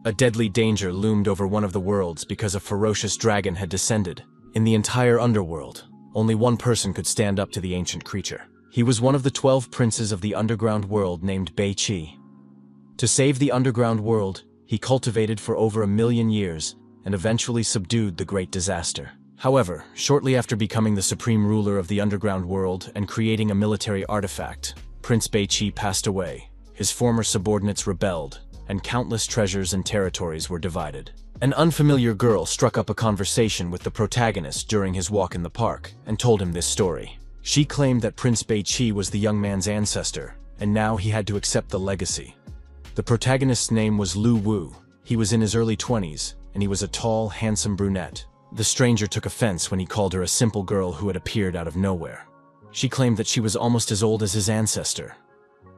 A deadly danger loomed over one of the worlds because a ferocious dragon had descended. In the entire underworld, only one person could stand up to the ancient creature. He was one of the 12 princes of the underground world named Bei Qi. To save the underground world, he cultivated for over 1,000,000 years and eventually subdued the great disaster. However, shortly after becoming the supreme ruler of the underground world and creating a military artifact, Prince Bei Qi passed away. His former subordinates rebelled, and countless treasures and territories were divided. An unfamiliar girl struck up a conversation with the protagonist during his walk in the park and told him this story. She claimed that Prince Bei Qi was the young man's ancestor, and now he had to accept the legacy. The protagonist's name was Lu Wu. He was in his early 20s, and he was a tall, handsome brunette. The stranger took offense when he called her a simple girl who had appeared out of nowhere. She claimed that she was almost as old as his ancestor.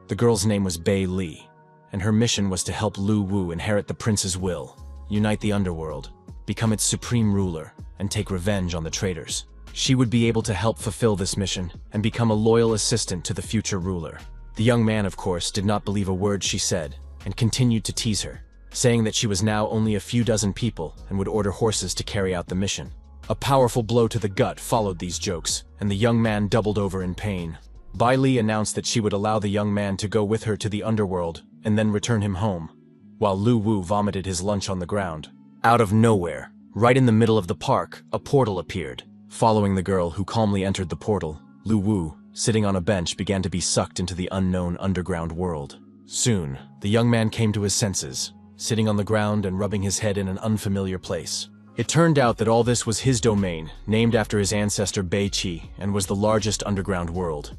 The girl's name was Bei Li, and her mission was to help Lu Wu inherit the prince's will, unite the underworld, become its supreme ruler, and take revenge on the traitors. She would be able to help fulfill this mission and become a loyal assistant to the future ruler. The young man, of course, did not believe a word she said and continued to tease her, saying that she was now only a few dozen people and would order horses to carry out the mission. A powerful blow to the gut followed these jokes, and the young man doubled over in pain. Bai Li announced that she would allow the young man to go with her to the underworld and then return him home, while Lu Wu vomited his lunch on the ground. Out of nowhere, right in the middle of the park, a portal appeared. Following the girl who calmly entered the portal, Lu Wu, sitting on a bench, began to be sucked into the unknown underground world. Soon, the young man came to his senses, sitting on the ground and rubbing his head in an unfamiliar place. It turned out that all this was his domain, named after his ancestor Bei Qi, and was the largest underground world.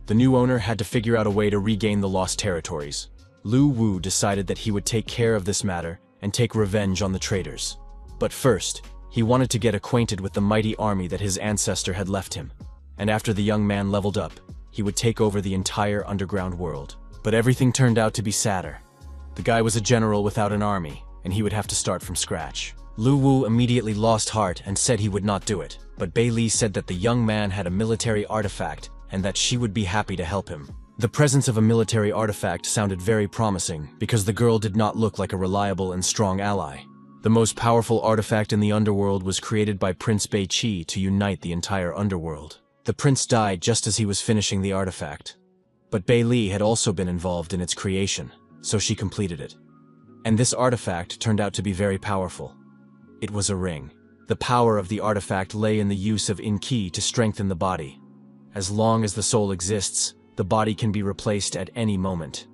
The new owner had to figure out a way to regain the lost territories. Lu Wu decided that he would take care of this matter and take revenge on the traitors. But first, he wanted to get acquainted with the mighty army that his ancestor had left him. And after the young man leveled up, he would take over the entire underground world. But everything turned out to be sadder. The guy was a general without an army, and he would have to start from scratch. Lu Wu immediately lost heart and said he would not do it, but Bei Li said that the young man had a military artifact and that she would be happy to help him. The presence of a military artifact sounded very promising because the girl did not look like a reliable and strong ally. The most powerful artifact in the underworld was created by Prince Bei Qi to unite the entire underworld. The prince died just as he was finishing the artifact, but Bei Li had also been involved in its creation, so she completed it. And this artifact turned out to be very powerful. It was a ring. The power of the artifact lay in the use of in-ki to strengthen the body. As long as the soul exists, the body can be replaced at any moment.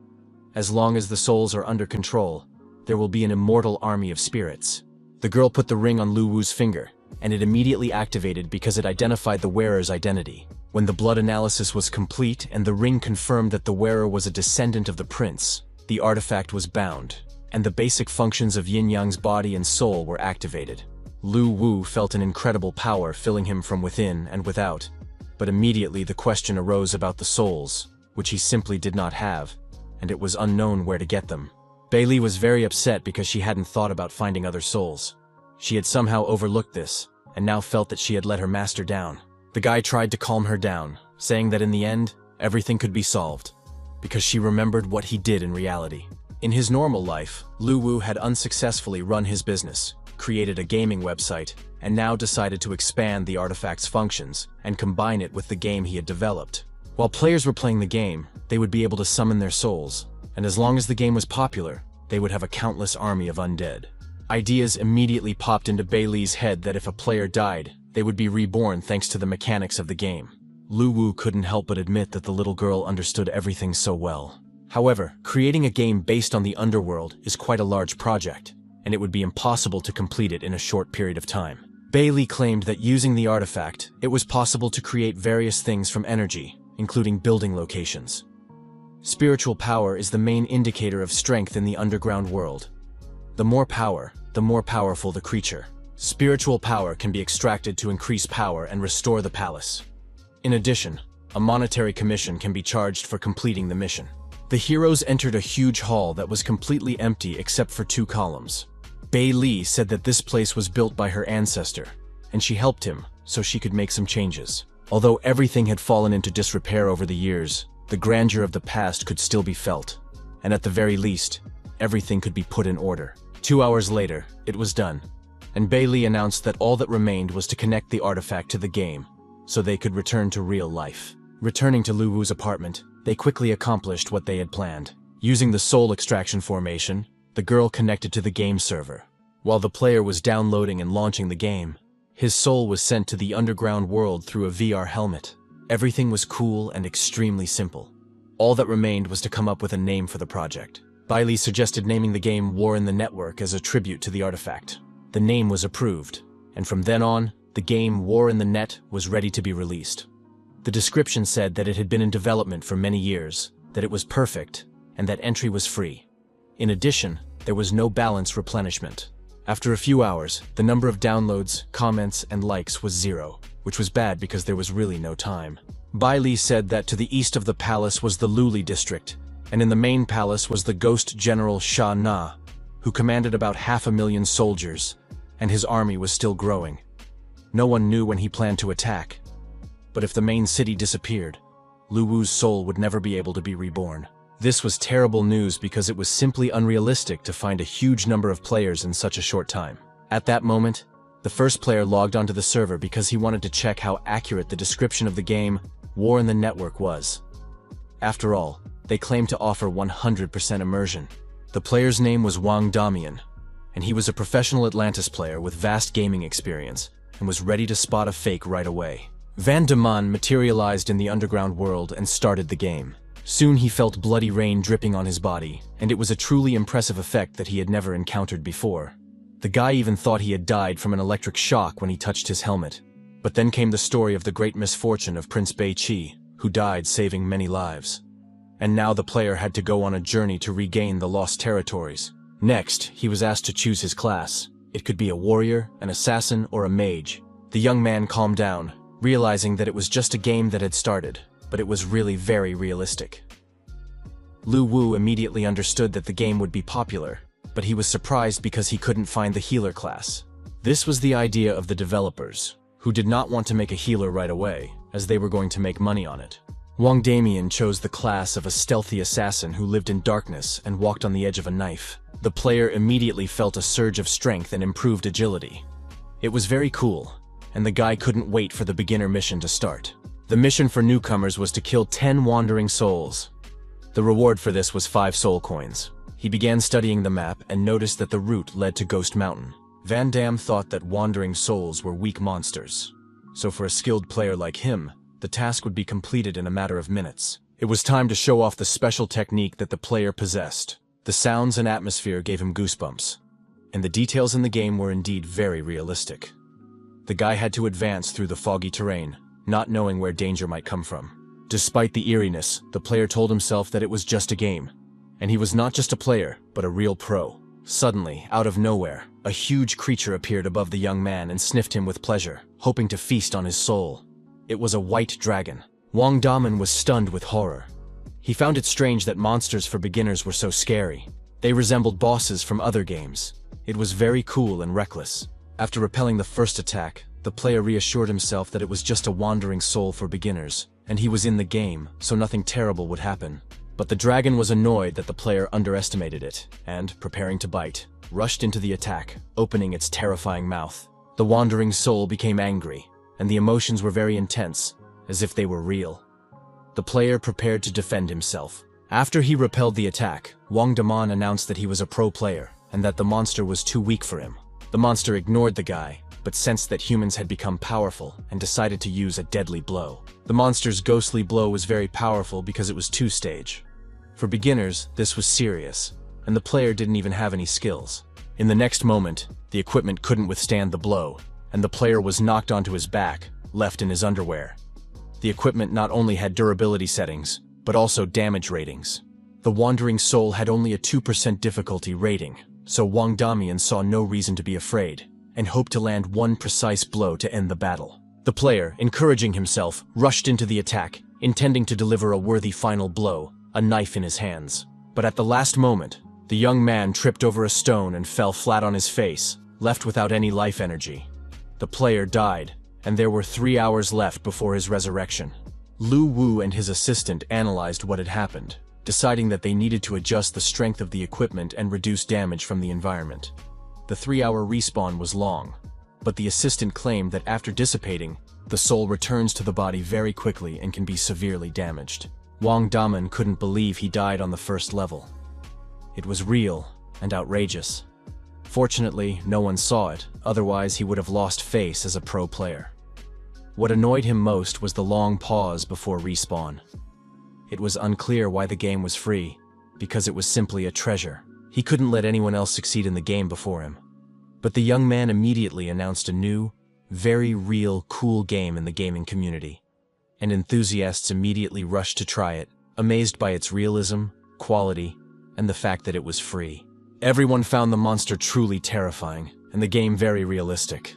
As long as the souls are under control, there will be an immortal army of spirits. The girl put the ring on Lu Wu's finger, and it immediately activated because it identified the wearer's identity. When the blood analysis was complete and the ring confirmed that the wearer was a descendant of the prince, the artifact was bound, and the basic functions of Yin-Yang's body and soul were activated. Lu Wu felt an incredible power filling him from within and without, but immediately the question arose about the souls, which he simply did not have, and it was unknown where to get them. Bei Li was very upset because she hadn't thought about finding other souls. She had somehow overlooked this, and now felt that she had let her master down. The guy tried to calm her down, saying that in the end, everything could be solved, because she remembered what he did in reality. In his normal life, Lu Wu had unsuccessfully run his business, created a gaming website, and now decided to expand the artifact's functions and combine it with the game he had developed. While players were playing the game, they would be able to summon their souls, and as long as the game was popular, they would have a countless army of undead. Ideas immediately popped into Bei Li's head that if a player died, they would be reborn thanks to the mechanics of the game. Lu Wu couldn't help but admit that the little girl understood everything so well. However, creating a game based on the underworld is quite a large project, and it would be impossible to complete it in a short period of time. Bei Li claimed that using the artifact, it was possible to create various things from energy, including building locations. Spiritual power is the main indicator of strength in the underground world. The more power, the more powerful the creature. Spiritual power can be extracted to increase power and restore the palace. In addition, a monetary commission can be charged for completing the mission. The heroes entered a huge hall that was completely empty except for 2 columns. Bei Li said that this place was built by her ancestor, and she helped him so she could make some changes. Although everything had fallen into disrepair over the years, the grandeur of the past could still be felt, and at the very least, everything could be put in order. 2 hours later, it was done, and Bailey announced that all that remained was to connect the artifact to the game, so they could return to real life. Returning to Lu Wu's apartment, they quickly accomplished what they had planned. Using the soul extraction formation, the girl connected to the game server. While the player was downloading and launching the game, his soul was sent to the underground world through a VR helmet. Everything was cool and extremely simple. All that remained was to come up with a name for the project. Bailey suggested naming the game War in the Network as a tribute to the artifact. The name was approved, and from then on, the game War in the Net was ready to be released. The description said that it had been in development for many years, that it was perfect, and that entry was free. In addition, there was no balance replenishment. After a few hours, the number of downloads, comments, and likes was 0, which was bad because there was really no time. Bailey said that to the east of the palace was the Luli district, and in the main palace was the ghost general Sha Na, who commanded about 500,000 soldiers, and his army was still growing. No one knew when he planned to attack, but if the main city disappeared, Lu Wu's soul would never be able to be reborn. This was terrible news because it was simply unrealistic to find a huge number of players in such a short time. At that moment, the first player logged onto the server because he wanted to check how accurate the description of the game War in the Network was. After all, they claimed to offer 100% immersion. The player's name was Wang Damian, and he was a professional Atlantis player with vast gaming experience and was ready to spot a fake right away. Van de Man materialized in the underground world and started the game. Soon he felt bloody rain dripping on his body, and it was a truly impressive effect that he had never encountered before. The guy even thought he had died from an electric shock when he touched his helmet. But then came the story of the great misfortune of Prince Bei Qi, who died saving many lives. And now the player had to go on a journey to regain the lost territories. Next, he was asked to choose his class. It could be a warrior, an assassin, or a mage. The young man calmed down, realizing that it was just a game that had started, but it was really very realistic. Lu Wu immediately understood that the game would be popular, but he was surprised because he couldn't find the healer class. This was the idea of the developers, who did not want to make a healer right away, as they were going to make money on it. Wang Damian chose the class of a stealthy assassin who lived in darkness and walked on the edge of a knife. The player immediately felt a surge of strength and improved agility. It was very cool, and the guy couldn't wait for the beginner mission to start. The mission for newcomers was to kill 10 wandering souls. The reward for this was 5 soul coins. He began studying the map and noticed that the route led to Ghost Mountain. Van Damme thought that wandering souls were weak monsters, so for a skilled player like him, the task would be completed in a matter of minutes. It was time to show off the special technique that the player possessed. The sounds and atmosphere gave him goosebumps, and the details in the game were indeed very realistic. The guy had to advance through the foggy terrain, not knowing where danger might come from. Despite the eeriness, the player told himself that it was just a game, and he was not just a player, but a real pro. Suddenly, out of nowhere, a huge creature appeared above the young man and sniffed him with pleasure, hoping to feast on his soul. It was a white dragon. Wang Daman was stunned with horror. He found it strange that monsters for beginners were so scary. They resembled bosses from other games. It was very cool and reckless. After repelling the first attack, the player reassured himself that it was just a wandering soul for beginners, and he was in the game, so nothing terrible would happen. But the dragon was annoyed that the player underestimated it, and, preparing to bite, rushed into the attack, opening its terrifying mouth. The wandering soul became angry, and the emotions were very intense, as if they were real. The player prepared to defend himself. After he repelled the attack, Wang Daman announced that he was a pro player, and that the monster was too weak for him. The monster ignored the guy, but sensed that humans had become powerful and decided to use a deadly blow. The monster's ghostly blow was very powerful because it was 2-stage. For beginners, this was serious, and the player didn't even have any skills. In the next moment, the equipment couldn't withstand the blow, and the player was knocked onto his back, left in his underwear. The equipment not only had durability settings, but also damage ratings. The wandering soul had only a 2% difficulty rating, so Wang Damian saw no reason to be afraid, and hoped to land one precise blow to end the battle. The player, encouraging himself, rushed into the attack, intending to deliver a worthy final blow, a knife in his hands. But at the last moment, the young man tripped over a stone and fell flat on his face, left without any life energy. The player died, and there were 3 hours left before his resurrection. Lu Wu and his assistant analyzed what had happened. deciding that they needed to adjust the strength of the equipment and reduce damage from the environment. The 3-hour respawn was long, but the assistant claimed that after dissipating, the soul returns to the body very quickly and can be severely damaged. Wang Damen couldn't believe he died on the first level. It was real and outrageous. Fortunately, no one saw it, otherwise he would have lost face as a pro player. What annoyed him most was the long pause before respawn. It was unclear why the game was free, because it was simply a treasure. He couldn't let anyone else succeed in the game before him. But the young man immediately announced a new, very real, cool game in the gaming community, and enthusiasts immediately rushed to try it, amazed by its realism, quality, and the fact that it was free. Everyone found the monster truly terrifying, and the game very realistic.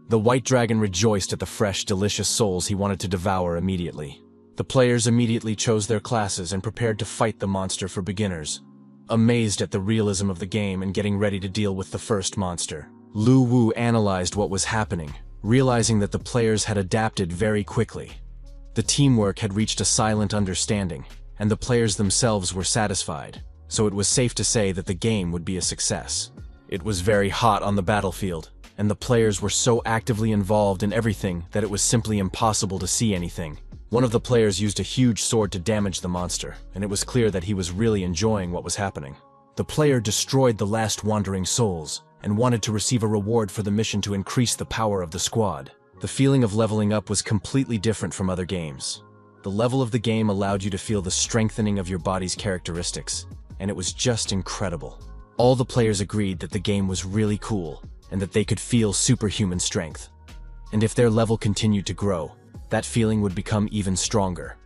The white dragon rejoiced at the fresh, delicious souls he wanted to devour immediately. The players immediately chose their classes and prepared to fight the monster for beginners. Amazed at the realism of the game and getting ready to deal with the first monster, Lu Wu analyzed what was happening, realizing that the players had adapted very quickly. The teamwork had reached a silent understanding, and the players themselves were satisfied, so it was safe to say that the game would be a success. It was very hot on the battlefield, and the players were so actively involved in everything that it was simply impossible to see anything. One of the players used a huge sword to damage the monster, and it was clear that he was really enjoying what was happening. The player destroyed the last wandering souls, and wanted to receive a reward for the mission to increase the power of the squad. The feeling of leveling up was completely different from other games. The level of the game allowed you to feel the strengthening of your body's characteristics, and it was just incredible. All the players agreed that the game was really cool, and that they could feel superhuman strength. And if their level continued to grow, that feeling would become even stronger.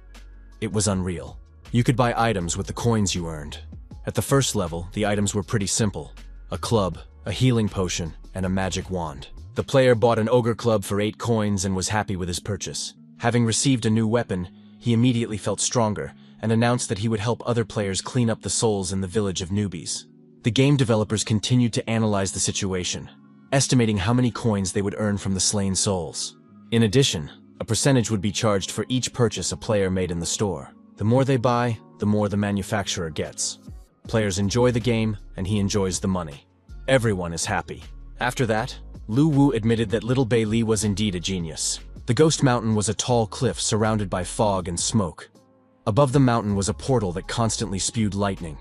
It was unreal. You could buy items with the coins you earned. At the first level, the items were pretty simple: a club, a healing potion, and a magic wand. The player bought an ogre club for 8 coins and was happy with his purchase. Having received a new weapon, he immediately felt stronger and announced that he would help other players clean up the souls in the village of newbies. The game developers continued to analyze the situation, estimating how many coins they would earn from the slain souls. In addition, a percentage would be charged for each purchase a player made in the store. The more they buy, the more the manufacturer gets. Players enjoy the game, and he enjoys the money. Everyone is happy. After that, Lu Wu admitted that Little Bei Li was indeed a genius. The Ghost Mountain was a tall cliff surrounded by fog and smoke. Above the mountain was a portal that constantly spewed lightning.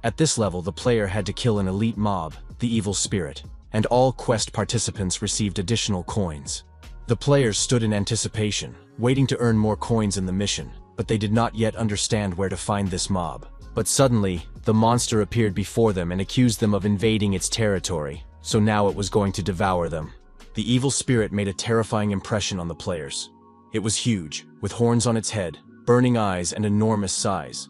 At this level, the player had to kill an elite mob, the Evil Spirit, and all quest participants received additional coins. The players stood in anticipation, waiting to earn more coins in the mission, but they did not yet understand where to find this mob. But suddenly, the monster appeared before them and accused them of invading its territory, so now it was going to devour them. The Evil Spirit made a terrifying impression on the players. It was huge, with horns on its head, burning eyes, and enormous size.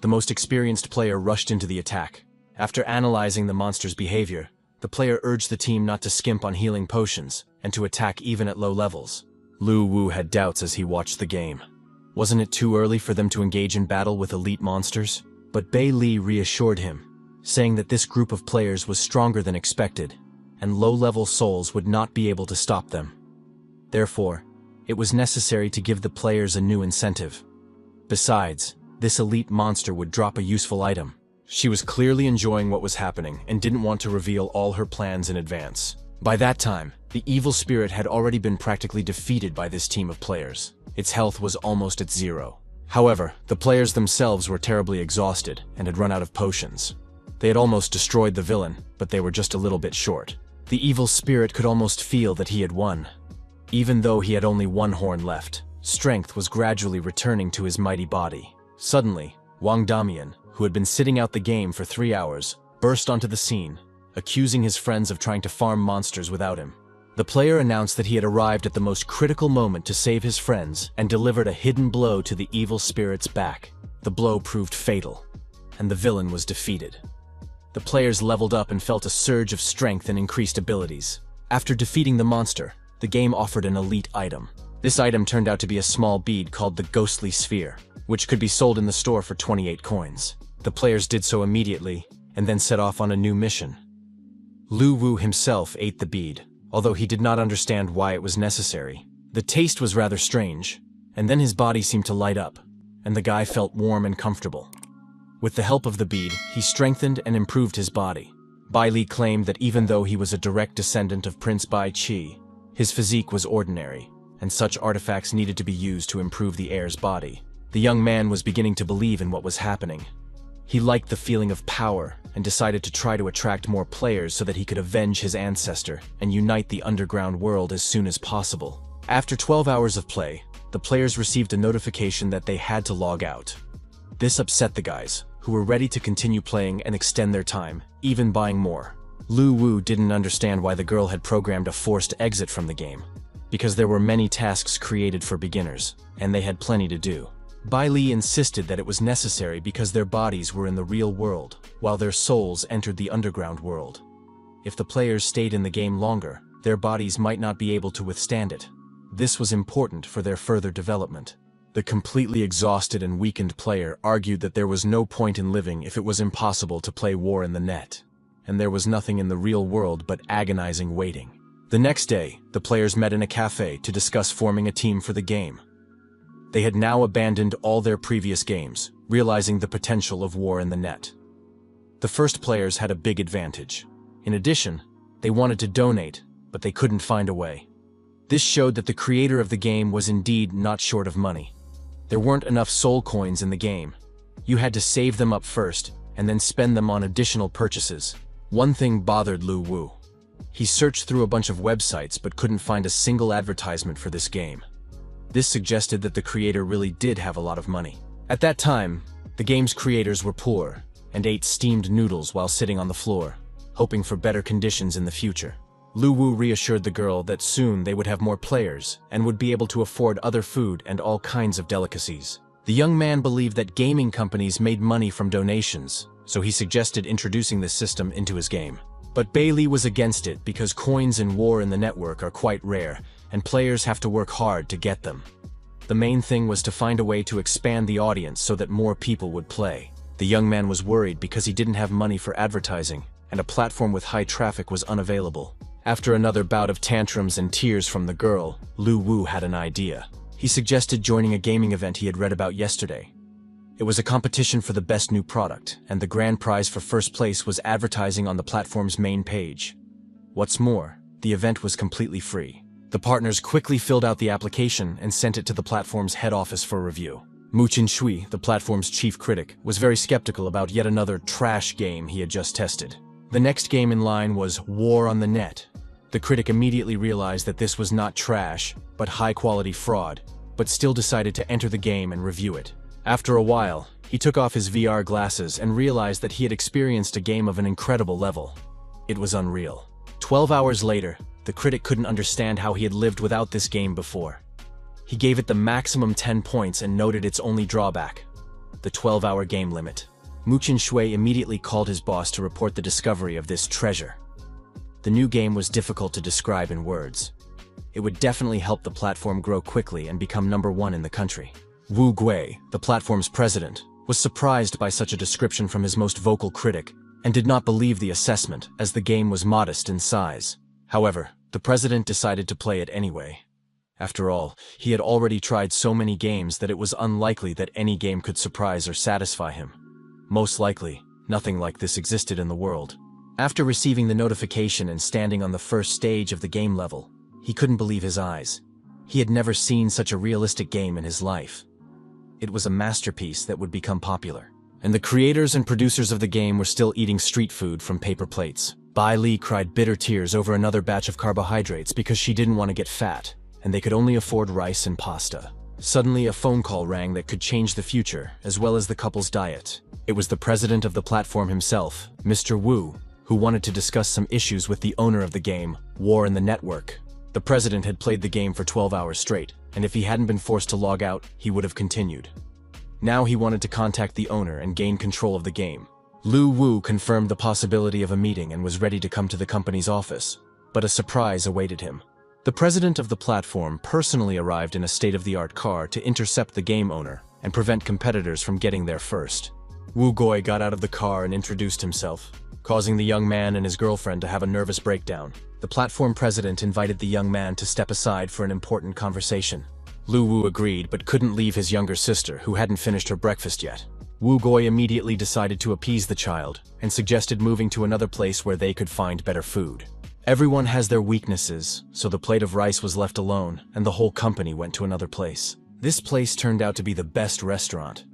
The most experienced player rushed into the attack. After analyzing the monster's behavior, the player urged the team not to skimp on healing potions, and to attack even at low levels. Lu Wu had doubts as he watched the game. Wasn't it too early for them to engage in battle with elite monsters? But Bei Li reassured him, saying that this group of players was stronger than expected, and low-level souls would not be able to stop them. Therefore, it was necessary to give the players a new incentive. Besides, this elite monster would drop a useful item. She was clearly enjoying what was happening and didn't want to reveal all her plans in advance. By that time, the Evil Spirit had already been practically defeated by this team of players. Its health was almost at 0. However, the players themselves were terribly exhausted and had run out of potions. They had almost destroyed the villain, but they were just a little bit short. The Evil Spirit could almost feel that he had won. Even though he had only one horn left, strength was gradually returning to his mighty body. Suddenly, Wang Damian, who had been sitting out the game for 3 hours, burst onto the scene, accusing his friends of trying to farm monsters without him. The player announced that he had arrived at the most critical moment to save his friends and delivered a hidden blow to the Evil Spirit's back. The blow proved fatal, and the villain was defeated. The players leveled up and felt a surge of strength and increased abilities. After defeating the monster, the game offered an elite item. This item turned out to be a small bead called the Ghostly Sphere, which could be sold in the store for 28 coins. The players did so immediately, and then set off on a new mission. Lu Wu himself ate the bead, although he did not understand why it was necessary. The taste was rather strange, and then his body seemed to light up, and the guy felt warm and comfortable. With the help of the bead, he strengthened and improved his body. Bai Li claimed that even though he was a direct descendant of Prince Bai Qi, his physique was ordinary, and such artifacts needed to be used to improve the heir's body. The young man was beginning to believe in what was happening. He liked the feeling of power and decided to try to attract more players so that he could avenge his ancestor and unite the underground world as soon as possible. After 12 hours of play, the players received a notification that they had to log out. This upset the guys, who were ready to continue playing and extend their time, even buying more. Lu Wu didn't understand why the girl had programmed a forced exit from the game, because there were many tasks created for beginners, and they had plenty to do. Bai Li insisted that it was necessary because their bodies were in the real world, while their souls entered the underground world. If the players stayed in the game longer, their bodies might not be able to withstand it. This was important for their further development. The completely exhausted and weakened player argued that there was no point in living if it was impossible to play War in the Net, and there was nothing in the real world but agonizing waiting. The next day, the players met in a cafe to discuss forming a team for the game. They had now abandoned all their previous games, realizing the potential of War in the Net. The first players had a big advantage. In addition, they wanted to donate, but they couldn't find a way. This showed that the creator of the game was indeed not short of money. There weren't enough soul coins in the game. You had to save them up first, and then spend them on additional purchases. One thing bothered Lu Wu. He searched through a bunch of websites but couldn't find a single advertisement for this game. This suggested that the creator really did have a lot of money. At that time, the game's creators were poor and ate steamed noodles while sitting on the floor, hoping for better conditions in the future. Lu Wu reassured the girl that soon they would have more players and would be able to afford other food and all kinds of delicacies. The young man believed that gaming companies made money from donations, so he suggested introducing this system into his game. But Bai Li was against it because coins in War in the Network are quite rare, and players have to work hard to get them. The main thing was to find a way to expand the audience so that more people would play. The young man was worried because he didn't have money for advertising, and a platform with high traffic was unavailable. After another bout of tantrums and tears from the girl, Lu Wu had an idea. He suggested joining a gaming event he had read about yesterday. It was a competition for the best new product, and the grand prize for first place was advertising on the platform's main page. What's more, the event was completely free. The partners quickly filled out the application and sent it to the platform's head office for review. Mu Qinshui, the platform's chief critic, was very skeptical about yet another trash game he had just tested. The next game in line was War on the Net. The critic immediately realized that this was not trash, but high-quality fraud, but still decided to enter the game and review it. After a while, he took off his VR glasses and realized that he had experienced a game of an incredible level. It was unreal. 12 hours later, the critic couldn't understand how he had lived without this game before. He gave it the maximum 10 points and noted its only drawback: the 12-hour game limit. Mu Qinshui immediately called his boss to report the discovery of this treasure. The new game was difficult to describe in words. It would definitely help the platform grow quickly and become #1 in the country. Wu Gui, the platform's president, was surprised by such a description from his most vocal critic and did not believe the assessment, as the game was modest in size. However, the president decided to play it anyway. After all, he had already tried so many games that it was unlikely that any game could surprise or satisfy him. Most likely, nothing like this existed in the world. After receiving the notification and standing on the first stage of the game level, he couldn't believe his eyes. He had never seen such a realistic game in his life. It was a masterpiece that would become popular. And the creators and producers of the game were still eating street food from paper plates. Bai Li cried bitter tears over another batch of carbohydrates because she didn't want to get fat, and they could only afford rice and pasta. Suddenly, a phone call rang that could change the future, as well as the couple's diet. It was the president of the platform himself, Mr. Wu, who wanted to discuss some issues with the owner of the game, War in the Network. The president had played the game for 12 hours straight, and if he hadn't been forced to log out, he would have continued. Now he wanted to contact the owner and gain control of the game. Lu Wu confirmed the possibility of a meeting and was ready to come to the company's office, but a surprise awaited him. The president of the platform personally arrived in a state-of-the-art car to intercept the game owner and prevent competitors from getting there first. Wu Gui got out of the car and introduced himself, causing the young man and his girlfriend to have a nervous breakdown. The platform president invited the young man to step aside for an important conversation. Lu Wu agreed but couldn't leave his younger sister, who hadn't finished her breakfast yet. Wu Gui immediately decided to appease the child and suggested moving to another place where they could find better food. Everyone has their weaknesses, so the plate of rice was left alone and the whole company went to another place. This place turned out to be the best restaurant.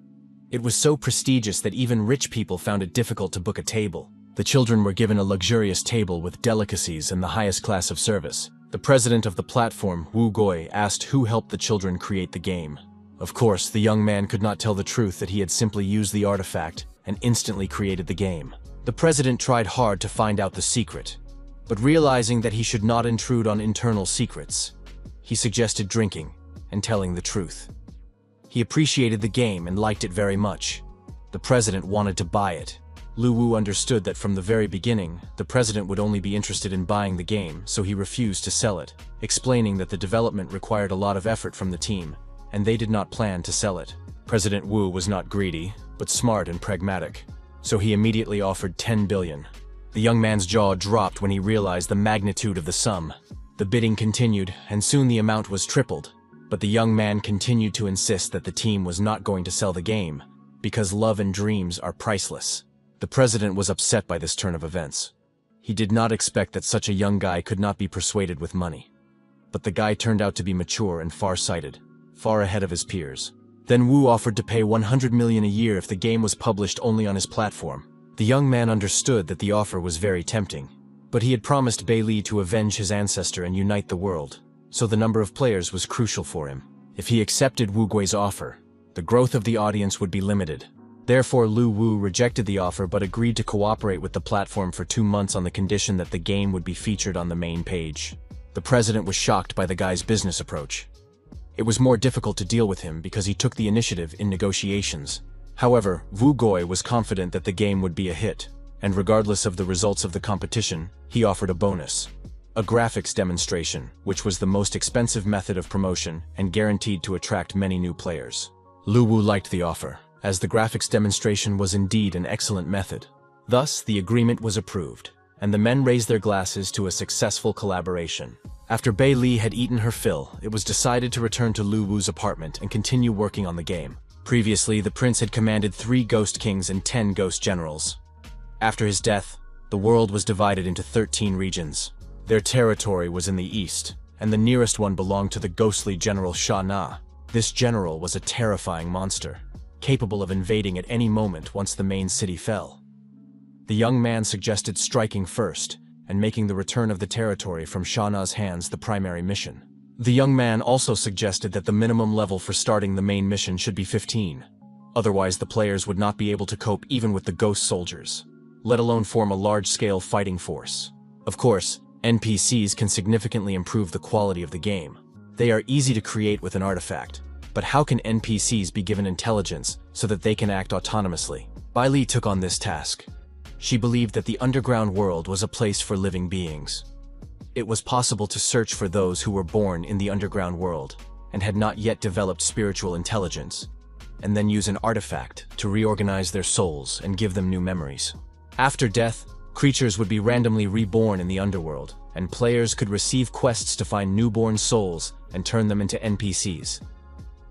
It was so prestigious that even rich people found it difficult to book a table. The children were given a luxurious table with delicacies and the highest class of service. The president of the platform, Wu Gui, asked who helped the children create the game. Of course, the young man could not tell the truth that he had simply used the artifact and instantly created the game. The president tried hard to find out the secret, but realizing that he should not intrude on internal secrets, he suggested drinking and telling the truth. He appreciated the game and liked it very much. The president wanted to buy it. Lu Wu understood that from the very beginning, the president would only be interested in buying the game, so he refused to sell it, explaining that the development required a lot of effort from the team, and they did not plan to sell it. President Wu was not greedy, but smart and pragmatic, so he immediately offered 10 billion. The young man's jaw dropped when he realized the magnitude of the sum. The bidding continued, and soon the amount was tripled, but the young man continued to insist that the team was not going to sell the game, because love and dreams are priceless. The president was upset by this turn of events. He did not expect that such a young guy could not be persuaded with money. But the guy turned out to be mature and far-sighted, far ahead of his peers. Then Wu offered to pay 100 million a year if the game was published only on his platform. The young man understood that the offer was very tempting, but he had promised Bei Li to avenge his ancestor and unite the world, so the number of players was crucial for him. If he accepted Wu Gui's offer, the growth of the audience would be limited. Therefore, Lu Wu rejected the offer but agreed to cooperate with the platform for 2 months on the condition that the game would be featured on the main page. The president was shocked by the guy's business approach. It was more difficult to deal with him because he took the initiative in negotiations. However, Wu Gui was confident that the game would be a hit, and regardless of the results of the competition, he offered a bonus. A graphics demonstration, which was the most expensive method of promotion and guaranteed to attract many new players. Lu Wu liked the offer, as the graphics demonstration was indeed an excellent method. Thus, the agreement was approved, and the men raised their glasses to a successful collaboration. After Bei Li had eaten her fill, it was decided to return to Lu Wu's apartment and continue working on the game. Previously, the prince had commanded 3 ghost kings and 10 ghost generals. After his death, the world was divided into 13 regions. Their territory was in the east, and the nearest one belonged to the ghostly general Sha Na. This general was a terrifying monster, capable of invading at any moment once the main city fell. The young man suggested striking first, and making the return of the territory from Sha Na's hands the primary mission. The young man also suggested that the minimum level for starting the main mission should be 15. Otherwise, the players would not be able to cope even with the ghost soldiers, let alone form a large-scale fighting force. Of course, NPCs can significantly improve the quality of the game. They are easy to create with an artifact, but how can NPCs be given intelligence so that they can act autonomously? Bei Li took on this task. She believed that the underground world was a place for living beings. It was possible to search for those who were born in the underground world and had not yet developed spiritual intelligence, and then use an artifact to reorganize their souls and give them new memories. After death, creatures would be randomly reborn in the underworld, and players could receive quests to find newborn souls and turn them into NPCs.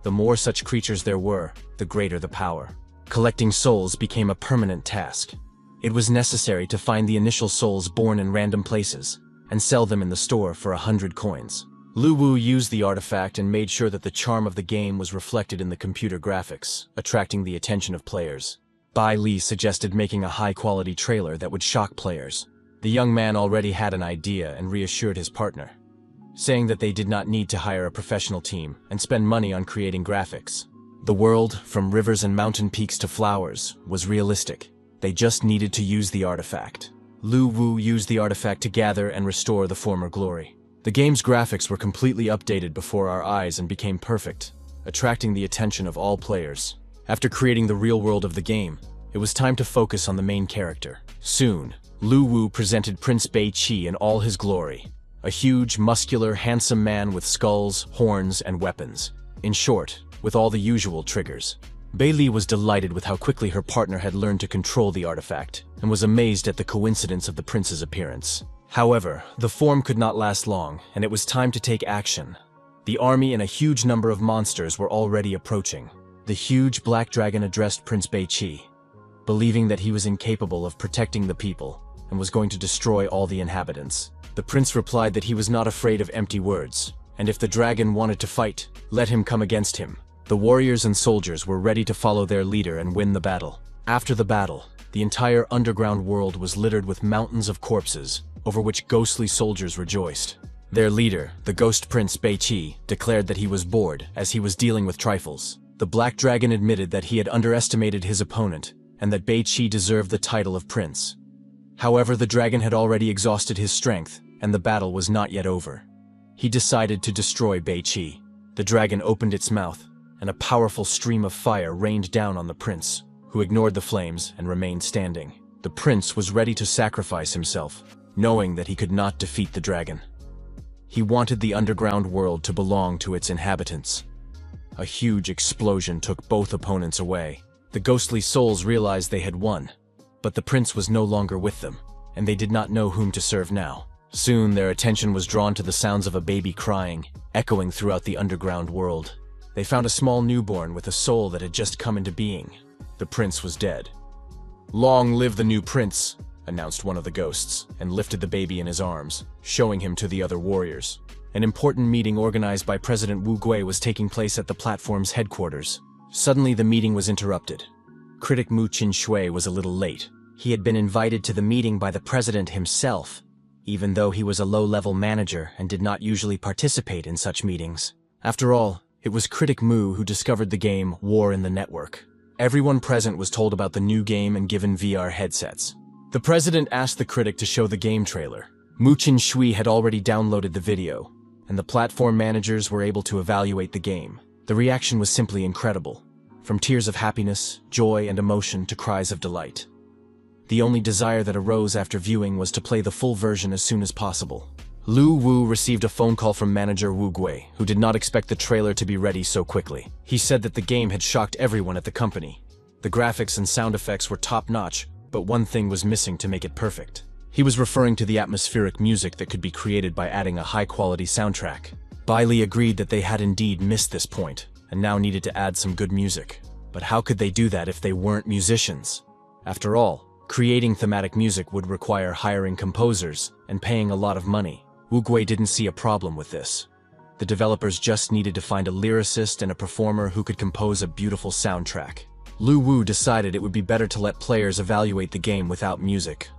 The more such creatures there were, the greater the power. Collecting souls became a permanent task. It was necessary to find the initial souls born in random places and sell them in the store for 100 coins. Lu Wu used the artifact and made sure that the charm of the game was reflected in the computer graphics, attracting the attention of players. Bei Li suggested making a high-quality trailer that would shock players. The young man already had an idea and reassured his partner, saying that they did not need to hire a professional team and spend money on creating graphics. The world, from rivers and mountain peaks to flowers, was realistic. They just needed to use the artifact. Lu Wu used the artifact to gather and restore the former glory. The game's graphics were completely updated before our eyes and became perfect, attracting the attention of all players. After creating the real world of the game, it was time to focus on the main character. Soon, Lu Wu presented Prince Bei Qi in all his glory. A huge, muscular, handsome man with skulls, horns, and weapons. In short, with all the usual triggers. Bei Li was delighted with how quickly her partner had learned to control the artifact, and was amazed at the coincidence of the prince's appearance. However, the form could not last long, and it was time to take action. The army and a huge number of monsters were already approaching. The huge black dragon addressed Prince Beiqi, believing that he was incapable of protecting the people and was going to destroy all the inhabitants. The prince replied that he was not afraid of empty words, and if the dragon wanted to fight, let him come against him. The warriors and soldiers were ready to follow their leader and win the battle. After the battle, the entire underground world was littered with mountains of corpses, over which ghostly soldiers rejoiced. Their leader, the ghost prince Beiqi, declared that he was bored as he was dealing with trifles. The black dragon admitted that he had underestimated his opponent and that Beiqi deserved the title of prince. However, the dragon had already exhausted his strength, and the battle was not yet over. He decided to destroy Beiqi. The dragon opened its mouth, and a powerful stream of fire rained down on the prince, who ignored the flames and remained standing. The prince was ready to sacrifice himself, knowing that he could not defeat the dragon. He wanted the underground world to belong to its inhabitants. A huge explosion took both opponents away. The ghostly souls realized they had won, but the prince was no longer with them, and they did not know whom to serve now. Soon their attention was drawn to the sounds of a baby crying, echoing throughout the underground world. They found a small newborn with a soul that had just come into being. The prince was dead. "Long live the new prince," announced one of the ghosts, and lifted the baby in his arms, showing him to the other warriors. An important meeting organized by President Wu Gui was taking place at the platform's headquarters. Suddenly the meeting was interrupted. Critic Mu Qinshui was a little late. He had been invited to the meeting by the president himself, even though he was a low-level manager and did not usually participate in such meetings. After all, it was Critic Mu who discovered the game War in the Network. Everyone present was told about the new game and given VR headsets. The president asked the critic to show the game trailer. Mu Qinshui had already downloaded the video, and the platform managers were able to evaluate the game. The reaction was simply incredible, from tears of happiness, joy, and emotion to cries of delight. The only desire that arose after viewing was to play the full version as soon as possible. Lu Wu received a phone call from manager Wu Gui, who did not expect the trailer to be ready so quickly. He said that the game had shocked everyone at the company. The graphics and sound effects were top-notch, but one thing was missing to make it perfect. He was referring to the atmospheric music that could be created by adding a high-quality soundtrack. Bailey agreed that they had indeed missed this point, and now needed to add some good music. But how could they do that if they weren't musicians? After all, creating thematic music would require hiring composers and paying a lot of money. Wu Gui didn't see a problem with this. The developers just needed to find a lyricist and a performer who could compose a beautiful soundtrack. Lu Wu decided it would be better to let players evaluate the game without music.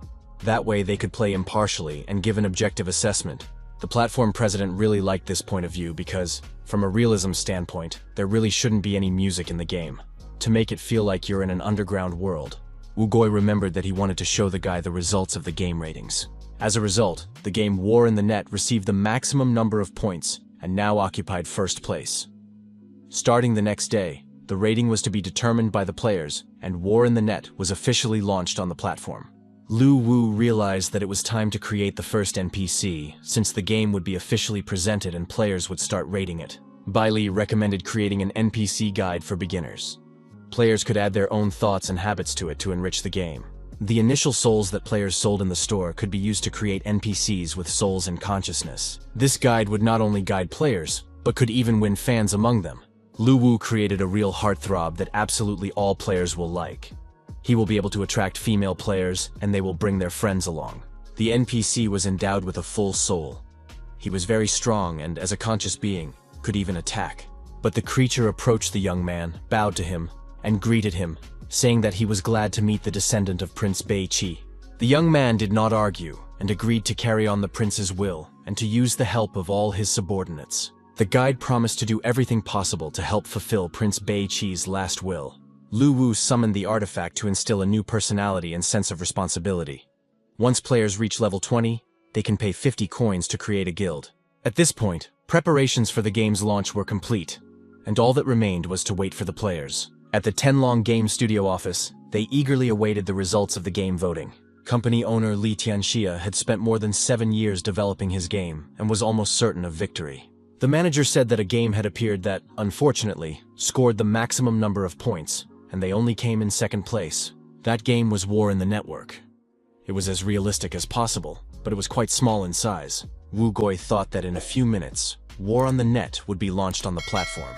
That way they could play impartially and give an objective assessment. The platform president really liked this point of view because, from a realism standpoint, there really shouldn't be any music in the game, to make it feel like you're in an underground world. Wu Gui remembered that he wanted to show the guy the results of the game ratings. As a result, the game War in the Net received the maximum number of points and now occupied first place. Starting the next day, the rating was to be determined by the players, and War in the Net was officially launched on the platform. Lu Wu realized that it was time to create the first NPC, since the game would be officially presented and players would start rating it. Bailey recommended creating an NPC guide for beginners. Players could add their own thoughts and habits to it to enrich the game. The initial souls that players sold in the store could be used to create NPCs with souls and consciousness. This guide would not only guide players, but could even win fans among them. Lu Wu created a real heartthrob that absolutely all players will like. He will be able to attract female players, and they will bring their friends along. The NPC was endowed with a full soul. He was very strong and, as a conscious being, could even attack. But the creature approached the young man, bowed to him, and greeted him, saying that he was glad to meet the descendant of Prince Beiqi. The young man did not argue, and agreed to carry on the prince's will, and to use the help of all his subordinates. The guide promised to do everything possible to help fulfill Prince Beiqi's last will. Lu Wu summoned the artifact to instill a new personality and sense of responsibility. Once players reach level 20, they can pay 50 coins to create a guild. At this point, preparations for the game's launch were complete, and all that remained was to wait for the players. At the Tenlong Game Studio office, they eagerly awaited the results of the game voting. Company owner Li Tianxia had spent more than 7 years developing his game and was almost certain of victory. The manager said that a game had appeared that, unfortunately, scored the maximum number of points, and they only came in second place. That game was War in the Network. It was as realistic as possible, but it was quite small in size. Wu Gui thought that in a few minutes, War on the Net would be launched on the platform.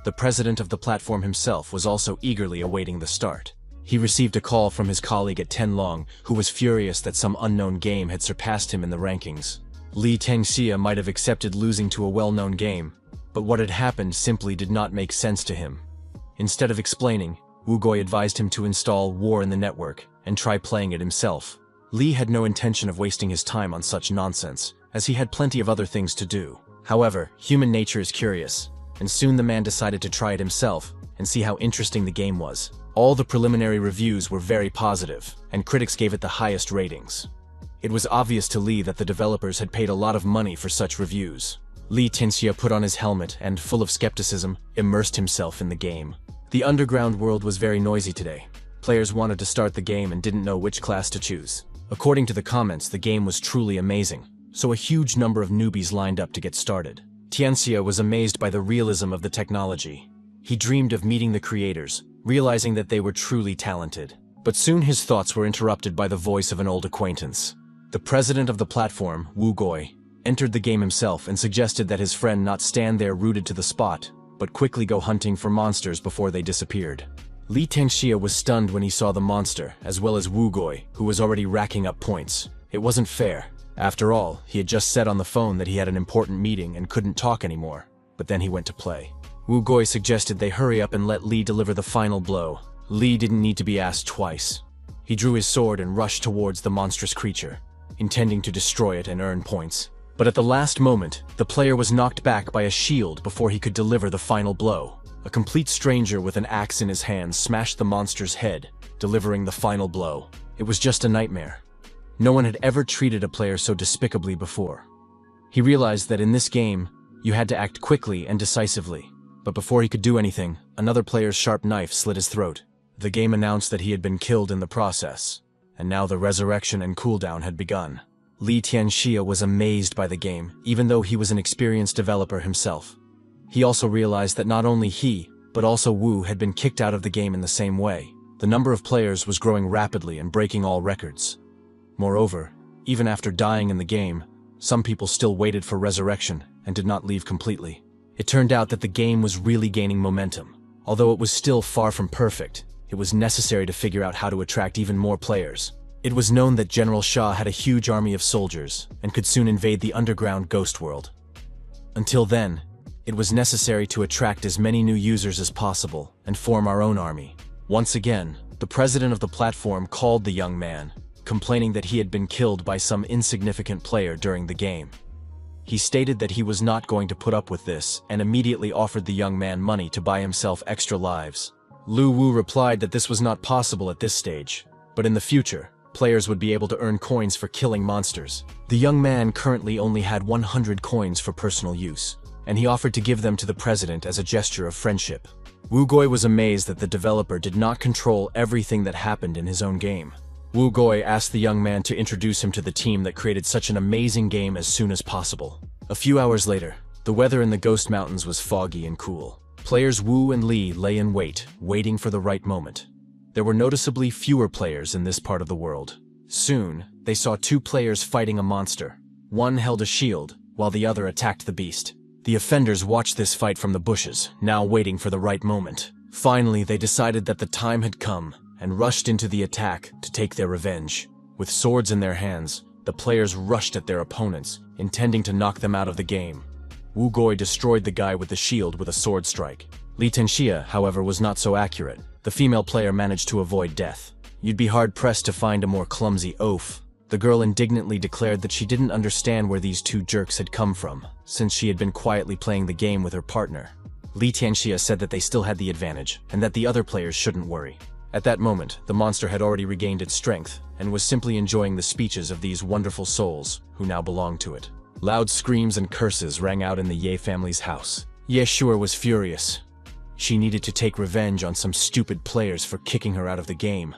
The president of the platform himself was also eagerly awaiting the start. He received a call from his colleague at Tenlong, who was furious that some unknown game had surpassed him in the rankings. Li Tengxia might have accepted losing to a well-known game, but what had happened simply did not make sense to him. Instead of explaining, Wu Gui advised him to install War in the network and try playing it himself. Li had no intention of wasting his time on such nonsense, as he had plenty of other things to do. However, human nature is curious, and soon the man decided to try it himself and see how interesting the game was. All the preliminary reviews were very positive, and critics gave it the highest ratings. It was obvious to Li that the developers had paid a lot of money for such reviews. Li Tengxia put on his helmet and, full of skepticism, immersed himself in the game. The underground world was very noisy today. Players wanted to start the game and didn't know which class to choose. According to the comments, the game was truly amazing, so a huge number of newbies lined up to get started. Tianxia was amazed by the realism of the technology. He dreamed of meeting the creators, realizing that they were truly talented. But soon his thoughts were interrupted by the voice of an old acquaintance. The president of the platform, Wu Gui, entered the game himself and suggested that his friend not stand there rooted to the spot, but quickly go hunting for monsters before they disappeared. Li Tengxia was stunned when he saw the monster, as well as Wu Gui, who was already racking up points. It wasn't fair. After all, he had just said on the phone that he had an important meeting and couldn't talk anymore, but then he went to play. Wu Gui suggested they hurry up and let Li deliver the final blow. Li didn't need to be asked twice. He drew his sword and rushed towards the monstrous creature, intending to destroy it and earn points. But at the last moment, the player was knocked back by a shield before he could deliver the final blow. A complete stranger with an axe in his hand smashed the monster's head, delivering the final blow. It was just a nightmare. No one had ever treated a player so despicably before. He realized that in this game, you had to act quickly and decisively. But before he could do anything, another player's sharp knife slit his throat. The game announced that he had been killed in the process, and now the resurrection and cooldown had begun. Li Tengxia was amazed by the game, even though he was an experienced developer himself. He also realized that not only he, but also Wu had been kicked out of the game in the same way. The number of players was growing rapidly and breaking all records. Moreover, even after dying in the game, some people still waited for resurrection and did not leave completely. It turned out that the game was really gaining momentum. Although it was still far from perfect, it was necessary to figure out how to attract even more players. It was known that General Shah had a huge army of soldiers and could soon invade the underground ghost world. Until then, it was necessary to attract as many new users as possible and form our own army. Once again, the president of the platform called the young man, complaining that he had been killed by some insignificant player during the game. He stated that he was not going to put up with this and immediately offered the young man money to buy himself extra lives. Lu Wu replied that this was not possible at this stage, but in the future, players would be able to earn coins for killing monsters. The young man currently only had 100 coins for personal use, and he offered to give them to the president as a gesture of friendship. Wu Gui was amazed that the developer did not control everything that happened in his own game. Wu Gui asked the young man to introduce him to the team that created such an amazing game as soon as possible. A few hours later, the weather in the Ghost Mountains was foggy and cool. Players Wu and Li lay in wait, waiting for the right moment. There were noticeably fewer players in this part of the world. Soon, they saw two players fighting a monster. One held a shield, while the other attacked the beast. The offenders watched this fight from the bushes, now waiting for the right moment. Finally, they decided that the time had come, and rushed into the attack to take their revenge. With swords in their hands, the players rushed at their opponents, intending to knock them out of the game. Wu Gui destroyed the guy with the shield with a sword strike. Li Tengxia, however, was not so accurate. The female player managed to avoid death. You'd be hard-pressed to find a more clumsy oaf. The girl indignantly declared that she didn't understand where these two jerks had come from, since she had been quietly playing the game with her partner. Li Tengxia said that they still had the advantage, and that the other players shouldn't worry. At that moment, the monster had already regained its strength, and was simply enjoying the speeches of these wonderful souls, who now belonged to it. Loud screams and curses rang out in the Ye family's house. Ye Shuer was furious. She needed to take revenge on some stupid players for kicking her out of the game.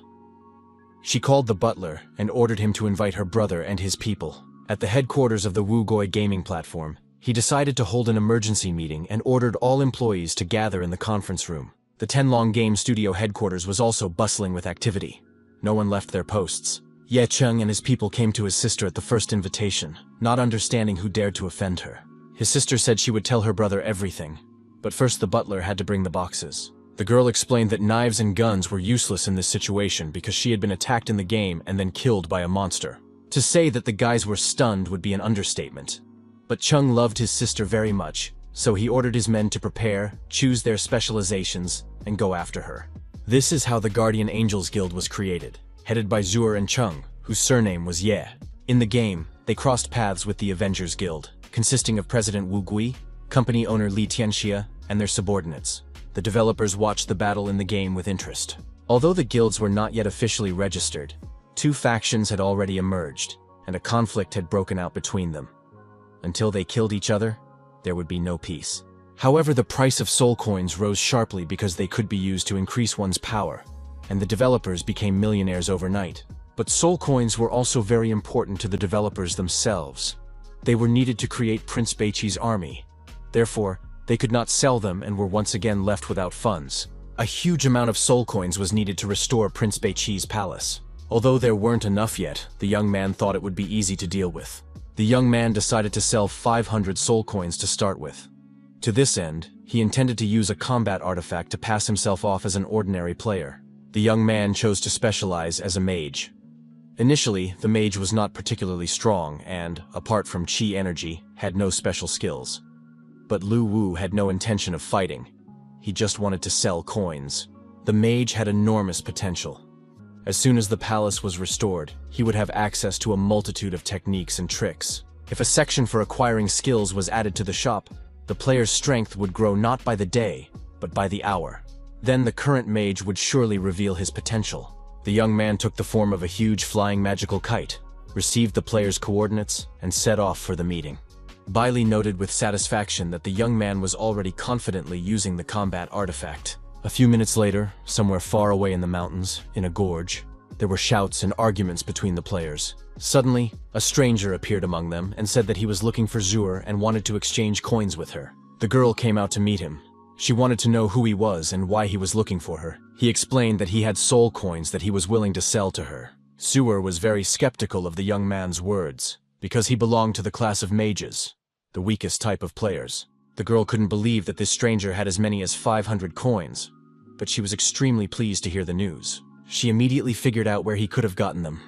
She called the butler and ordered him to invite her brother and his people. At the headquarters of the Wu Gui gaming platform, he decided to hold an emergency meeting and ordered all employees to gather in the conference room. The Tenlong Game Studio headquarters was also bustling with activity. No one left their posts. Ye Cheng and his people came to his sister at the first invitation, not understanding who dared to offend her. His sister said she would tell her brother everything. But first the butler had to bring the boxes. The girl explained that knives and guns were useless in this situation because she had been attacked in the game and then killed by a monster. To say that the guys were stunned would be an understatement. But Chung loved his sister very much, so he ordered his men to prepare, choose their specializations, and go after her. This is how the Guardian Angels Guild was created, headed by Zuer and Chung, whose surname was Ye. In the game, they crossed paths with the Avengers Guild, consisting of President Wu Gui, company owner Li Tianxia, and their subordinates. The developers watched the battle in the game with interest. Although the guilds were not yet officially registered, two factions had already emerged, and a conflict had broken out between them. Until they killed each other, there would be no peace. However, the price of soul coins rose sharply because they could be used to increase one's power, and the developers became millionaires overnight. But soul coins were also very important to the developers themselves. They were needed to create Prince Beiqi's army. Therefore, they could not sell them and were once again left without funds. A huge amount of soul coins was needed to restore Prince Beiqi's palace. Although there weren't enough yet, the young man thought it would be easy to deal with. The young man decided to sell 500 soul coins to start with. To this end, he intended to use a combat artifact to pass himself off as an ordinary player. The young man chose to specialize as a mage. Initially, the mage was not particularly strong and, apart from chi energy, had no special skills. But Lu Wu had no intention of fighting. He just wanted to sell coins. The mage had enormous potential. As soon as the palace was restored, he would have access to a multitude of techniques and tricks. If a section for acquiring skills was added to the shop, the player's strength would grow not by the day, but by the hour. Then the current mage would surely reveal his potential. The young man took the form of a huge flying magical kite, received the player's coordinates, and set off for the meeting. Bailey noted with satisfaction that the young man was already confidently using the combat artifact. A few minutes later, somewhere far away in the mountains, in a gorge, there were shouts and arguments between the players. Suddenly, a stranger appeared among them and said that he was looking for Zuer and wanted to exchange coins with her. The girl came out to meet him. She wanted to know who he was and why he was looking for her. He explained that he had soul coins that he was willing to sell to her. Zuer was very skeptical of the young man's words, because he belonged to the class of mages, the weakest type of players. The girl couldn't believe that this stranger had as many as 500 coins, but she was extremely pleased to hear the news. She immediately figured out where he could have gotten them.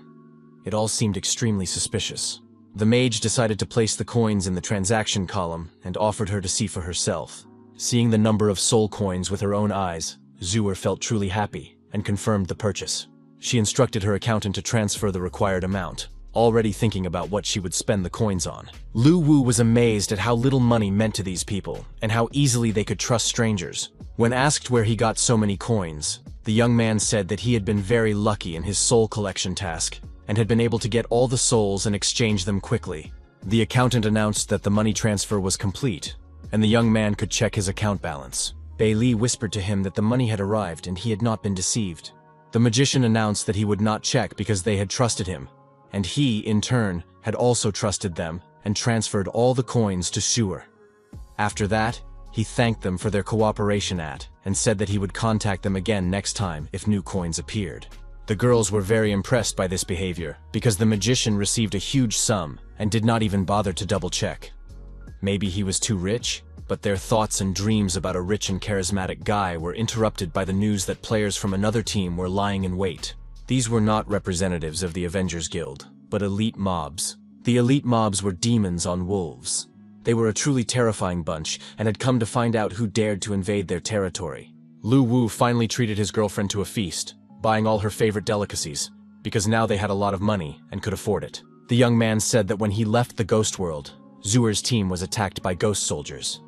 It all seemed extremely suspicious. The mage decided to place the coins in the transaction column and offered her to see for herself. Seeing the number of soul coins with her own eyes, Zuer felt truly happy and confirmed the purchase. She instructed her accountant to transfer the required amount, already thinking about what she would spend the coins on. Lu Wu was amazed at how little money meant to these people and how easily they could trust strangers. When asked where he got so many coins, the young man said that he had been very lucky in his soul collection task and had been able to get all the souls and exchange them quickly. The accountant announced that the money transfer was complete, and the young man could check his account balance. Bei Li whispered to him that the money had arrived and he had not been deceived. The magician announced that he would not check because they had trusted him, and he, in turn, had also trusted them and transferred all the coins to Zuer. After that, he thanked them for their cooperation and said that he would contact them again next time if new coins appeared. The girls were very impressed by this behavior because the magician received a huge sum and did not even bother to double-check. Maybe he was too rich, but their thoughts and dreams about a rich and charismatic guy were interrupted by the news that players from another team were lying in wait. These were not representatives of the Avengers Guild, but elite mobs. The elite mobs were demons on wolves. They were a truly terrifying bunch and had come to find out who dared to invade their territory. Lu Wu finally treated his girlfriend to a feast, buying all her favorite delicacies, because now they had a lot of money and could afford it. The young man said that when he left the ghost world, Zuer's team was attacked by ghost soldiers.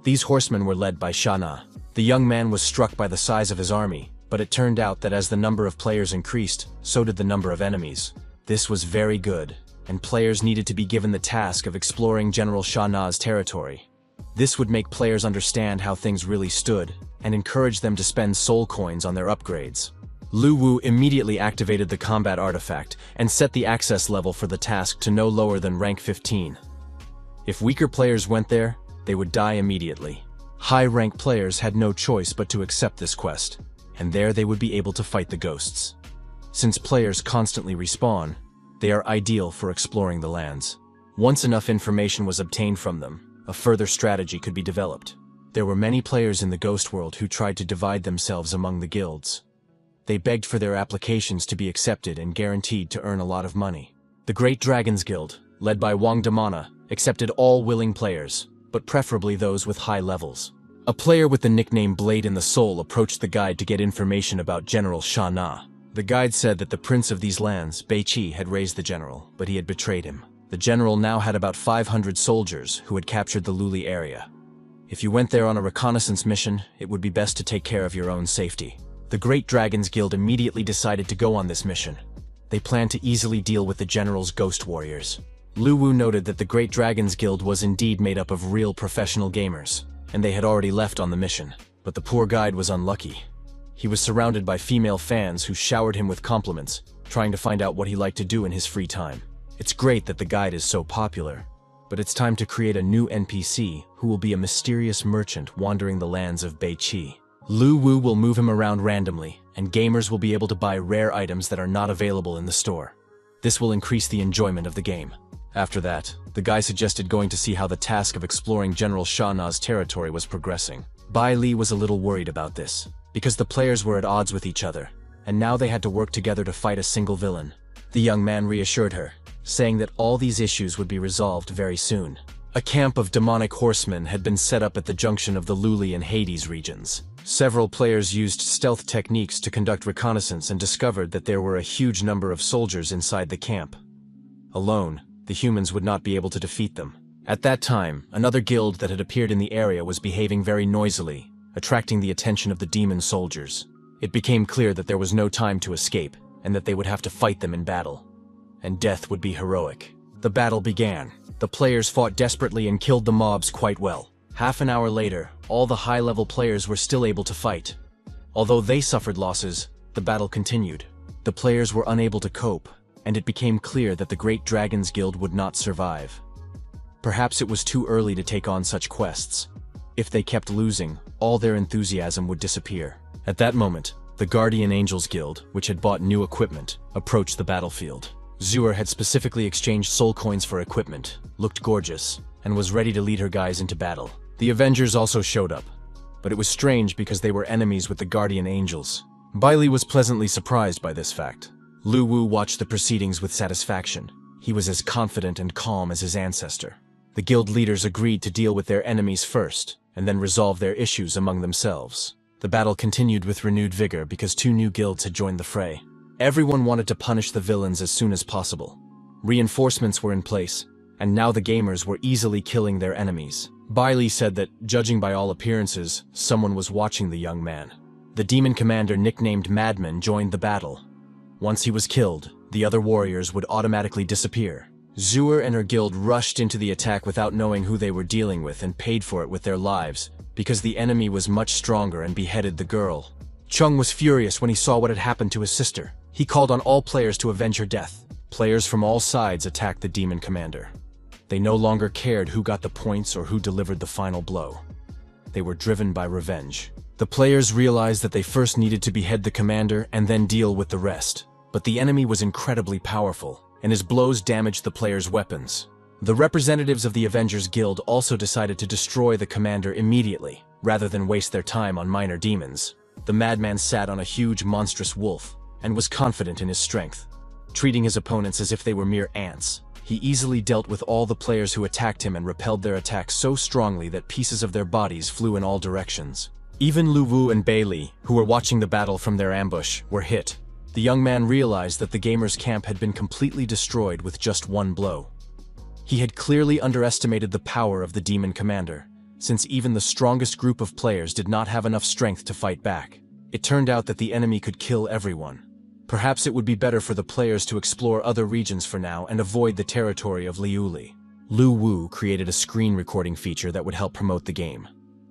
These horsemen were led by Shana. The young man was struck by the size of his army, but it turned out that as the number of players increased, so did the number of enemies. This was very good, and players needed to be given the task of exploring General Shana's territory. This would make players understand how things really stood, and encourage them to spend soul coins on their upgrades. Lu Wu immediately activated the combat artifact and set the access level for the task to no lower than rank 15. If weaker players went there, they would die immediately. High-rank players had no choice but to accept this quest, and there they would be able to fight the ghosts. Since players constantly respawn, they are ideal for exploring the lands. Once enough information was obtained from them, a further strategy could be developed. There were many players in the Ghost World who tried to divide themselves among the guilds. They begged for their applications to be accepted and guaranteed to earn a lot of money. The Great Dragons Guild, led by Wang Damana, accepted all willing players, but preferably those with high levels. A player with the nickname Blade in the Soul approached the guide to get information about General Sha Na. The guide said that the prince of these lands, Bei Qi, had raised the general, but he had betrayed him. The general now had about 500 soldiers who had captured the Luli area. If you went there on a reconnaissance mission, it would be best to take care of your own safety. The Great Dragons Guild immediately decided to go on this mission. They planned to easily deal with the general's ghost warriors. Lu Wu noted that the Great Dragons Guild was indeed made up of real professional gamers, and they had already left on the mission. But the poor guide was unlucky. He was surrounded by female fans who showered him with compliments, trying to find out what he liked to do in his free time. It's great that the guide is so popular, but it's time to create a new NPC who will be a mysterious merchant wandering the lands of Bei Qi. Lu Wu will move him around randomly, and gamers will be able to buy rare items that are not available in the store. This will increase the enjoyment of the game. After that, the guy suggested going to see how the task of exploring General Sha Na's territory was progressing. Bai Li was a little worried about this, because the players were at odds with each other, and now they had to work together to fight a single villain. The young man reassured her, saying that all these issues would be resolved very soon. A camp of demonic horsemen had been set up at the junction of the Luli and Hades regions. Several players used stealth techniques to conduct reconnaissance and discovered that there were a huge number of soldiers inside the camp. Alone, the humans would not be able to defeat them. At that time, another guild that had appeared in the area was behaving very noisily, attracting the attention of the demon soldiers. It became clear that there was no time to escape, and that they would have to fight them in battle. And death would be heroic. The battle began. The players fought desperately and killed the mobs quite well. Half an hour later, all the high-level players were still able to fight. Although they suffered losses, the battle continued. The players were unable to cope, and it became clear that the Great Dragons Guild would not survive. Perhaps it was too early to take on such quests. If they kept losing, all their enthusiasm would disappear. At that moment, the Guardian Angels Guild, which had bought new equipment, approached the battlefield. Zuer had specifically exchanged soul coins for equipment, looked gorgeous, and was ready to lead her guys into battle. The Avengers also showed up, but it was strange because they were enemies with the Guardian Angels. Bai Li was pleasantly surprised by this fact. Lu Wu watched the proceedings with satisfaction. He was as confident and calm as his ancestor. The guild leaders agreed to deal with their enemies first, and then resolve their issues among themselves. The battle continued with renewed vigor because two new guilds had joined the fray. Everyone wanted to punish the villains as soon as possible. Reinforcements were in place, and now the gamers were easily killing their enemies. Bai Li said that, judging by all appearances, someone was watching the young man. The demon commander nicknamed Madman joined the battle. Once he was killed, the other warriors would automatically disappear. Zuer and her guild rushed into the attack without knowing who they were dealing with and paid for it with their lives, because the enemy was much stronger and beheaded the girl. Chung was furious when he saw what had happened to his sister. He called on all players to avenge her death. Players from all sides attacked the demon commander. They no longer cared who got the points or who delivered the final blow. They were driven by revenge. The players realized that they first needed to behead the commander and then deal with the rest. But the enemy was incredibly powerful, and his blows damaged the players' weapons. The representatives of the Avengers Guild also decided to destroy the commander immediately, rather than waste their time on minor demons. The madman sat on a huge monstrous wolf, and was confident in his strength. Treating his opponents as if they were mere ants, he easily dealt with all the players who attacked him and repelled their attacks so strongly that pieces of their bodies flew in all directions. Even Lu Wu and Bai Li, who were watching the battle from their ambush, were hit. The young man realized that the gamers' camp had been completely destroyed with just one blow. He had clearly underestimated the power of the demon commander, since even the strongest group of players did not have enough strength to fight back. It turned out that the enemy could kill everyone. Perhaps it would be better for the players to explore other regions for now and avoid the territory of Liuli. Lu Wu created a screen recording feature that would help promote the game.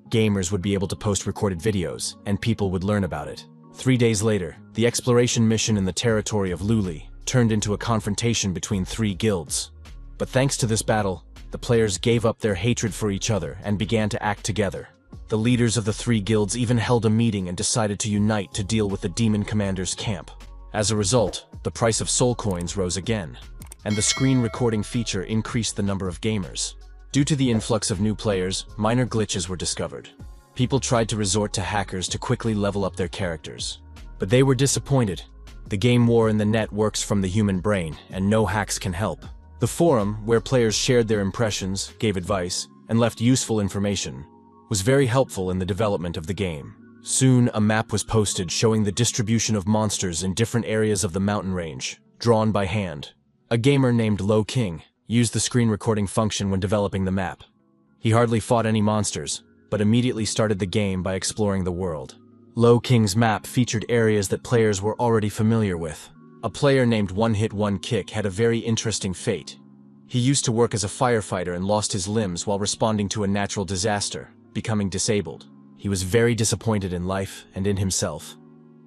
Gamers would be able to post recorded videos, and people would learn about it. 3 days later, the exploration mission in the territory of Luli turned into a confrontation between 3 guilds. But thanks to this battle, the players gave up their hatred for each other and began to act together. The leaders of the 3 guilds even held a meeting and decided to unite to deal with the demon commander's camp. As a result, the price of soul coins rose again, and the screen recording feature increased the number of gamers. Due to the influx of new players, minor glitches were discovered. People tried to resort to hackers to quickly level up their characters. But they were disappointed. The game war in the net works from the human brain, and no hacks can help. The forum, where players shared their impressions, gave advice, and left useful information, was very helpful in the development of the game. Soon, a map was posted showing the distribution of monsters in different areas of the mountain range, drawn by hand. A gamer named Lo King used the screen recording function when developing the map. He hardly fought any monsters, but immediately started the game by exploring the world. Lo King's map featured areas that players were already familiar with. A player named One Hit One Kick had a very interesting fate. He used to work as a firefighter and lost his limbs while responding to a natural disaster, becoming disabled. He was very disappointed in life and in himself,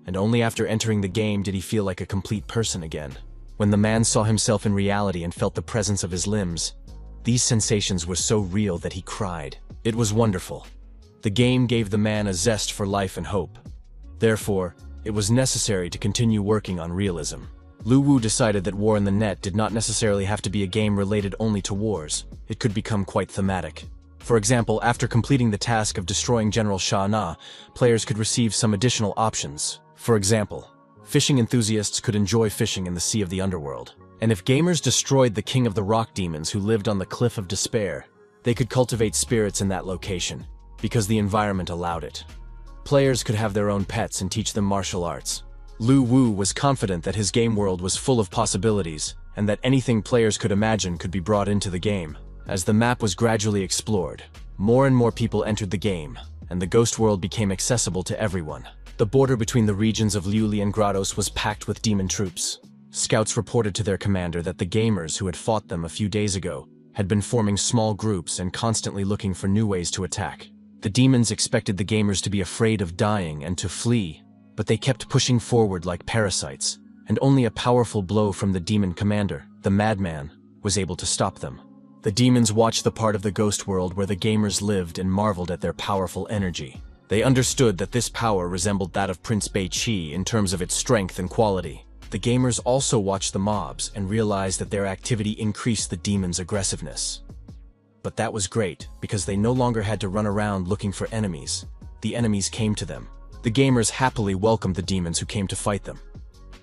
and only after entering the game did he feel like a complete person again. When the man saw himself in reality and felt the presence of his limbs, these sensations were so real that he cried. It was wonderful. The game gave the man a zest for life and hope. Therefore, it was necessary to continue working on realism. Lu Wu decided that War in the Net did not necessarily have to be a game related only to wars. It could become quite thematic. For example, after completing the task of destroying General Sha Na, players could receive some additional options. For example, fishing enthusiasts could enjoy fishing in the Sea of the Underworld. And if gamers destroyed the King of the Rock Demons who lived on the Cliff of Despair, they could cultivate spirits in that location, because the environment allowed it. Players could have their own pets and teach them martial arts. Lu Wu was confident that his game world was full of possibilities, and that anything players could imagine could be brought into the game. As the map was gradually explored, more and more people entered the game, and the ghost world became accessible to everyone. The border between the regions of Liuli and Grados was packed with demon troops. Scouts reported to their commander that the gamers who had fought them a few days ago had been forming small groups and constantly looking for new ways to attack. The demons expected the gamers to be afraid of dying and to flee, but they kept pushing forward like parasites, and only a powerful blow from the demon commander, the madman, was able to stop them. The demons watched the part of the ghost world where the gamers lived and marveled at their powerful energy. They understood that this power resembled that of Prince Bei Qi in terms of its strength and quality. The gamers also watched the mobs and realized that their activity increased the demons' aggressiveness. But that was great, because they no longer had to run around looking for enemies. The enemies came to them. The gamers happily welcomed the demons who came to fight them.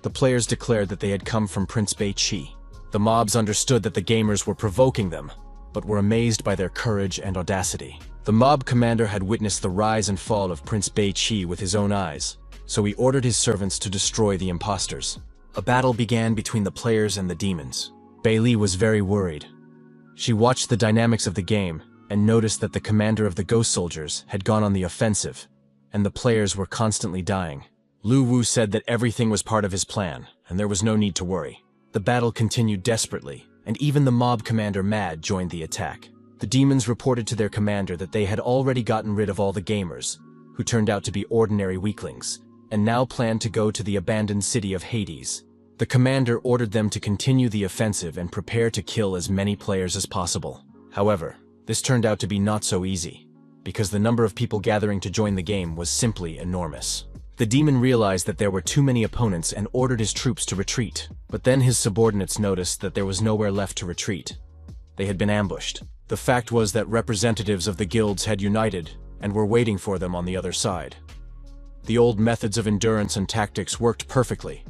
The players declared that they had come from Prince Bei Qi. The mobs understood that the gamers were provoking them, but were amazed by their courage and audacity. The mob commander had witnessed the rise and fall of Prince Bei Qi with his own eyes, so he ordered his servants to destroy the imposters. A battle began between the players and the demons. Bei Li was very worried. She watched the dynamics of the game and noticed that the commander of the ghost soldiers had gone on the offensive, and the players were constantly dying. Lu Wu said that everything was part of his plan, and there was no need to worry. The battle continued desperately, and even the mob commander Mad joined the attack. The demons reported to their commander that they had already gotten rid of all the gamers, who turned out to be ordinary weaklings, and now planned to go to the abandoned city of Hades. The commander ordered them to continue the offensive and prepare to kill as many players as possible. However, this turned out to be not so easy, because the number of people gathering to join the game was simply enormous. The demon realized that there were too many opponents and ordered his troops to retreat. But then his subordinates noticed that there was nowhere left to retreat. They had been ambushed. The fact was that representatives of the guilds had united and were waiting for them on the other side. The old methods of endurance and tactics worked perfectly,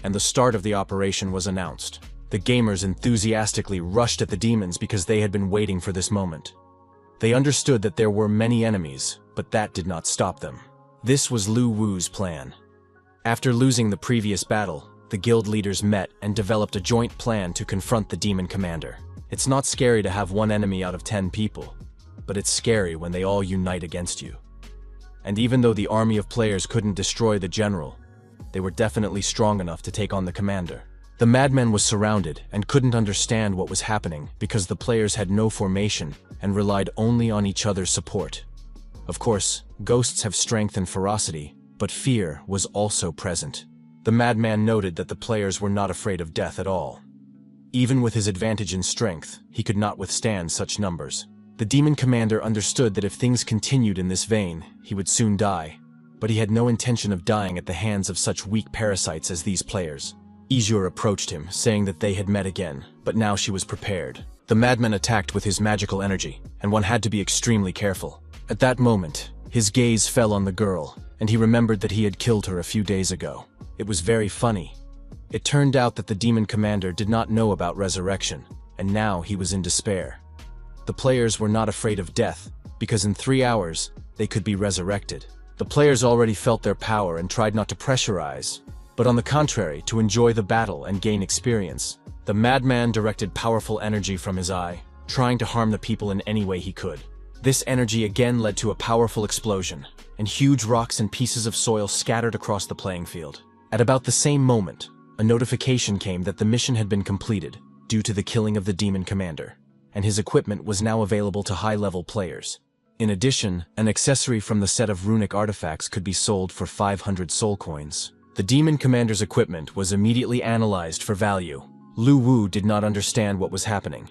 and the start of the operation was announced. The gamers enthusiastically rushed at the demons because they had been waiting for this moment. They understood that there were many enemies, but that did not stop them. This was Lu Wu's plan. After losing the previous battle, the guild leaders met and developed a joint plan to confront the demon commander. It's not scary to have one enemy out of 10 people, but it's scary when they all unite against you. And even though the army of players couldn't destroy the general, they were definitely strong enough to take on the commander. The madman was surrounded and couldn't understand what was happening because the players had no formation and relied only on each other's support. Of course, ghosts have strength and ferocity, but fear was also present. The madman noted that the players were not afraid of death at all. Even with his advantage in strength, he could not withstand such numbers. The demon commander understood that if things continued in this vein, he would soon die, but he had no intention of dying at the hands of such weak parasites as these players. Izur approached him, saying that they had met again, but now she was prepared. The madman attacked with his magical energy, and one had to be extremely careful. At that moment, His gaze fell on the girl, and he remembered that he had killed her a few days ago. It was very funny. It turned out that the demon commander did not know about resurrection, and now he was in despair. The players were not afraid of death, because in 3 hours, they could be resurrected. The players already felt their power and tried not to pressurize, but on the contrary, to enjoy the battle and gain experience. The madman directed powerful energy from his eye, trying to harm the people in any way he could. This energy again led to a powerful explosion, and huge rocks and pieces of soil scattered across the playing field. At about the same moment, a notification came that the mission had been completed due to the killing of the demon commander, and his equipment was now available to high-level players. In addition, an accessory from the set of runic artifacts could be sold for 500 soul coins. The demon commander's equipment was immediately analyzed for value. Lu Wu did not understand what was happening,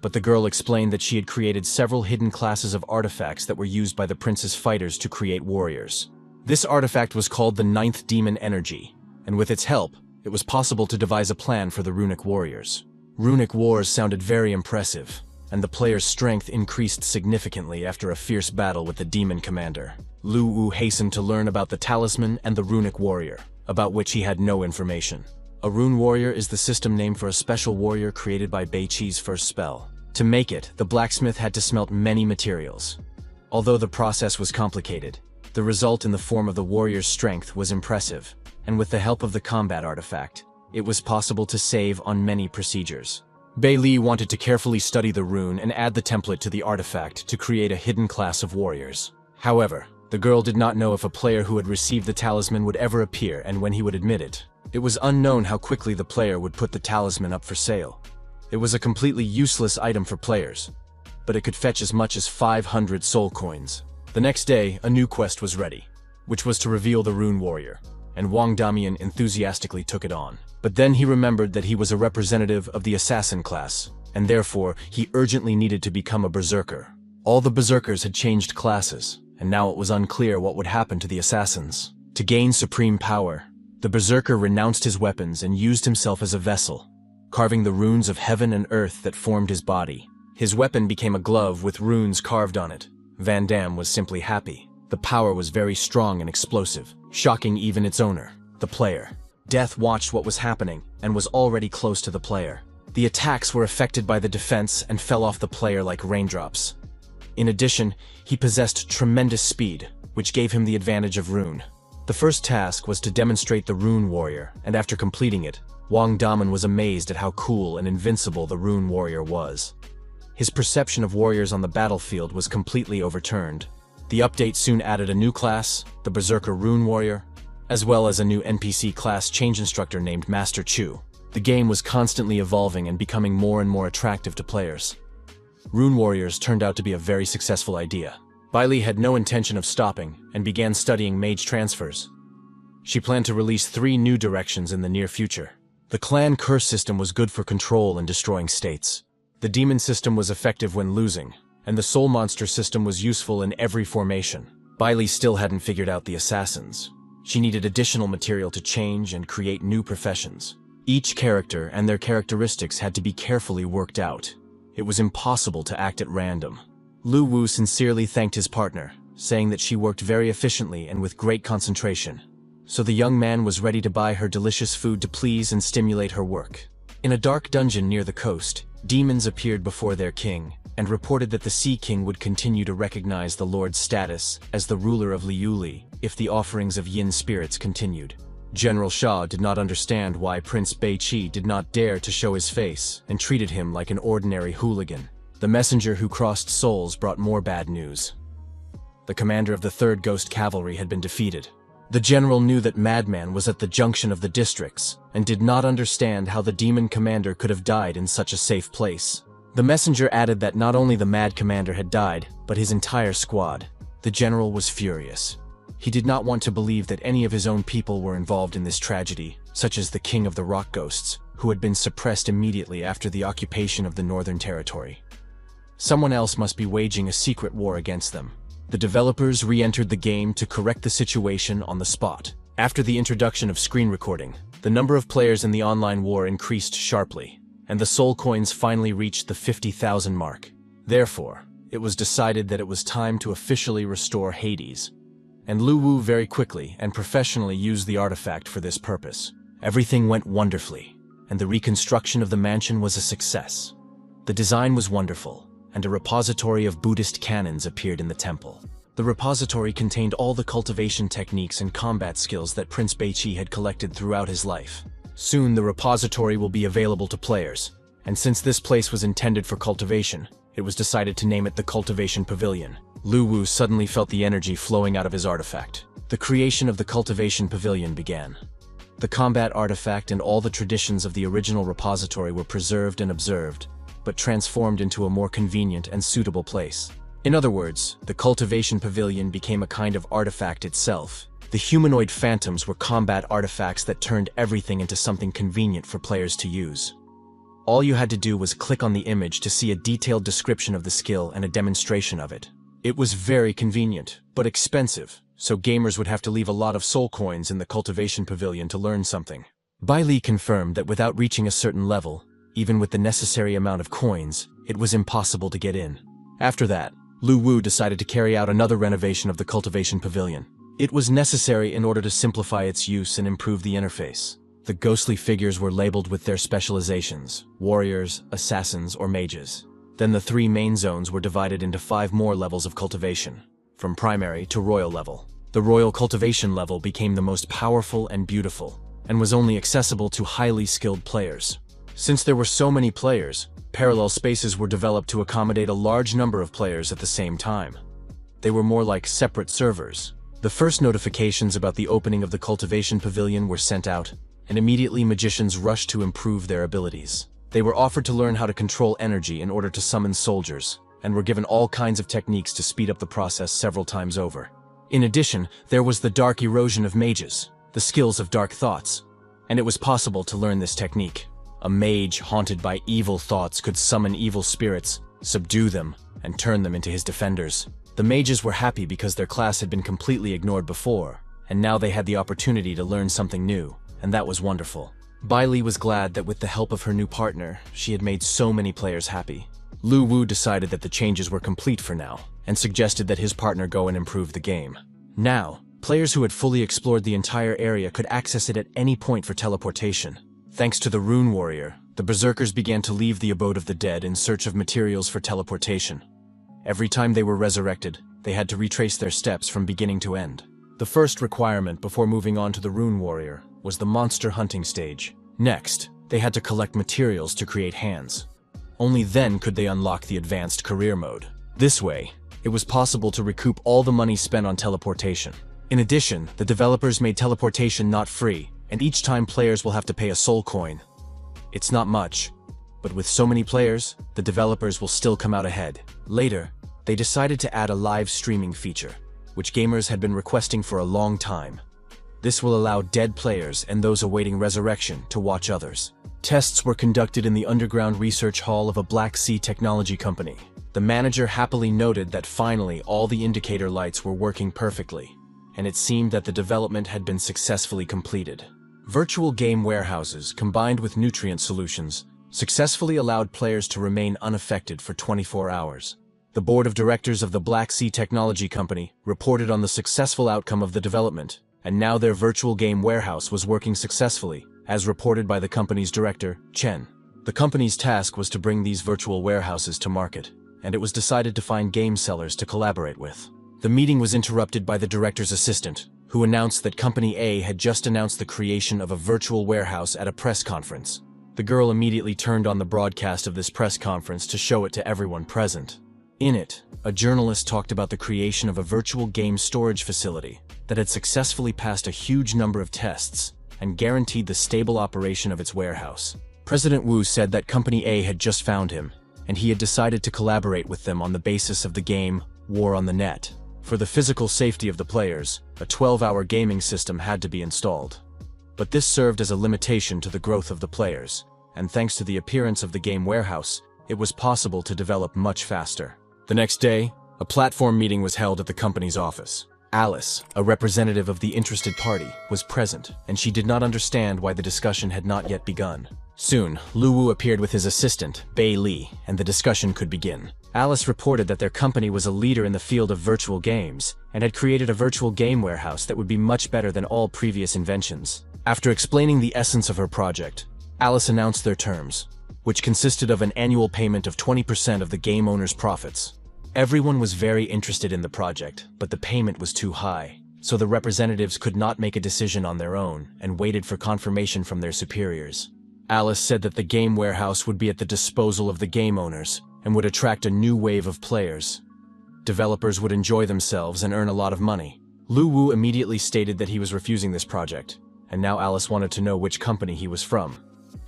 but the girl explained that she had created several hidden classes of artifacts that were used by the prince's fighters to create warriors. This artifact was called the Ninth Demon Energy, and with its help, it was possible to devise a plan for the runic warriors. Runic wars sounded very impressive, and the player's strength increased significantly after a fierce battle with the demon commander. Lu Wu hastened to learn about the talisman and the runic warrior, about which he had no information. A rune warrior is the system name for a special warrior created by Bei Qi's first spell. To make it, the blacksmith had to smelt many materials. Although the process was complicated, the result in the form of the warrior's strength was impressive, and with the help of the combat artifact, it was possible to save on many procedures. Bei Li wanted to carefully study the rune and add the template to the artifact to create a hidden class of warriors. However, the girl did not know if a player who had received the talisman would ever appear and when he would admit it. It was unknown how quickly the player would put the talisman up for sale. It was a completely useless item for players, but it could fetch as much as 500 soul coins. The next day, a new quest was ready, which was to reveal the rune warrior, and Wang Damian enthusiastically took it on. But then he remembered that he was a representative of the assassin class, and therefore he urgently needed to become a berserker. All the berserkers had changed classes, and now it was unclear what would happen to the assassins. To gain supreme power, the berserker renounced his weapons and used himself as a vessel, carving the runes of heaven and earth that formed his body. His weapon became a glove with runes carved on it. Van Damme was simply happy. The power was very strong and explosive, shocking even its owner, the player. Death watched what was happening and was already close to the player. The attacks were affected by the defense and fell off the player like raindrops. In addition, he possessed tremendous speed, which gave him the advantage of rune. The first task was to demonstrate the rune warrior, and after completing it, Wang Damen was amazed at how cool and invincible the rune warrior was. His perception of warriors on the battlefield was completely overturned. The update soon added a new class, the Berserker Rune Warrior, as well as a new NPC class change instructor named Master Chu. The game was constantly evolving and becoming more and more attractive to players. Rune Warriors turned out to be a very successful idea. Bai Li had no intention of stopping and began studying mage transfers. She planned to release 3 new directions in the near future. The clan curse system was good for control and destroying states. The demon system was effective when losing, and the soul monster system was useful in every formation. Bai Li still hadn't figured out the assassins. She needed additional material to change and create new professions. Each character and their characteristics had to be carefully worked out. It was impossible to act at random. Lu Wu sincerely thanked his partner, saying that she worked very efficiently and with great concentration. So the young man was ready to buy her delicious food to please and stimulate her work. In a dark dungeon near the coast, demons appeared before their king, and reported that the Sea King would continue to recognize the Lord's status as the ruler of Liuli if the offerings of yin spirits continued. General Shah did not understand why Prince Bei Qi did not dare to show his face and treated him like an ordinary hooligan. The messenger who crossed souls brought more bad news. The commander of the 3rd Ghost Cavalry had been defeated. The general knew that Madman was at the junction of the districts and did not understand how the demon commander could have died in such a safe place. The messenger added that not only the mad commander had died, but his entire squad. The general was furious. He did not want to believe that any of his own people were involved in this tragedy, such as the king of the rock ghosts, who had been suppressed immediately after the occupation of the Northern Territory. Someone else must be waging a secret war against them. The developers re-entered the game to correct the situation on the spot. After the introduction of screen recording, the number of players in the online war increased sharply, and the soul coins finally reached the 50,000 mark. Therefore, it was decided that it was time to officially restore Hades. And Lu Wu very quickly and professionally used the artifact for this purpose. Everything went wonderfully, and the reconstruction of the mansion was a success. The design was wonderful, and a repository of Buddhist canons appeared in the temple. The repository contained all the cultivation techniques and combat skills that Prince Beiqi had collected throughout his life. Soon the repository will be available to players, and since this place was intended for cultivation, it was decided to name it the Cultivation Pavilion. Lu Wu suddenly felt the energy flowing out of his artifact. The creation of the Cultivation Pavilion began. The combat artifact and all the traditions of the original repository were preserved and observed, but transformed into a more convenient and suitable place. In other words, the Cultivation Pavilion became a kind of artifact itself. The humanoid phantoms were combat artifacts that turned everything into something convenient for players to use. All you had to do was click on the image to see a detailed description of the skill and a demonstration of it. It was very convenient, but expensive, so gamers would have to leave a lot of soul coins in the Cultivation Pavilion to learn something. Bai Li confirmed that without reaching a certain level, even with the necessary amount of coins, it was impossible to get in. After that, Lu Wu decided to carry out another renovation of the Cultivation Pavilion. It was necessary in order to simplify its use and improve the interface. The ghostly figures were labeled with their specializations: warriors, assassins, or mages. Then the 3 main zones were divided into 5 more levels of cultivation, from primary to royal level. The royal cultivation level became the most powerful and beautiful, and was only accessible to highly skilled players. Since there were so many players, parallel spaces were developed to accommodate a large number of players at the same time. They were more like separate servers. The first notifications about the opening of the Cultivation Pavilion were sent out, and immediately magicians rushed to improve their abilities. They were offered to learn how to control energy in order to summon soldiers, and were given all kinds of techniques to speed up the process several times over. In addition, there was the dark erosion of mages, the skills of dark thoughts, and it was possible to learn this technique. A mage haunted by evil thoughts could summon evil spirits, subdue them, and turn them into his defenders. The mages were happy because their class had been completely ignored before, and now they had the opportunity to learn something new, and that was wonderful. Bai Li was glad that with the help of her new partner, she had made so many players happy. Lu Wu decided that the changes were complete for now, and suggested that his partner go and improve the game. Now, players who had fully explored the entire area could access it at any point for teleportation. Thanks to the Rune Warrior, the Berserkers began to leave the abode of the dead in search of materials for teleportation. Every time they were resurrected, they had to retrace their steps from beginning to end. The first requirement before moving on to the Rune Warrior was the monster hunting stage. Next, they had to collect materials to create hands. Only then could they unlock the advanced career mode. This way, it was possible to recoup all the money spent on teleportation. In addition, the developers made teleportation not free, and each time players will have to pay a soul coin. It's not much, but with so many players, the developers will still come out ahead. Later, they decided to add a live streaming feature, which gamers had been requesting for a long time. This will allow dead players and those awaiting resurrection to watch others. Tests were conducted in the underground research hall of a Black Sea technology company. The manager happily noted that finally all the indicator lights were working perfectly, and it seemed that the development had been successfully completed. Virtual game warehouses combined with nutrient solutions successfully allowed players to remain unaffected for 24 hours. The board of directors of the Black Sea Technology Company reported on the successful outcome of the development, and now their virtual game warehouse was working successfully, as reported by the company's director, Chen. The company's task was to bring these virtual warehouses to market, and it was decided to find game sellers to collaborate with. The meeting was interrupted by the director's assistant, who announced that Company A had just announced the creation of a virtual warehouse at a press conference. The girl immediately turned on the broadcast of this press conference to show it to everyone present. In it, a journalist talked about the creation of a virtual game storage facility that had successfully passed a huge number of tests and guaranteed the stable operation of its warehouse. President Wu said that Company A had just found him, and he had decided to collaborate with them on the basis of the game War on the Net. For the physical safety of the players, a 12-hour gaming system had to be installed. But this served as a limitation to the growth of the players, and thanks to the appearance of the game warehouse, it was possible to develop much faster. The next day, a platform meeting was held at the company's office. Alice, a representative of the interested party, was present, and she did not understand why the discussion had not yet begun. Soon, Lu Wu appeared with his assistant, Bei Li, and the discussion could begin. Alice reported that their company was a leader in the field of virtual games, and had created a virtual game warehouse that would be much better than all previous inventions. After explaining the essence of her project, Alice announced their terms, which consisted of an annual payment of 20% of the game owner's profits. Everyone was very interested in the project, but the payment was too high, so the representatives could not make a decision on their own and waited for confirmation from their superiors. Alice said that the game warehouse would be at the disposal of the game owners and would attract a new wave of players. Developers would enjoy themselves and earn a lot of money. Lu Wu immediately stated that he was refusing this project, and now Alice wanted to know which company he was from,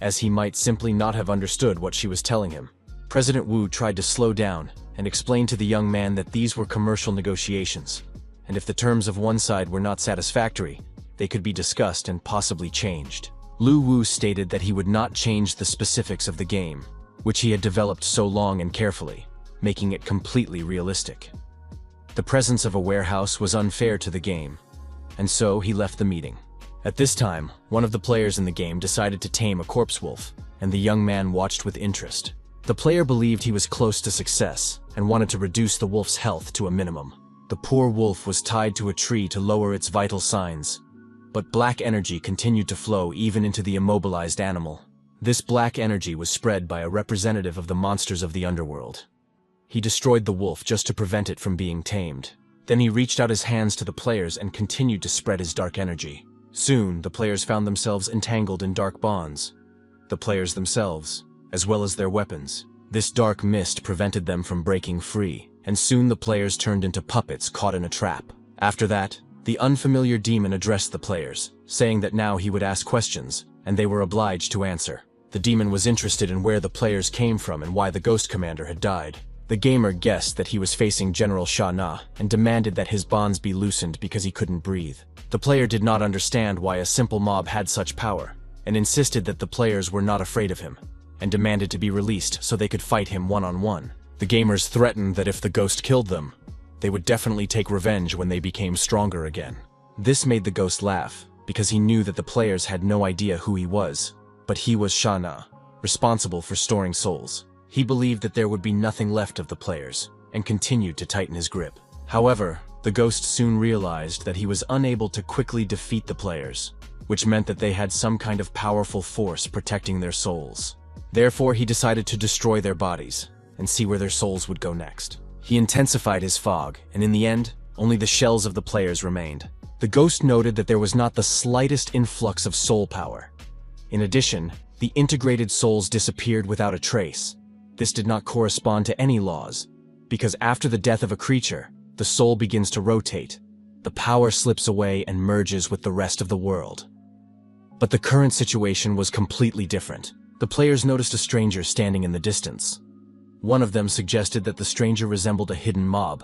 as he might simply not have understood what she was telling him. President Wu tried to slow down and explain to the young man that these were commercial negotiations, and if the terms of one side were not satisfactory, they could be discussed and possibly changed. Lu Wu stated that he would not change the specifics of the game, which he had developed so long and carefully, making it completely realistic. The presence of a warehouse was unfair to the game, and so he left the meeting. At this time, one of the players in the game decided to tame a corpse wolf, and the young man watched with interest. The player believed he was close to success and wanted to reduce the wolf's health to a minimum. The poor wolf was tied to a tree to lower its vital signs, but black energy continued to flow even into the immobilized animal. This black energy was spread by a representative of the monsters of the underworld. He destroyed the wolf just to prevent it from being tamed. Then he reached out his hands to the players and continued to spread his dark energy. Soon, the players found themselves entangled in dark bonds. The players themselves, as well as their weapons. This dark mist prevented them from breaking free, and soon the players turned into puppets caught in a trap. After that, the unfamiliar demon addressed the players, saying that now he would ask questions, and they were obliged to answer. The demon was interested in where the players came from and why the ghost commander had died. The gamer guessed that he was facing General Sha Na and demanded that his bonds be loosened because he couldn't breathe. The player did not understand why a simple mob had such power, and insisted that the players were not afraid of him, and demanded to be released so they could fight him one-on-one. The gamers threatened that if the ghost killed them, they would definitely take revenge when they became stronger again. This made the ghost laugh, because he knew that the players had no idea who he was, but he was Sha Na, responsible for storing souls. He believed that there would be nothing left of the players, and continued to tighten his grip. However, the ghost soon realized that he was unable to quickly defeat the players, which meant that they had some kind of powerful force protecting their souls. Therefore, he decided to destroy their bodies, and see where their souls would go next. He intensified his fog, and in the end, only the shells of the players remained. The ghost noted that there was not the slightest influx of soul power. In addition, the integrated souls disappeared without a trace. This did not correspond to any laws, because after the death of a creature, the soul begins to rotate. The power slips away and merges with the rest of the world. But the current situation was completely different. The players noticed a stranger standing in the distance. One of them suggested that the stranger resembled a hidden mob,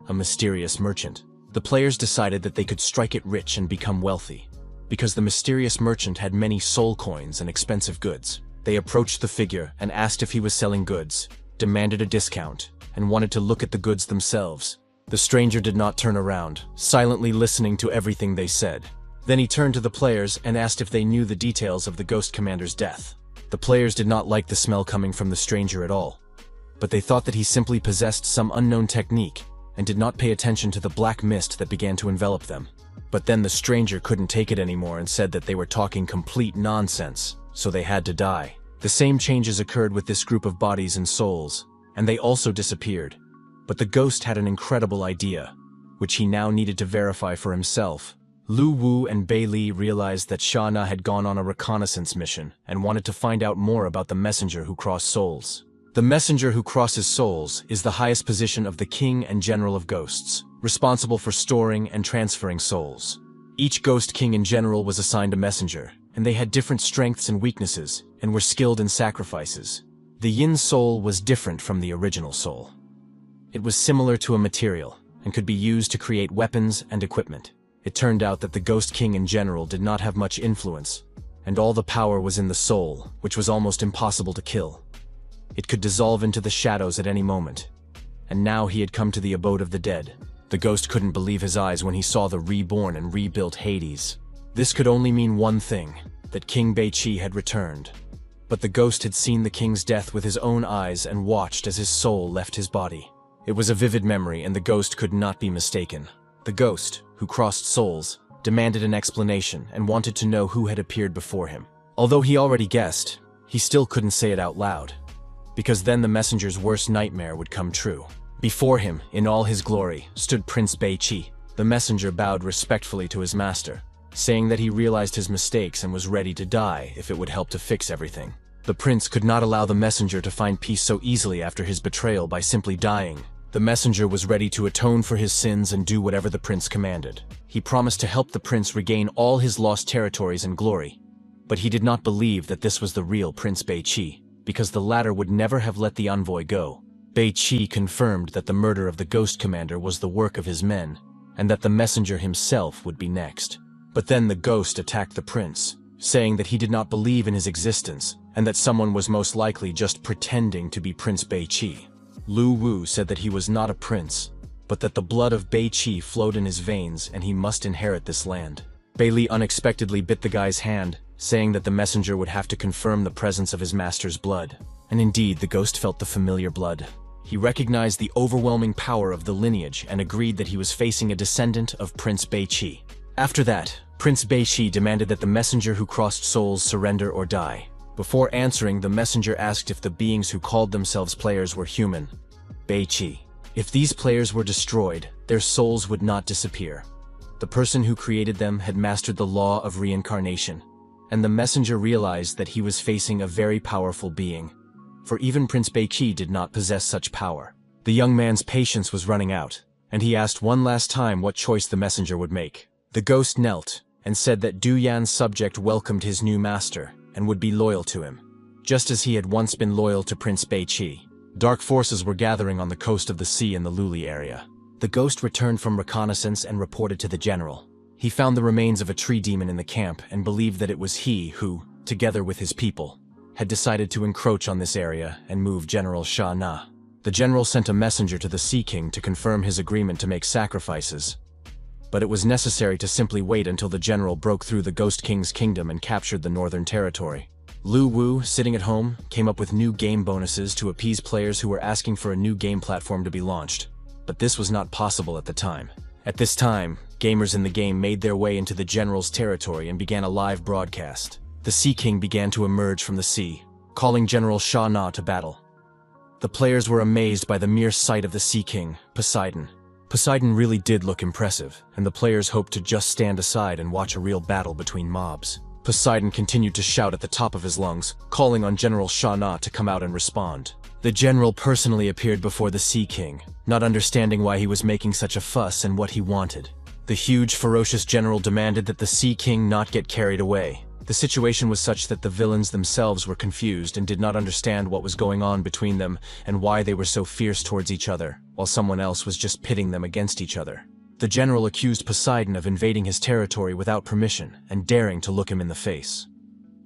a mysterious merchant. The players decided that they could strike it rich and become wealthy, because the mysterious merchant had many soul coins and expensive goods. They approached the figure and asked if he was selling goods, demanded a discount, and wanted to look at the goods themselves. The stranger did not turn around, silently listening to everything they said. Then he turned to the players and asked if they knew the details of the ghost commander's death. The players did not like the smell coming from the stranger at all, but they thought that he simply possessed some unknown technique and did not pay attention to the black mist that began to envelop them. But then the stranger couldn't take it anymore and said that they were talking complete nonsense, so they had to die. The same changes occurred with this group of bodies and souls, and they also disappeared. But the ghost had an incredible idea, which he now needed to verify for himself. Lu Wu and Bei Li realized that Sha Na had gone on a reconnaissance mission and wanted to find out more about the messenger who crossed souls. The messenger who crosses souls is the highest position of the king and general of ghosts, responsible for storing and transferring souls. Each ghost king and general was assigned a messenger, and they had different strengths and weaknesses, and were skilled in sacrifices. The yin soul was different from the original soul. It was similar to a material, and could be used to create weapons and equipment. It turned out that the ghost king and general did not have much influence, and all the power was in the soul, which was almost impossible to kill. It could dissolve into the shadows at any moment, and now he had come to the abode of the dead. The ghost couldn't believe his eyes when he saw the reborn and rebuilt Hades. This could only mean one thing, that King Bei Qi had returned. But the ghost had seen the king's death with his own eyes and watched as his soul left his body. It was a vivid memory, and the ghost could not be mistaken. The ghost, who crossed souls, demanded an explanation and wanted to know who had appeared before him. Although he already guessed, he still couldn't say it out loud, because then the messenger's worst nightmare would come true. Before him, in all his glory, stood Prince Bei-Chi. The messenger bowed respectfully to his master, saying that he realized his mistakes and was ready to die if it would help to fix everything. The prince could not allow the messenger to find peace so easily after his betrayal by simply dying. The messenger was ready to atone for his sins and do whatever the prince commanded. He promised to help the prince regain all his lost territories and glory. But he did not believe that this was the real Prince Bei-Chi, because the latter would never have let the envoy go. Bei-Chi confirmed that the murder of the ghost commander was the work of his men, and that the messenger himself would be next. But then the ghost attacked the prince, saying that he did not believe in his existence, and that someone was most likely just pretending to be Prince Bei-Chi. Lu Wu said that he was not a prince, but that the blood of Bei-Chi flowed in his veins and he must inherit this land. Bei-Li unexpectedly bit the guy's hand, saying that the messenger would have to confirm the presence of his master's blood. And indeed, the ghost felt the familiar blood. He recognized the overwhelming power of the lineage and agreed that he was facing a descendant of Prince Bei-Chi. After that, Prince Bei-Chi demanded that the messenger who crossed souls surrender or die. Before answering, the messenger asked if the beings who called themselves players were human. Bei-Chi: if these players were destroyed, their souls would not disappear. The person who created them had mastered the law of reincarnation, and the messenger realized that he was facing a very powerful being, for even Prince Bei-Chi did not possess such power. The young man's patience was running out, and he asked one last time what choice the messenger would make. The ghost knelt and said that Du Yan's subject welcomed his new master and would be loyal to him, just as he had once been loyal to Prince Bei-Chi. Dark forces were gathering on the coast of the sea in the Luli area. The ghost returned from reconnaissance and reported to the general. He found the remains of a tree demon in the camp and believed that it was he who, together with his people, had decided to encroach on this area and move General Sha Na. The general sent a messenger to the Sea King to confirm his agreement to make sacrifices, but it was necessary to simply wait until the general broke through the Ghost King's kingdom and captured the northern territory. Lu Wu, sitting at home, came up with new game bonuses to appease players who were asking for a new game platform to be launched. But this was not possible at the time. At this time, gamers in the game made their way into the general's territory and began a live broadcast. The Sea King began to emerge from the sea, calling General Sha Na to battle. The players were amazed by the mere sight of the Sea King, Poseidon. Poseidon really did look impressive, and the players hoped to just stand aside and watch a real battle between mobs. Poseidon continued to shout at the top of his lungs, calling on General Sha Na to come out and respond. The general personally appeared before the Sea King, not understanding why he was making such a fuss and what he wanted. The huge, ferocious general demanded that the Sea King not get carried away. The situation was such that the villains themselves were confused and did not understand what was going on between them and why they were so fierce towards each other, while someone else was just pitting them against each other. The general accused Poseidon of invading his territory without permission and daring to look him in the face.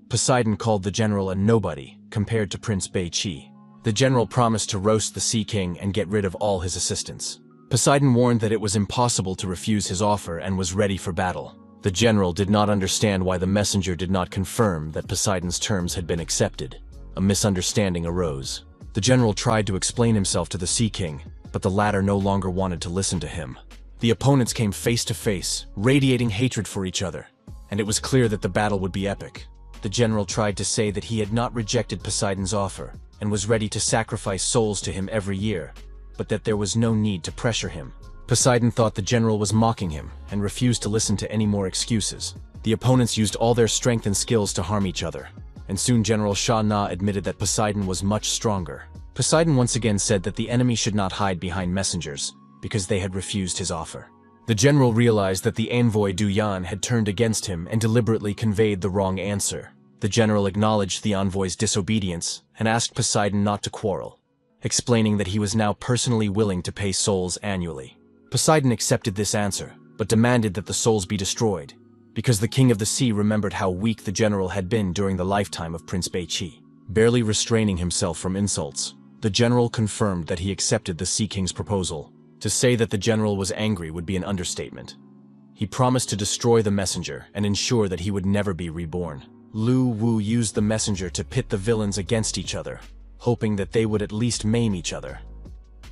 Poseidon called the general a nobody compared to Prince Bei-Chi. The general promised to roast the Sea King and get rid of all his assistants. Poseidon warned that it was impossible to refuse his offer and was ready for battle. The general did not understand why the messenger did not confirm that Poseidon's terms had been accepted. A misunderstanding arose. The general tried to explain himself to the Sea King, but the latter no longer wanted to listen to him. The opponents came face to face, radiating hatred for each other, and it was clear that the battle would be epic. The general tried to say that he had not rejected Poseidon's offer and was ready to sacrifice souls to him every year, but that there was no need to pressure him. Poseidon thought the general was mocking him and refused to listen to any more excuses. The opponents used all their strength and skills to harm each other, and soon General Sha Na admitted that Poseidon was much stronger. Poseidon once again said that the enemy should not hide behind messengers, because they had refused his offer. The general realized that the envoy Du Yan had turned against him and deliberately conveyed the wrong answer. The general acknowledged the envoy's disobedience and asked Poseidon not to quarrel, explaining that he was now personally willing to pay souls annually. Poseidon accepted this answer, but demanded that the souls be destroyed, because the king of the sea remembered how weak the general had been during the lifetime of Prince Bei-Chi. Barely restraining himself from insults, the general confirmed that he accepted the Sea King's proposal. To say that the general was angry would be an understatement. He promised to destroy the messenger and ensure that he would never be reborn. Lu Wu used the messenger to pit the villains against each other, hoping that they would at least maim each other.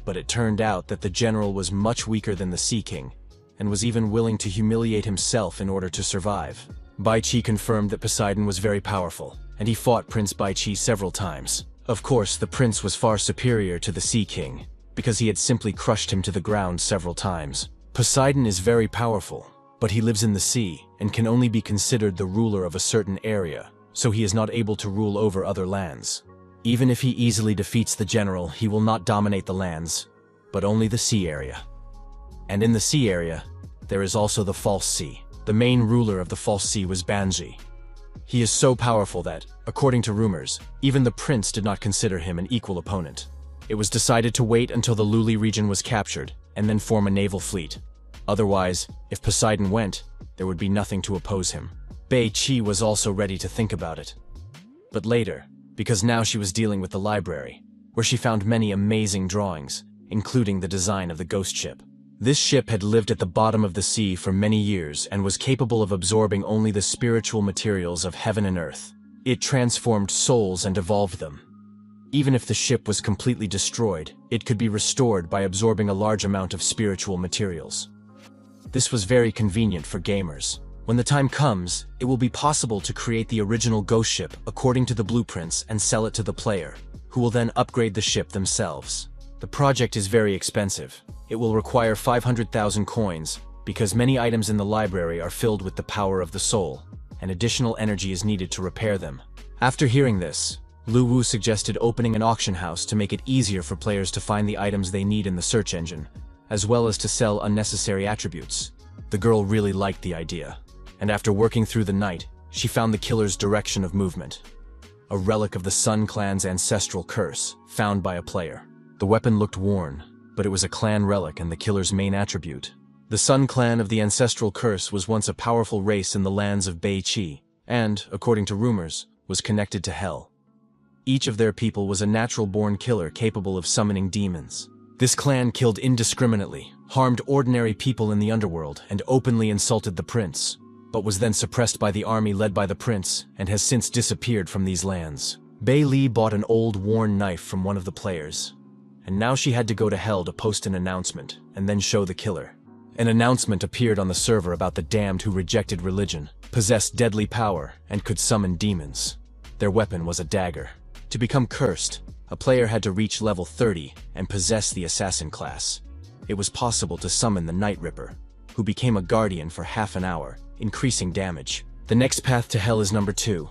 But it turned out that the general was much weaker than the Sea King, and was even willing to humiliate himself in order to survive. Bai Qi confirmed that Poseidon was very powerful, and he fought Prince Bai Qi several times. Of course, the prince was far superior to the Sea King, because he had simply crushed him to the ground several times. Poseidon is very powerful, but he lives in the sea and can only be considered the ruler of a certain area, so he is not able to rule over other lands. Even if he easily defeats the general, he will not dominate the lands, but only the sea area. And in the sea area, there is also the False Sea. The main ruler of the False Sea was Banji. He is so powerful that, according to rumors, even the prince did not consider him an equal opponent. It was decided to wait until the Luli region was captured, and then form a naval fleet. Otherwise, if Poseidon went, there would be nothing to oppose him. Bai Qi was also ready to think about it. But later, because now she was dealing with the library, where she found many amazing drawings, including the design of the ghost ship. This ship had lived at the bottom of the sea for many years and was capable of absorbing only the spiritual materials of heaven and earth. It transformed souls and evolved them. Even if the ship was completely destroyed, it could be restored by absorbing a large amount of spiritual materials. This was very convenient for gamers. When the time comes, it will be possible to create the original ghost ship according to the blueprints and sell it to the player, who will then upgrade the ship themselves. The project is very expensive. It will require 500,000 coins, because many items in the library are filled with the power of the soul, and additional energy is needed to repair them. After hearing this, Lu Wu suggested opening an auction house to make it easier for players to find the items they need in the search engine, as well as to sell unnecessary attributes. The girl really liked the idea, and after working through the night, she found the killer's direction of movement. A relic of the Sun Clan's ancestral curse, found by a player. The weapon looked worn, but it was a clan relic and the killer's main attribute. The Sun Clan of the ancestral curse was once a powerful race in the lands of Bai Qi, and, according to rumors, was connected to hell. Each of their people was a natural-born killer capable of summoning demons. This clan killed indiscriminately, harmed ordinary people in the underworld, and openly insulted the prince, but was then suppressed by the army led by the prince and has since disappeared from these lands. Bai Li bought an old worn knife from one of the players, and now she had to go to hell to post an announcement and then show the killer. An announcement appeared on the server about the damned who rejected religion, possessed deadly power, and could summon demons. Their weapon was a dagger. To become cursed, a player had to reach level 30 and possess the assassin class. It was possible to summon the Night Ripper, who became a guardian for half an hour, increasing damage. The next path to hell is number 2.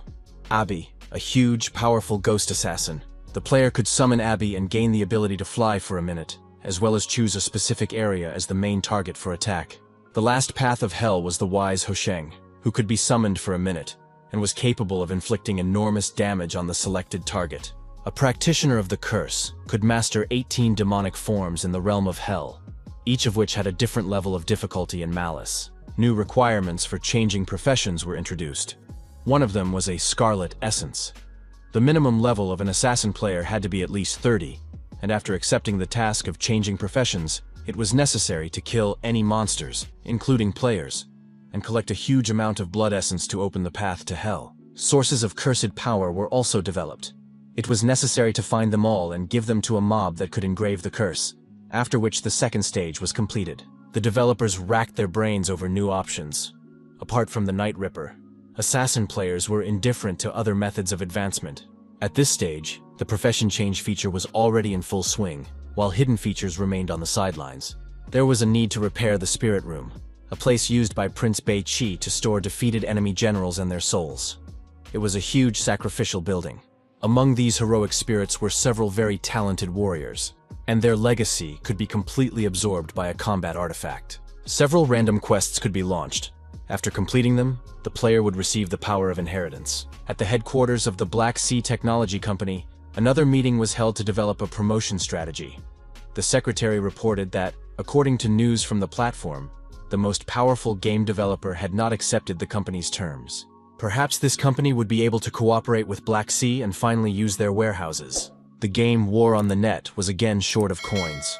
Abby, a huge, powerful ghost assassin. The player could summon Abby and gain the ability to fly for a minute, as well as choose a specific area as the main target for attack. The last path of hell was the wise Hosheng, who could be summoned for a minute, and was capable of inflicting enormous damage on the selected target. A practitioner of the curse could master 18 demonic forms in the realm of hell, each of which had a different level of difficulty and malice. New requirements for changing professions were introduced. One of them was a Scarlet Essence. The minimum level of an assassin player had to be at least 30, and after accepting the task of changing professions, it was necessary to kill any monsters, including players, and collect a huge amount of blood essence to open the path to hell. Sources of cursed power were also developed. It was necessary to find them all and give them to a mob that could engrave the curse, after which the second stage was completed. The developers racked their brains over new options. Apart from the Night Ripper, assassin players were indifferent to other methods of advancement. At this stage, the profession change feature was already in full swing, while hidden features remained on the sidelines. There was a need to repair the Spirit Room, a place used by Prince Bai Qi to store defeated enemy generals and their souls. It was a huge sacrificial building. Among these heroic spirits were several very talented warriors, and their legacy could be completely absorbed by a combat artifact. Several random quests could be launched. After completing them, the player would receive the power of inheritance. At the headquarters of the Black Sea Technology Company, another meeting was held to develop a promotion strategy. The secretary reported that, according to news from the platform, the most powerful game developer had not accepted the company's terms. Perhaps this company would be able to cooperate with Black Sea and finally use their warehouses. The game War on the Net was again short of coins.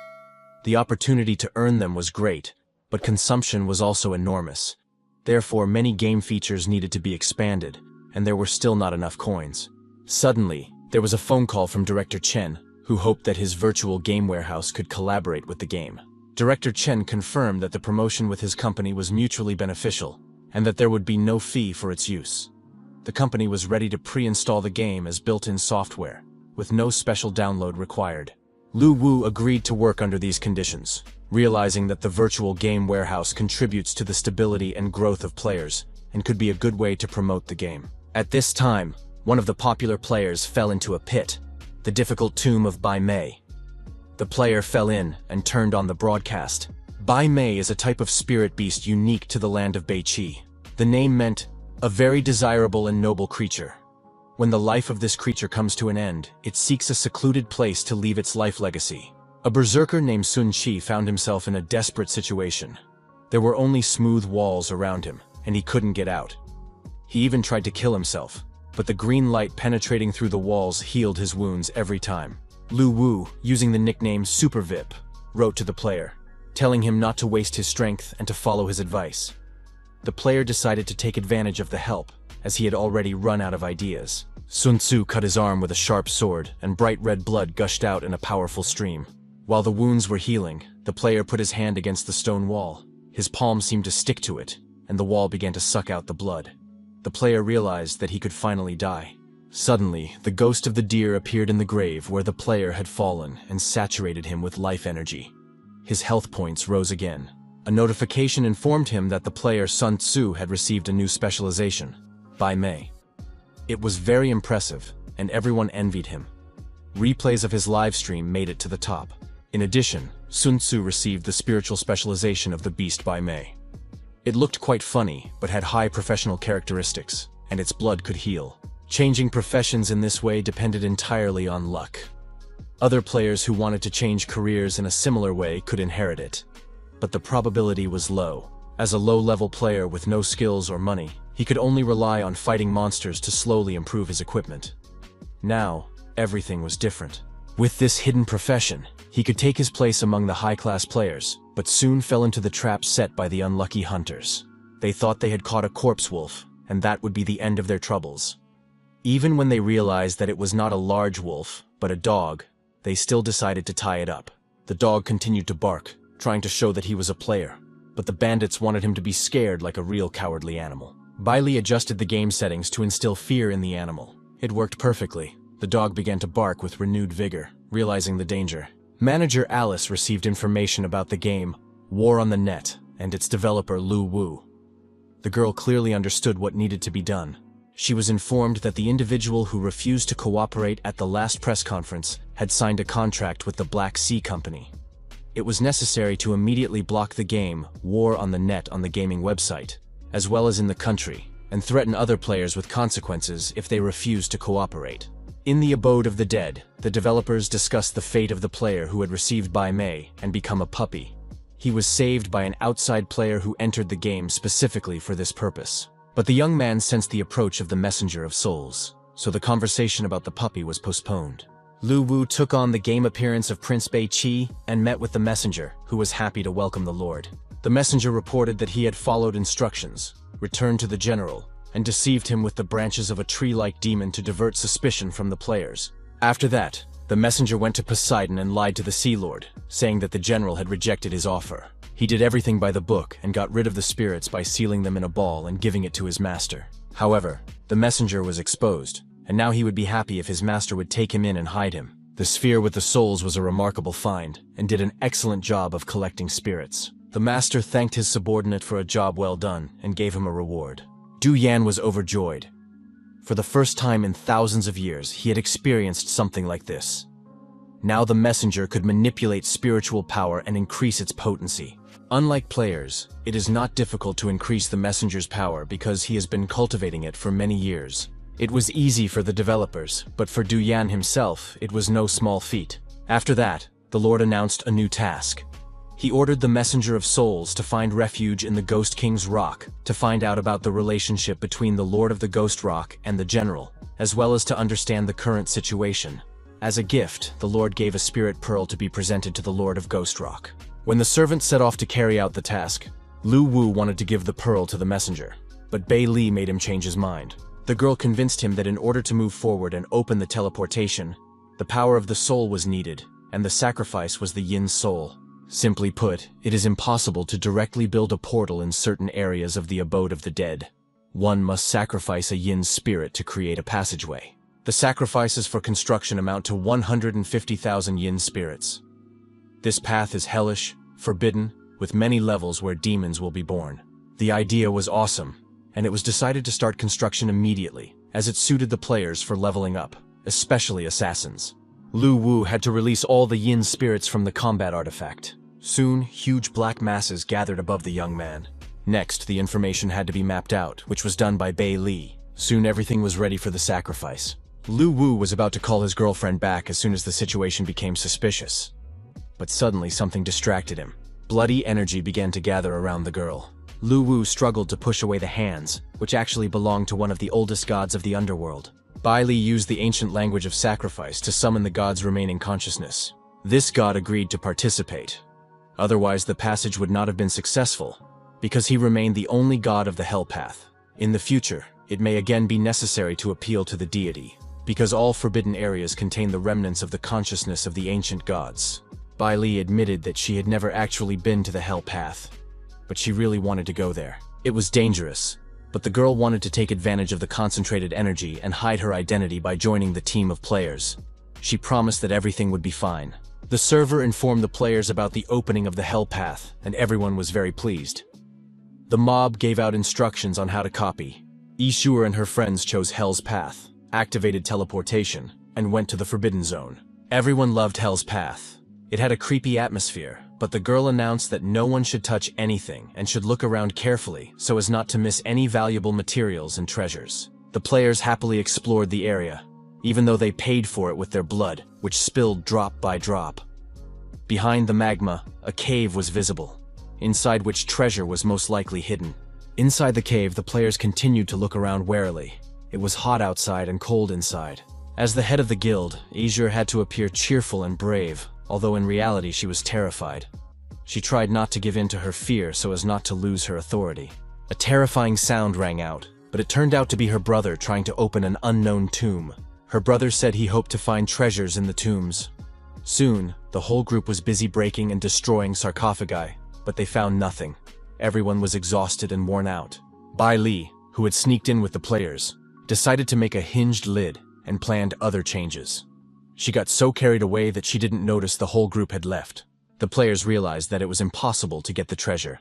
The opportunity to earn them was great, but consumption was also enormous. Therefore, many game features needed to be expanded, and there were still not enough coins. Suddenly, there was a phone call from Director Chen, who hoped that his virtual game warehouse could collaborate with the game. Director Chen confirmed that the promotion with his company was mutually beneficial, and that there would be no fee for its use. The company was ready to pre-install the game as built-in software, with no special download required. Lu Wu agreed to work under these conditions, realizing that the virtual game warehouse contributes to the stability and growth of players, and could be a good way to promote the game. At this time, one of the popular players fell into a pit, the difficult tomb of Bai Mei. The player fell in and turned on the broadcast. Bai Mei is a type of spirit beast unique to the land of Beiqi. The name meant, a very desirable and noble creature. When the life of this creature comes to an end, it seeks a secluded place to leave its life legacy. A berserker named Sun Qi found himself in a desperate situation. There were only smooth walls around him, and he couldn't get out. He even tried to kill himself, but the green light penetrating through the walls healed his wounds every time. Lu Wu, using the nickname Super VIP, wrote to the player, telling him not to waste his strength and to follow his advice. The player decided to take advantage of the help, as he had already run out of ideas. Sun Tzu cut his arm with a sharp sword, and bright red blood gushed out in a powerful stream. While the wounds were healing, the player put his hand against the stone wall. His palm seemed to stick to it, and the wall began to suck out the blood. The player realized that he could finally die. Suddenly, the ghost of the deer appeared in the grave where the player had fallen and saturated him with life energy. His health points rose again. A notification informed him that the player Sun Tzu had received a new specialization, Bai Mei. It was very impressive, and everyone envied him. Replays of his live stream made it to the top. In addition, Sun Tzu received the spiritual specialization of the beast Bai Mei. It looked quite funny, but had high professional characteristics, and its blood could heal. Changing professions in this way depended entirely on luck. Other players who wanted to change careers in a similar way could inherit it, but the probability was low. As a low-level player with no skills or money, he could only rely on fighting monsters to slowly improve his equipment. Now, everything was different. With this hidden profession, he could take his place among the high-class players, but soon fell into the trap set by the unlucky hunters. They thought they had caught a corpse wolf, and that would be the end of their troubles. Even when they realized that it was not a large wolf, but a dog, they still decided to tie it up. The dog continued to bark, trying to show that he was a player, but the bandits wanted him to be scared like a real cowardly animal. Bailey adjusted the game settings to instill fear in the animal. It worked perfectly. The dog began to bark with renewed vigor, realizing the danger. Manager Alice received information about the game, War on the Net, and its developer Lu Wu. The girl clearly understood what needed to be done. She was informed that the individual who refused to cooperate at the last press conference had signed a contract with the Black Sea Company. It was necessary to immediately block the game, War on the Net, on the gaming website, as well as in the country, and threaten other players with consequences if they refused to cooperate. In the abode of the dead, the developers discussed the fate of the player who had received Bai Mei and become a puppy. He was saved by an outside player who entered the game specifically for this purpose. But the young man sensed the approach of the Messenger of Souls, so the conversation about the puppy was postponed. Lu Wu took on the game appearance of Prince Beiqi and met with the messenger, who was happy to welcome the Lord. The messenger reported that he had followed instructions, returned to the general, and deceived him with the branches of a tree-like demon to divert suspicion from the players. After that, the messenger went to Poseidon and lied to the Sea Lord, saying that the general had rejected his offer. He did everything by the book and got rid of the spirits by sealing them in a ball and giving it to his master. However, the messenger was exposed, and now he would be happy if his master would take him in and hide him. The sphere with the souls was a remarkable find, and did an excellent job of collecting spirits. The master thanked his subordinate for a job well done and gave him a reward. Du Yan was overjoyed. For the first time in thousands of years, he had experienced something like this. Now the messenger could manipulate spiritual power and increase its potency. Unlike players, it is not difficult to increase the messenger's power because he has been cultivating it for many years. It was easy for the developers, but for Du Yan himself, it was no small feat. After that, the Lord announced a new task. He ordered the Messenger of Souls to find refuge in the Ghost King's Rock, to find out about the relationship between the Lord of the Ghost Rock and the General, as well as to understand the current situation. As a gift, the Lord gave a spirit pearl to be presented to the Lord of Ghost Rock. When the servant set off to carry out the task, Lu Wu wanted to give the pearl to the messenger, but Bei Li made him change his mind. The girl convinced him that in order to move forward and open the teleportation, the power of the soul was needed, and the sacrifice was the Yin's soul. Simply put, it is impossible to directly build a portal in certain areas of the abode of the dead. One must sacrifice a Yin's spirit to create a passageway. The sacrifices for construction amount to 150,000 Yin spirits. This path is hellish, forbidden, with many levels where demons will be born. The idea was awesome, and it was decided to start construction immediately, as it suited the players for leveling up, especially assassins. Lu Wu had to release all the Yin spirits from the combat artifact. Soon, huge black masses gathered above the young man. Next, the information had to be mapped out, which was done by Bei Li. Soon everything was ready for the sacrifice. Lu Wu was about to call his girlfriend back as soon as the situation became suspicious. But suddenly something distracted him. Bloody energy began to gather around the girl. Lu Wu struggled to push away the hands, which actually belonged to one of the oldest gods of the underworld. Bai Li used the ancient language of sacrifice to summon the god's remaining consciousness. This god agreed to participate. Otherwise, the passage would not have been successful, because he remained the only god of the hell path. In the future, it may again be necessary to appeal to the deity, because all forbidden areas contain the remnants of the consciousness of the ancient gods. Bai Li admitted that she had never actually been to the hell path, but she really wanted to go there. It was dangerous, but the girl wanted to take advantage of the concentrated energy and hide her identity by joining the team of players. She promised that everything would be fine. The server informed the players about the opening of the hell path, and everyone was very pleased. The mob gave out instructions on how to copy. Yishuer and her friends chose Hell's Path, activated teleportation, and went to the Forbidden Zone. Everyone loved Hell's Path. It had a creepy atmosphere, but the girl announced that no one should touch anything and should look around carefully so as not to miss any valuable materials and treasures. The players happily explored the area, even though they paid for it with their blood, which spilled drop by drop. Behind the magma, a cave was visible, inside which treasure was most likely hidden. Inside the cave, the players continued to look around warily. It was hot outside and cold inside. As the head of the guild, Yishuer had to appear cheerful and brave, although in reality she was terrified. She tried not to give in to her fear so as not to lose her authority. A terrifying sound rang out, but it turned out to be her brother trying to open an unknown tomb. Her brother said he hoped to find treasures in the tombs. Soon, the whole group was busy breaking and destroying sarcophagi, but they found nothing. Everyone was exhausted and worn out. Bai Li, who had sneaked in with the players, decided to make a hinged lid and planned other changes. She got so carried away that she didn't notice the whole group had left. The players realized that it was impossible to get the treasure,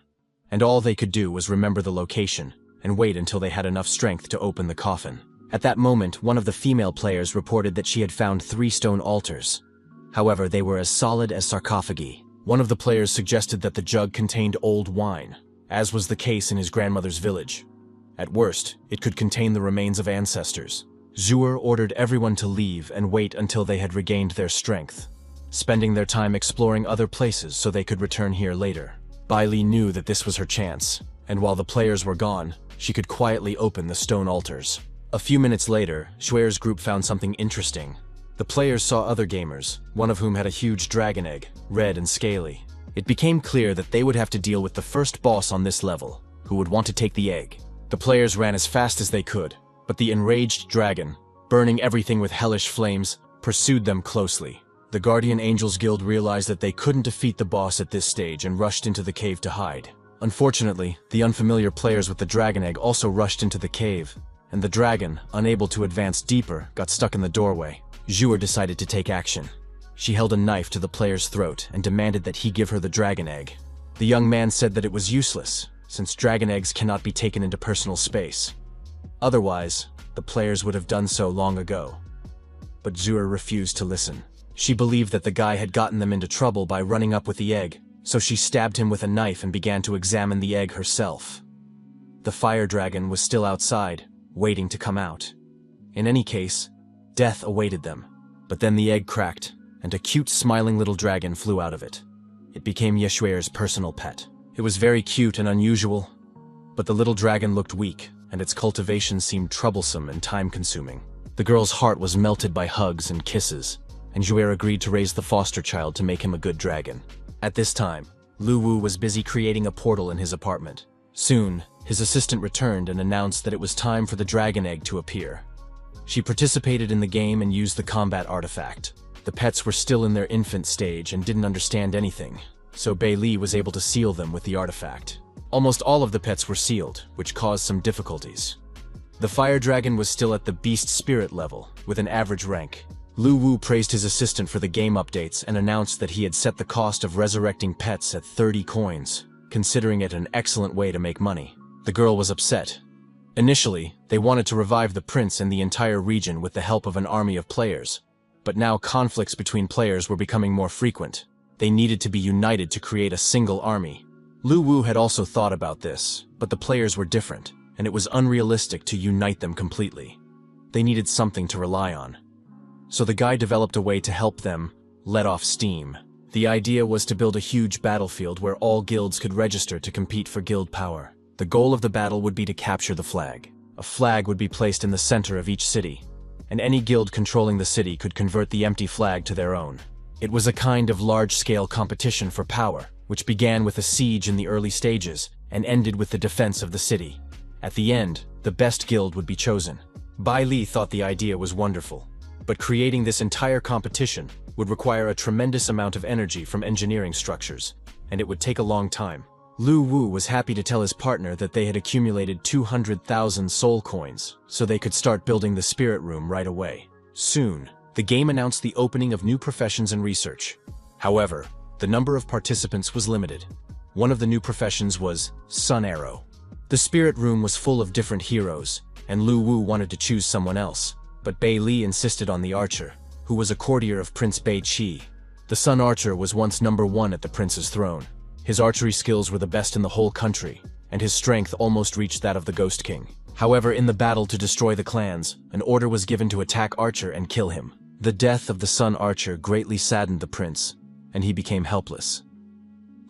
and all they could do was remember the location and wait until they had enough strength to open the coffin. At that moment, one of the female players reported that she had found 3 stone altars. However, they were as solid as sarcophagi. One of the players suggested that the jug contained old wine, as was the case in his grandmother's village. At worst, it could contain the remains of ancestors. Zhuer ordered everyone to leave and wait until they had regained their strength, spending their time exploring other places so they could return here later. Bai Li knew that this was her chance, and while the players were gone, she could quietly open the stone altars. A few minutes later, Xuer's group found something interesting. The players saw other gamers, one of whom had a huge dragon egg, red and scaly. It became clear that they would have to deal with the first boss on this level, who would want to take the egg. The players ran as fast as they could, but the enraged dragon, burning everything with hellish flames, pursued them closely. The Guardian Angels Guild realized that they couldn't defeat the boss at this stage and rushed into the cave to hide. Unfortunately, the unfamiliar players with the dragon egg also rushed into the cave, and the dragon, unable to advance deeper, got stuck in the doorway. Zhuer decided to take action. She held a knife to the player's throat and demanded that he give her the dragon egg. The young man said that it was useless, since dragon eggs cannot be taken into personal space. Otherwise, the players would have done so long ago. But Zhuer refused to listen. She believed that the guy had gotten them into trouble by running up with the egg, so she stabbed him with a knife and began to examine the egg herself. The fire dragon was still outside, waiting to come out. In any case, death awaited them. But then the egg cracked, and a cute smiling little dragon flew out of it. It became Yishuer's personal pet. It was very cute and unusual, but the little dragon looked weak, and its cultivation seemed troublesome and time-consuming. The girl's heart was melted by hugs and kisses, and Zhuer agreed to raise the foster child to make him a good dragon. At this time, Lu Wu was busy creating a portal in his apartment, Soon, his assistant returned and announced that it was time for the dragon egg to appear. She participated in the game and used the combat artifact. The pets were still in their infant stage and didn't understand anything, so Bei Li was able to seal them with the artifact. Almost all of the pets were sealed, which caused some difficulties. The fire dragon was still at the beast spirit level, with an average rank. Lu Wu praised his assistant for the game updates and announced that he had set the cost of resurrecting pets at 30 coins, considering it an excellent way to make money. The girl was upset. Initially, they wanted to revive the prince and the entire region with the help of an army of players, but now conflicts between players were becoming more frequent. They needed to be united to create a single army. Lu Wu had also thought about this, but the players were different, and it was unrealistic to unite them completely. They needed something to rely on. So the guy developed a way to help them let off steam. The idea was to build a huge battlefield where all guilds could register to compete for guild power. The goal of the battle would be to capture the flag. A flag would be placed in the center of each city, and any guild controlling the city could convert the empty flag to their own. It was a kind of large-scale competition for power, which began with a siege in the early stages and ended with the defense of the city. At the end, the best guild would be chosen. Bai Li thought the idea was wonderful, but creating this entire competition would require a tremendous amount of energy from engineering structures, and it would take a long time. Lu Wu was happy to tell his partner that they had accumulated 200,000 soul coins, so they could start building the spirit room right away. Soon, the game announced the opening of new professions and research. However, the number of participants was limited. One of the new professions was Sun Arrow. The spirit room was full of different heroes, and Lu Wu wanted to choose someone else, but Bei Li insisted on the archer, who was a courtier of Prince Bei Qi. The Sun Archer was once number 1 at the prince's throne. His archery skills were the best in the whole country, and his strength almost reached that of the Ghost King. However, in the battle to destroy the clans, an order was given to attack Archer and kill him. The death of the Sun Archer greatly saddened the prince, and he became helpless.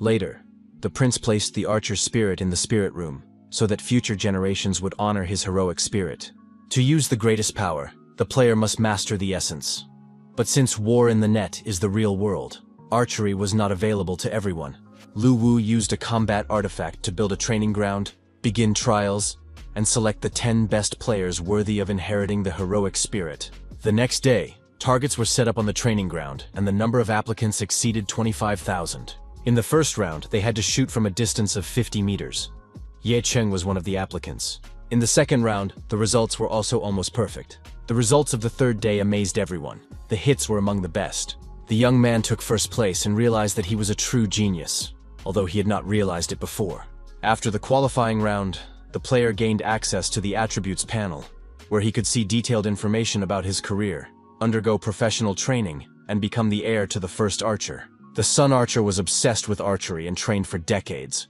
Later, the prince placed the archer's spirit in the spirit room, so that future generations would honor his heroic spirit. To use the greatest power, the player must master the essence. But since war in the net is the real world, archery was not available to everyone. Lu Wu used a combat artifact to build a training ground, begin trials, and select the 10 best players worthy of inheriting the heroic spirit. The next day, targets were set up on the training ground, and the number of applicants exceeded 25,000. In the first round, they had to shoot from a distance of 50 meters. Ye Cheng was one of the applicants. In the second round, the results were also almost perfect. The results of the third day amazed everyone. The hits were among the best. The young man took first place and realized that he was a true genius, although he had not realized it before. After the qualifying round, the player gained access to the attributes panel, where he could see detailed information about his career, undergo professional training, and become the heir to the first archer. The Sun Archer was obsessed with archery and trained for decades.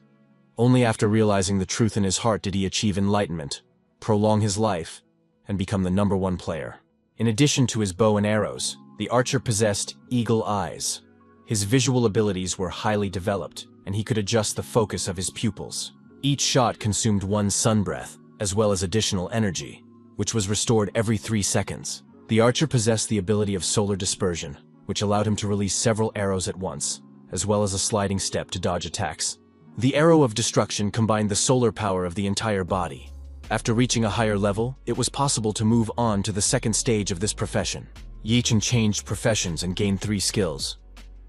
Only after realizing the truth in his heart did he achieve enlightenment, prolong his life, and become the number 1 player. In addition to his bow and arrows, the archer possessed eagle eyes. His visual abilities were highly developed, and he could adjust the focus of his pupils. Each shot consumed 1 sun breath, as well as additional energy, which was restored every 3 seconds. The archer possessed the ability of solar dispersion, which allowed him to release several arrows at once, as well as a sliding step to dodge attacks. The arrow of destruction combined the solar power of the entire body. After reaching a higher level, it was possible to move on to the second stage of this profession. Ye Cheng changed professions and gained 3 skills,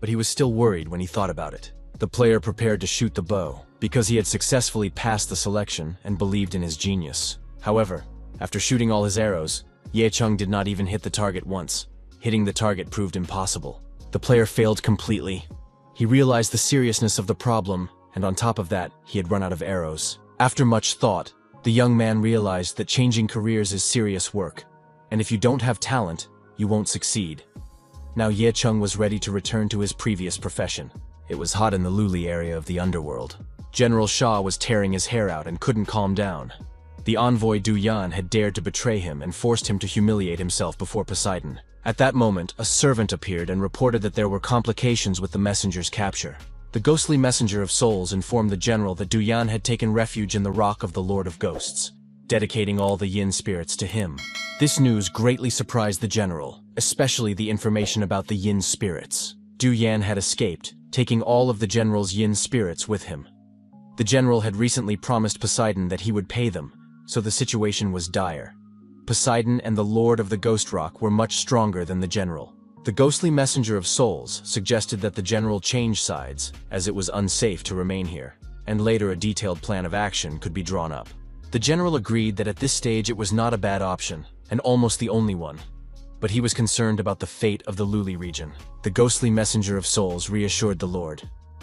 but he was still worried when he thought about it. The player prepared to shoot the bow, because he had successfully passed the selection and believed in his genius. However, after shooting all his arrows, Ye Cheng did not even hit the target once. Hitting the target proved impossible. The player failed completely. He realized the seriousness of the problem, and on top of that, he had run out of arrows. After much thought, the young man realized that changing careers is serious work, and if you don't have talent, you won't succeed. Now Ye Cheng was ready to return to his previous profession. It was hot in the Luli area of the underworld. General Shah was tearing his hair out and couldn't calm down. The envoy Du Yan had dared to betray him and forced him to humiliate himself before Poseidon. At that moment, a servant appeared and reported that there were complications with the messenger's capture. The ghostly messenger of souls informed the general that Du Yan had taken refuge in the rock of the Lord of Ghosts, dedicating all the yin spirits to him. This news greatly surprised the general, especially the information about the yin spirits. Du Yan had escaped, taking all of the general's yin spirits with him. The general had recently promised Poseidon that he would pay them, so the situation was dire. Poseidon and the Lord of the Ghost Rock were much stronger than the general. The ghostly messenger of souls suggested that the general change sides, as it was unsafe to remain here, and later a detailed plan of action could be drawn up. The general agreed that at this stage it was not a bad option, and almost the only one. But he was concerned about the fate of the Luli region. The ghostly messenger of souls reassured the Lord.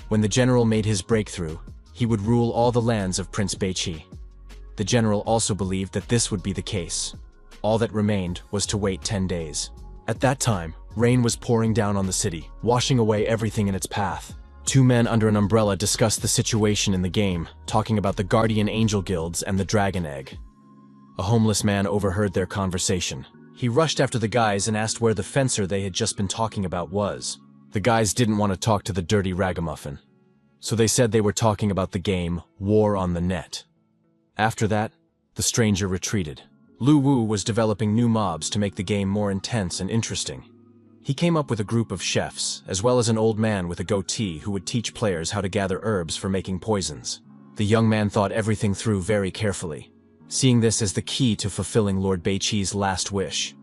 When the general made his breakthrough, he would rule all the lands of Prince Beichi. The general also believed that this would be the case. All that remained was to wait 10 days. At that time, rain was pouring down on the city, washing away everything in its path. Two men under an umbrella discussed the situation in the game, talking about the guardian angel guilds and the dragon egg. A homeless man overheard their conversation. He rushed after the guys and asked where the fencer they had just been talking about was. The guys didn't want to talk to the dirty ragamuffin, so they said they were talking about the game War on the Net. After that, the stranger retreated. Lu Wu was developing new mobs to make the game more intense and interesting. He came up with a group of chefs, as well as an old man with a goatee who would teach players how to gather herbs for making poisons. The young man thought everything through very carefully, seeing this as the key to fulfilling Lord Beichi's last wish.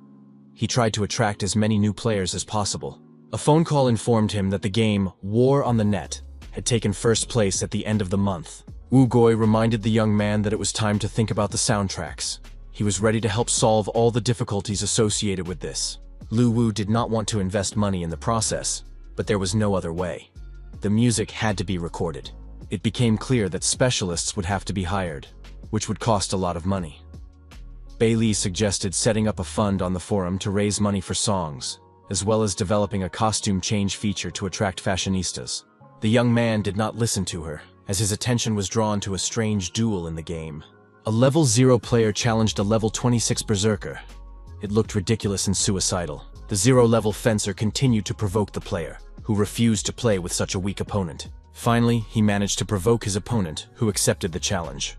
He tried to attract as many new players as possible. A phone call informed him that the game War on the Net had taken first place at the end of the month. Wu Goi reminded the young man that it was time to think about the soundtracks. He was ready to help solve all the difficulties associated with this. Lu Wu did not want to invest money in the process, but there was no other way. The music had to be recorded. It became clear that specialists would have to be hired, which would cost a lot of money. Bei Li suggested setting up a fund on the forum to raise money for songs, as well as developing a costume change feature to attract fashionistas. The young man did not listen to her, as his attention was drawn to a strange duel in the game. A level 0 player challenged a level 26 berserker. It looked ridiculous and suicidal. The 0-level fencer continued to provoke the player, who refused to play with such a weak opponent. Finally, he managed to provoke his opponent, who accepted the challenge.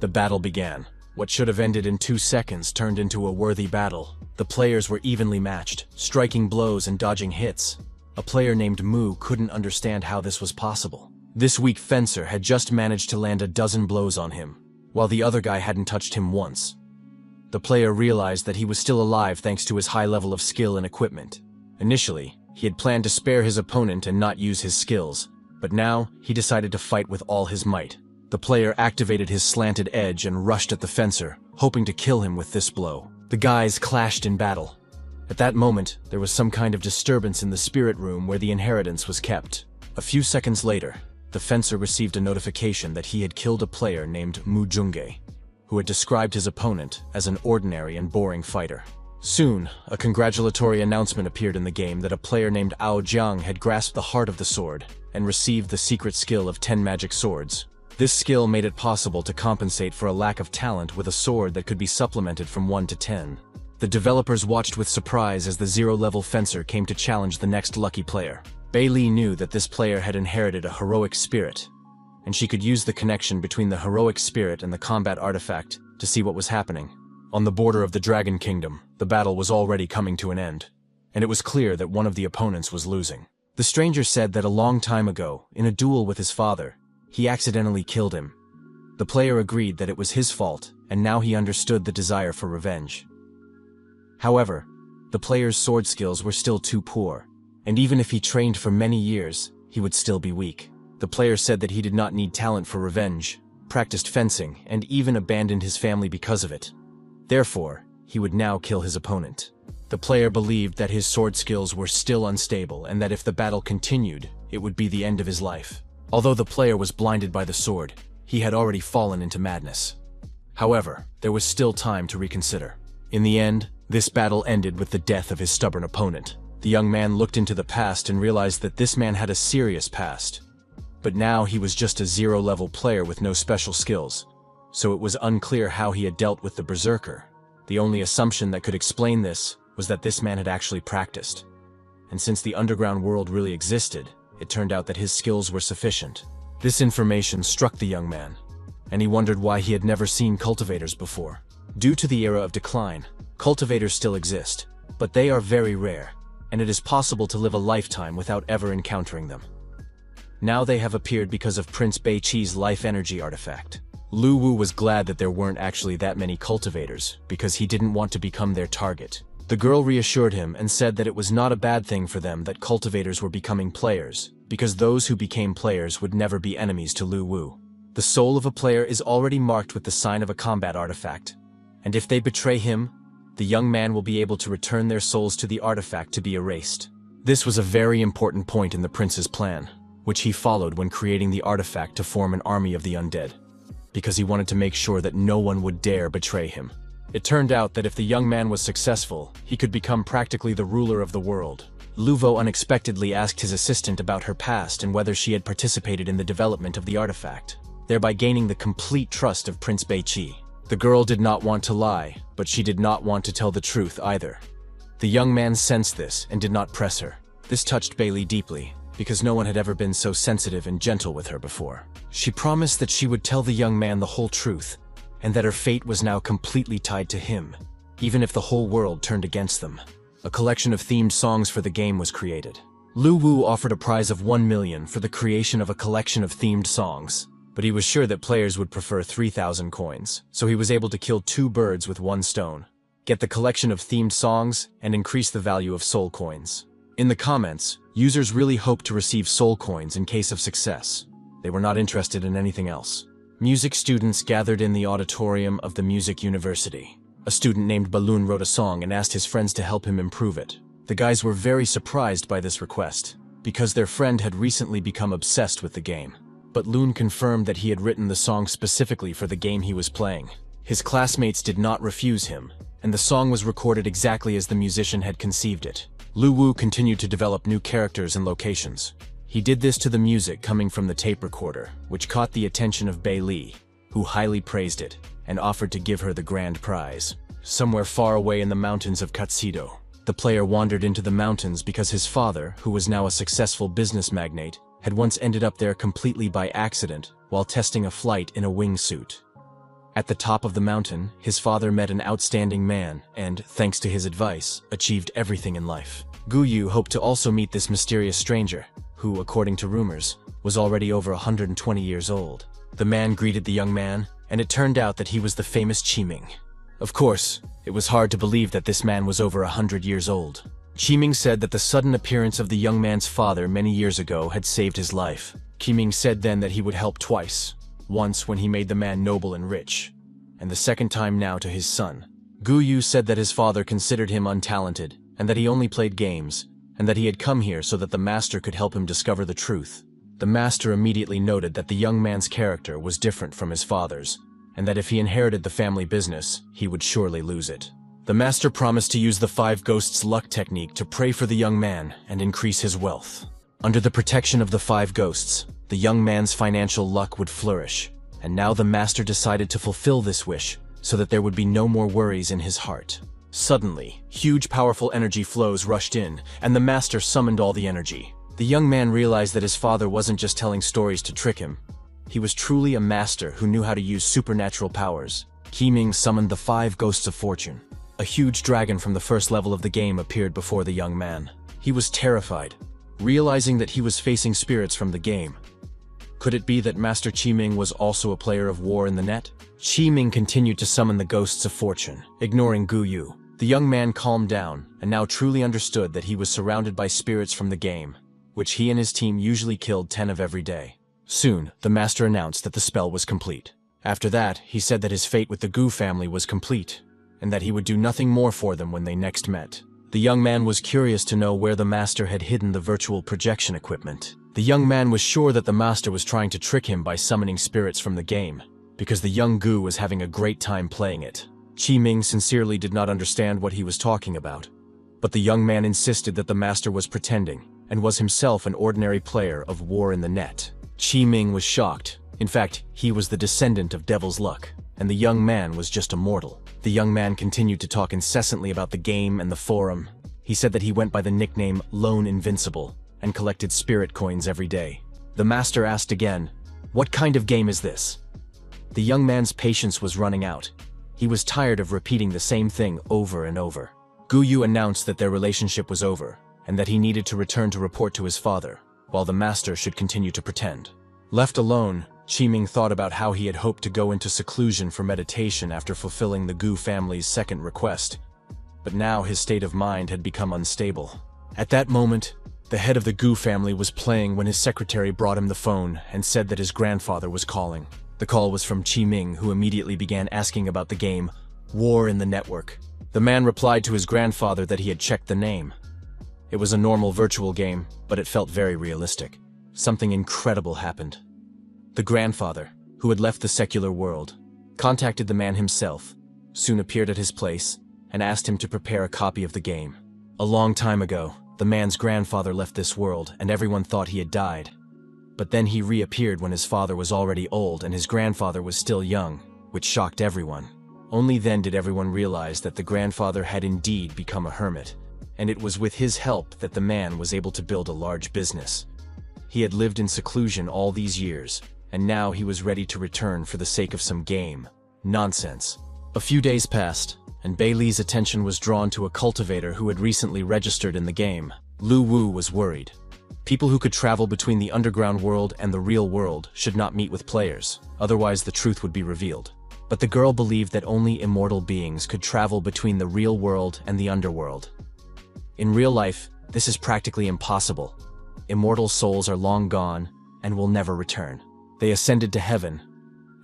The battle began. What should have ended in 2 seconds turned into a worthy battle. The players were evenly matched, striking blows and dodging hits. A player named Mu couldn't understand how this was possible. This weak fencer had just managed to land a dozen blows on him, while the other guy hadn't touched him once. The player realized that he was still alive thanks to his high level of skill and equipment. Initially, he had planned to spare his opponent and not use his skills, but now he decided to fight with all his might. The player activated his slanted edge and rushed at the fencer, hoping to kill him with this blow. The guys clashed in battle. At that moment, there was some kind of disturbance in the spirit room where the inheritance was kept. A few seconds later, the fencer received a notification that he had killed a player named Mu Junge, who had described his opponent as an ordinary and boring fighter. Soon, a congratulatory announcement appeared in the game that a player named Ao Jiang had grasped the heart of the sword and received the secret skill of 10 magic swords. This skill made it possible to compensate for a lack of talent with a sword that could be supplemented from 1 to 10. The developers watched with surprise as the 0-level fencer came to challenge the next lucky player. Bei Li knew that this player had inherited a heroic spirit, and she could use the connection between the heroic spirit and the combat artifact to see what was happening. On the border of the Dragon Kingdom, the battle was already coming to an end, and it was clear that one of the opponents was losing. The stranger said that a long time ago, in a duel with his father, he accidentally killed him. The player agreed that it was his fault, and now he understood the desire for revenge. However, the player's sword skills were still too poor, and even if he trained for many years, he would still be weak. The player said that he did not need talent for revenge, practiced fencing, and even abandoned his family because of it. Therefore, he would now kill his opponent. The player believed that his sword skills were still unstable and that if the battle continued, it would be the end of his life. Although the player was blinded by the sword, he had already fallen into madness. However, there was still time to reconsider. In the end, this battle ended with the death of his stubborn opponent. The young man looked into the past and realized that this man had a serious past. But now he was just a 0-level player with no special skills, so it was unclear how he had dealt with the berserker. The only assumption that could explain this was that this man had actually practiced. And since the underground world really existed, it turned out that his skills were sufficient. This information struck the young man, and he wondered why he had never seen cultivators before. Due to the era of decline, cultivators still exist, but they are very rare, and it is possible to live a lifetime without ever encountering them. Now they have appeared because of Prince Beiqi's life energy artifact. Lu Wu was glad that there weren't actually that many cultivators, because he didn't want to become their target. The girl reassured him and said that it was not a bad thing for them that cultivators were becoming players, because those who became players would never be enemies to Lu Wu. The soul of a player is already marked with the sign of a combat artifact, and if they betray him, the young man will be able to return their souls to the artifact to be erased. This was a very important point in the prince's plan, which he followed when creating the artifact to form an army of the undead, because he wanted to make sure that no one would dare betray him. It turned out that if the young man was successful, he could become practically the ruler of the world. Lu Wu unexpectedly asked his assistant about her past and whether she had participated in the development of the artifact, thereby gaining the complete trust of Prince Beiqi. The girl did not want to lie, but she did not want to tell the truth either. The young man sensed this and did not press her. This touched Bailey deeply, because no one had ever been so sensitive and gentle with her before. She promised that she would tell the young man the whole truth, and that her fate was now completely tied to him, even if the whole world turned against them. A collection of themed songs for the game was created. Lu Wu offered a prize of 1 million for the creation of a collection of themed songs, but he was sure that players would prefer 3,000 coins, so he was able to kill 2 birds with 1 stone, get the collection of themed songs, and increase the value of soul coins. In the comments, users really hoped to receive soul coins in case of success. They were not interested in anything else. Music students gathered in the auditorium of the Music University. A student named Balloon wrote a song and asked his friends to help him improve it. The guys were very surprised by this request, because their friend had recently become obsessed with the game. But Loon confirmed that he had written the song specifically for the game he was playing. His classmates did not refuse him, and the song was recorded exactly as the musician had conceived it. Lu Wu continued to develop new characters and locations. He did this to the music coming from the tape recorder, which caught the attention of Bei Li, who highly praised it and offered to give her the grand prize. Somewhere far away in the mountains of Katsido, the player wandered into the mountains because his father, who was now a successful business magnate, had once ended up there completely by accident while testing a flight in a wingsuit. At the top of the mountain, his father met an outstanding man and, thanks to his advice, achieved everything in life. Gu Yu hoped to also meet this mysterious stranger, who, according to rumors, was already over 120 years old. The man greeted the young man, and it turned out that he was the famous Qiming. Of course, it was hard to believe that this man was over 100 years old. Qiming said that the sudden appearance of the young man's father many years ago had saved his life. Qiming said then that he would help twice, once when he made the man noble and rich, and the second time now to his son. Gu Yu said that his father considered him untalented, and that he only played games, and that he had come here so that the master could help him discover the truth. The master immediately noted that the young man's character was different from his father's, and that if he inherited the family business, he would surely lose it. The master promised to use the 5 ghosts luck technique to pray for the young man and increase his wealth. Under the protection of the 5 ghosts, the young man's financial luck would flourish, and now the master decided to fulfill this wish so that there would be no more worries in his heart. Suddenly, huge powerful energy flows rushed in, and the master summoned all the energy. The young man realized that his father wasn't just telling stories to trick him. He was truly a master who knew how to use supernatural powers. Qiming summoned the 5 ghosts of fortune. A huge dragon from the first level of the game appeared before the young man. He was terrified, realizing that he was facing spirits from the game. Could it be that Master Qiming was also a player of War in the Net? Qiming continued to summon the ghosts of fortune, ignoring Gu Yu. The young man calmed down and now truly understood that he was surrounded by spirits from the game, which he and his team usually killed 10 of every day. Soon, the master announced that the spell was complete. After that, he said that his fate with the Gu family was complete, and that he would do nothing more for them when they next met. The young man was curious to know where the master had hidden the virtual projection equipment. The young man was sure that the master was trying to trick him by summoning spirits from the game, because the young Gu was having a great time playing it. Qiming sincerely did not understand what he was talking about, but the young man insisted that the master was pretending, and was himself an ordinary player of War in the Net. Qiming was shocked. In fact, he was the descendant of Devil's Luck, and the young man was just a mortal. The young man continued to talk incessantly about the game and the forum. He said that he went by the nickname Lone Invincible, and collected spirit coins every day. The master asked again, "What kind of game is this?" The young man's patience was running out. He was tired of repeating the same thing over and over. Gu Yu announced that their relationship was over, and that he needed to return to report to his father. while the master should continue to pretend. Left alone, Qiming thought about how he had hoped to go into seclusion for meditation after fulfilling the Gu family's second request, but now his state of mind had become unstable. At that moment, the head of the Gu family was playing when his secretary brought him the phone and said that his grandfather was calling. The call was from Qiming, who immediately began asking about the game War in the Network. The man replied to his grandfather that he had checked the name. It was a normal virtual game, but it felt very realistic. Something incredible happened. The grandfather, who had left the secular world, contacted the man himself, soon appeared at his place, and asked him to prepare a copy of the game. A long time ago, the man's grandfather left this world and everyone thought he had died. But then he reappeared when his father was already old and his grandfather was still young, which shocked everyone. Only then did everyone realize that the grandfather had indeed become a hermit, and it was with his help that the man was able to build a large business. He had lived in seclusion all these years, and now he was ready to return for the sake of some game. Nonsense. A few days passed, and Bailey's attention was drawn to a cultivator who had recently registered in the game. Lu Wu was worried. People who could travel between the underground world and the real world should not meet with players, otherwise the truth would be revealed. But the girl believed that only immortal beings could travel between the real world and the underworld. In real life, this is practically impossible. Immortal souls are long gone and will never return. They ascended to heaven,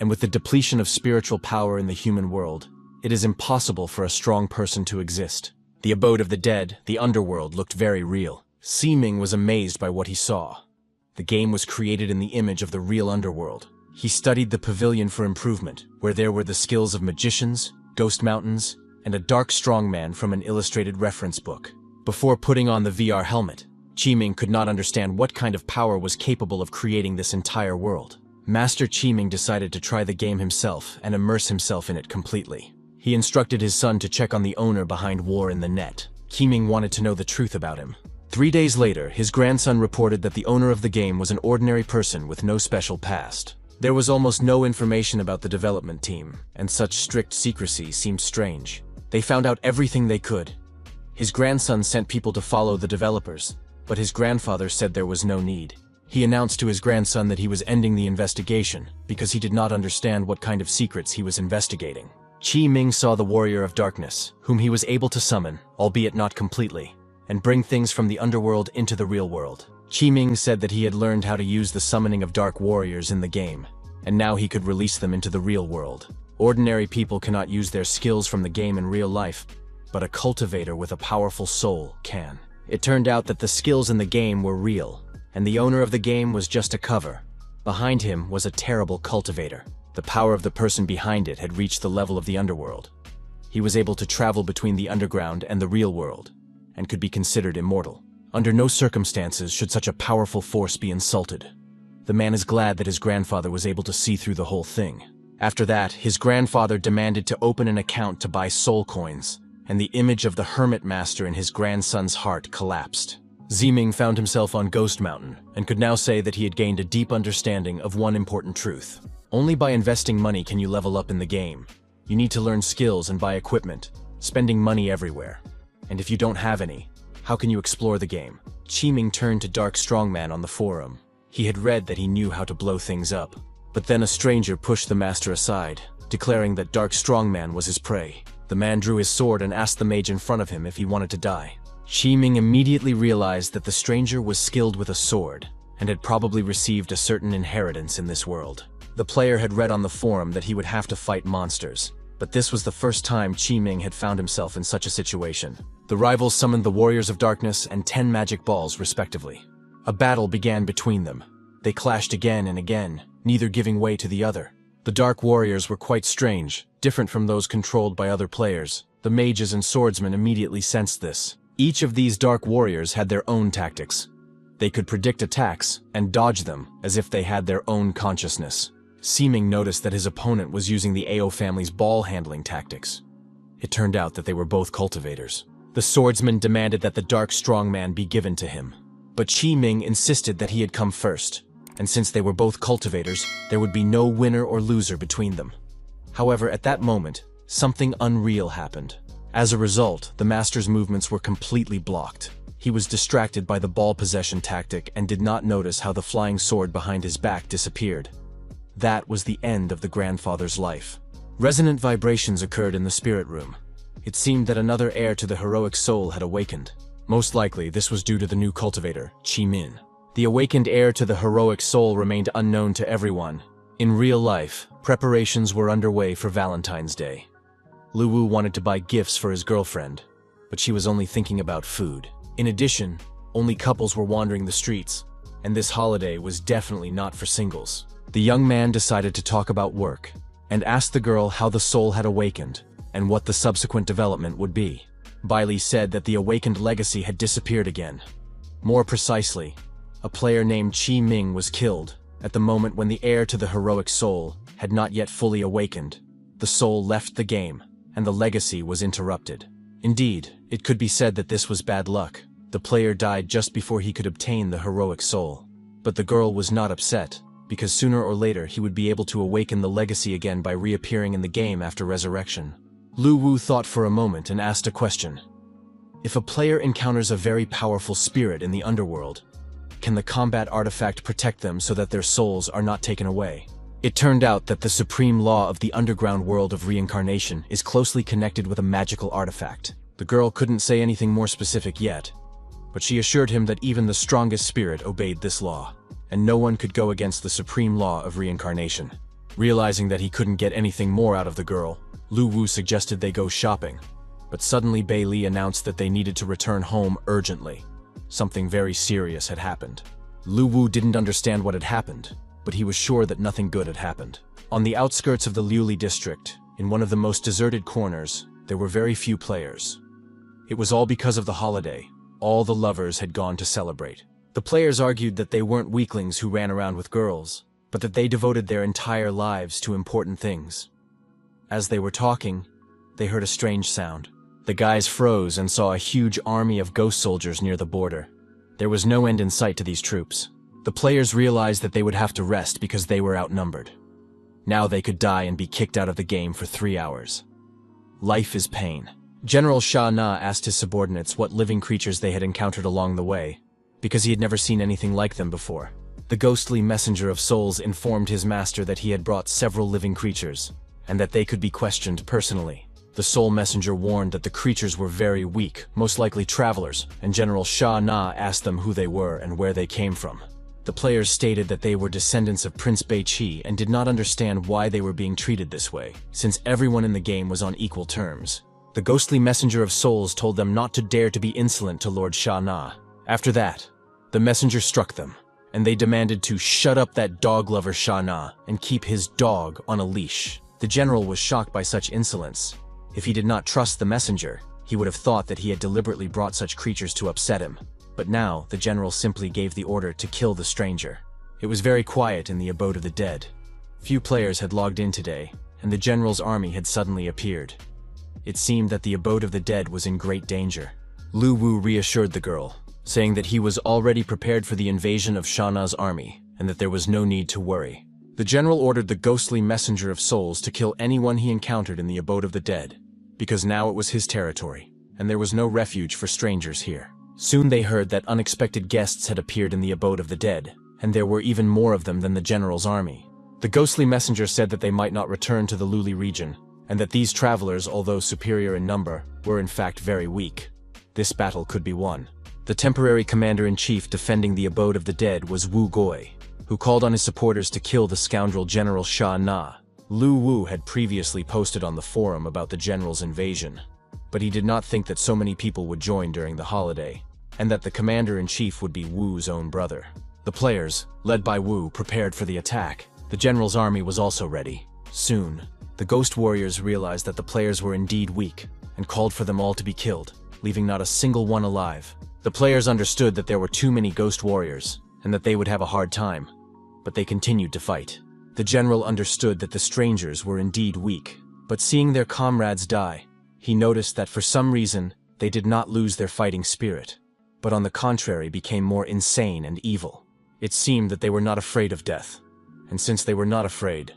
and with the depletion of spiritual power in the human world, it is impossible for a strong person to exist. The abode of the dead, the underworld, looked very real. Qiming was amazed by what he saw. The game was created in the image of the real underworld. He studied the pavilion for improvement, where there were the skills of magicians, ghost mountains, and a dark strongman from an illustrated reference book. Before putting on the VR helmet, Qiming could not understand what kind of power was capable of creating this entire world. Master Qiming decided to try the game himself and immerse himself in it completely. He instructed his son to check on the owner behind War in the Net. Qiming wanted to know the truth about him. 3 days later, his grandson reported that the owner of the game was an ordinary person with no special past. There was almost no information about the development team, and such strict secrecy seemed strange. They found out everything they could. His grandson sent people to follow the developers, but his grandfather said there was no need. He announced to his grandson that he was ending the investigation because he did not understand what kind of secrets he was investigating. Qiming saw the warrior of darkness, whom he was able to summon, albeit not completely, and bring things from the underworld into the real world. Qiming said that he had learned how to use the summoning of dark warriors in the game, and now he could release them into the real world. Ordinary people cannot use their skills from the game in real life, but a cultivator with a powerful soul can. It turned out that the skills in the game were real, and the owner of the game was just a cover. Behind him was a terrible cultivator. The power of the person behind it had reached the level of the underworld. He was able to travel between the underground and the real world, and could be considered immortal. Under no circumstances should such a powerful force be insulted. The man is glad that his grandfather was able to see through the whole thing. After that, his grandfather demanded to open an account to buy soul coins, and the image of the hermit master in his grandson's heart collapsed. Qiming found himself on Ghost Mountain, and could now say that he had gained a deep understanding of one important truth. Only by investing money can you level up in the game. You need to learn skills and buy equipment, spending money everywhere. And if you don't have any, how can you explore the game? Qiming turned to Dark Strongman on the forum. He had read that he knew how to blow things up. But then a stranger pushed the master aside, declaring that Dark Strongman was his prey. The man drew his sword and asked the mage in front of him if he wanted to die. Qiming immediately realized that the stranger was skilled with a sword, and had probably received a certain inheritance in this world. The player had read on the forum that he would have to fight monsters, but this was the first time Qiming had found himself in such a situation. The rivals summoned the Warriors of Darkness and 10 magic balls, respectively. A battle began between them. They clashed again and again, neither giving way to the other. The Dark Warriors were quite strange, different from those controlled by other players. The mages and swordsmen immediately sensed this. Each of these Dark Warriors had their own tactics. They could predict attacks and dodge them as if they had their own consciousness. Qiming noticed that his opponent was using the Ao family's ball-handling tactics. It turned out that they were both cultivators. The swordsman demanded that the Dark Strongman be given to him. But Qiming insisted that he had come first, and since they were both cultivators, there would be no winner or loser between them. However, at that moment, something unreal happened. As a result, the master's movements were completely blocked. He was distracted by the ball possession tactic and did not notice how the flying sword behind his back disappeared. That was the end of the grandfather's life. Resonant vibrations occurred in the spirit room. It seemed that another heir to the heroic soul had awakened. Most likely, this was due to the new cultivator, Chi Min. The awakened heir to the heroic soul remained unknown to everyone. In real life, preparations were underway for Valentine's Day. Lu Wu wanted to buy gifts for his girlfriend, but she was only thinking about food. In addition, only couples were wandering the streets, and this holiday was definitely not for singles. The young man decided to talk about work, and asked the girl how the soul had awakened, and what the subsequent development would be. Bailey said that the awakened legacy had disappeared again. More precisely, a player named Chi Ming was killed at the moment when the heir to the heroic soul had not yet fully awakened. The soul left the game, and the legacy was interrupted. Indeed, it could be said that this was bad luck. The player died just before he could obtain the heroic soul. But the girl was not upset, because sooner or later he would be able to awaken the legacy again by reappearing in the game after resurrection. Lu Wu thought for a moment and asked a question. If a player encounters a very powerful spirit in the underworld, can the combat artifact protect them so that their souls are not taken away? It turned out that the supreme law of the underground world of reincarnation is closely connected with a magical artifact. The girl couldn't say anything more specific yet, but she assured him that even the strongest spirit obeyed this law, and no one could go against the supreme law of reincarnation. Realizing that he couldn't get anything more out of the girl, Lu Wu suggested they go shopping, but suddenly Bai Li announced that they needed to return home urgently. Something very serious had happened. Lu Wu didn't understand what had happened, but he was sure that nothing good had happened. On the outskirts of the Liuli district, in one of the most deserted corners, there were very few players. It was all because of the holiday. All the lovers had gone to celebrate. The players argued that they weren't weaklings who ran around with girls, but that they devoted their entire lives to important things. As they were talking, they heard a strange sound. The guys froze and saw a huge army of ghost soldiers near the border. There was no end in sight to these troops. The players realized that they would have to rest because they were outnumbered. Now they could die and be kicked out of the game for 3 hours. Life is pain. General Sha Na asked his subordinates what living creatures they had encountered along the way, because he had never seen anything like them before. The ghostly messenger of souls informed his master that he had brought several living creatures, and that they could be questioned personally. The soul messenger warned that the creatures were very weak, most likely travelers, and General Sha Na asked them who they were and where they came from. The players stated that they were descendants of Prince Bei Qi and did not understand why they were being treated this way, since everyone in the game was on equal terms. The ghostly messenger of souls told them not to dare to be insolent to Lord Sha Na. After that, the messenger struck them, and they demanded to shut up that dog lover Sha Na and keep his dog on a leash. The general was shocked by such insolence. If he did not trust the messenger, he would have thought that he had deliberately brought such creatures to upset him. But now, the general simply gave the order to kill the stranger. It was very quiet in the abode of the dead. Few players had logged in today, and the general's army had suddenly appeared. It seemed that the abode of the dead was in great danger. Lu Wu reassured the girl, saying that he was already prepared for the invasion of Sha Na's army, and that there was no need to worry. The general ordered the ghostly messenger of souls to kill anyone he encountered in the abode of the dead, because now it was his territory, and there was no refuge for strangers here. Soon they heard that unexpected guests had appeared in the abode of the dead, and there were even more of them than the general's army. The ghostly messenger said that they might not return to the Luli region, and that these travelers, although superior in number, were in fact very weak. This battle could be won. The temporary commander-in-chief defending the abode of the dead was Wu Goi, who called on his supporters to kill the scoundrel General Sha Na. Lu Wu had previously posted on the forum about the general's invasion, but he did not think that so many people would join during the holiday, and that the commander-in-chief would be Wu's own brother. The players, led by Wu, prepared for the attack. The general's army was also ready. Soon, the ghost warriors realized that the players were indeed weak, and called for them all to be killed, leaving not a single one alive. The players understood that there were too many ghost warriors, and that they would have a hard time, but they continued to fight. The general understood that the strangers were indeed weak, but seeing their comrades die, he noticed that for some reason they did not lose their fighting spirit, but on the contrary became more insane and evil. It seemed that they were not afraid of death, and since they were not afraid,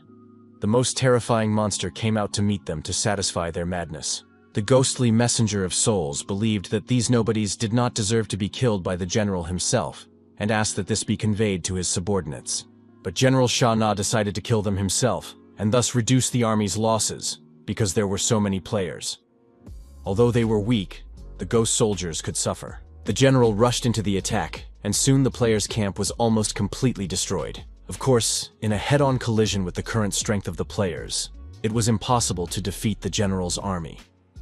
the most terrifying monster came out to meet them to satisfy their madness. The ghostly messenger of souls believed that these nobodies did not deserve to be killed by the general himself, and asked that this be conveyed to his subordinates. But General Sha Na decided to kill them himself, and thus reduce the army's losses, because there were so many players. Although they were weak, the ghost soldiers could suffer. The general rushed into the attack, and soon the players' camp was almost completely destroyed. Of course, in a head-on collision with the current strength of the players, it was impossible to defeat the general's army.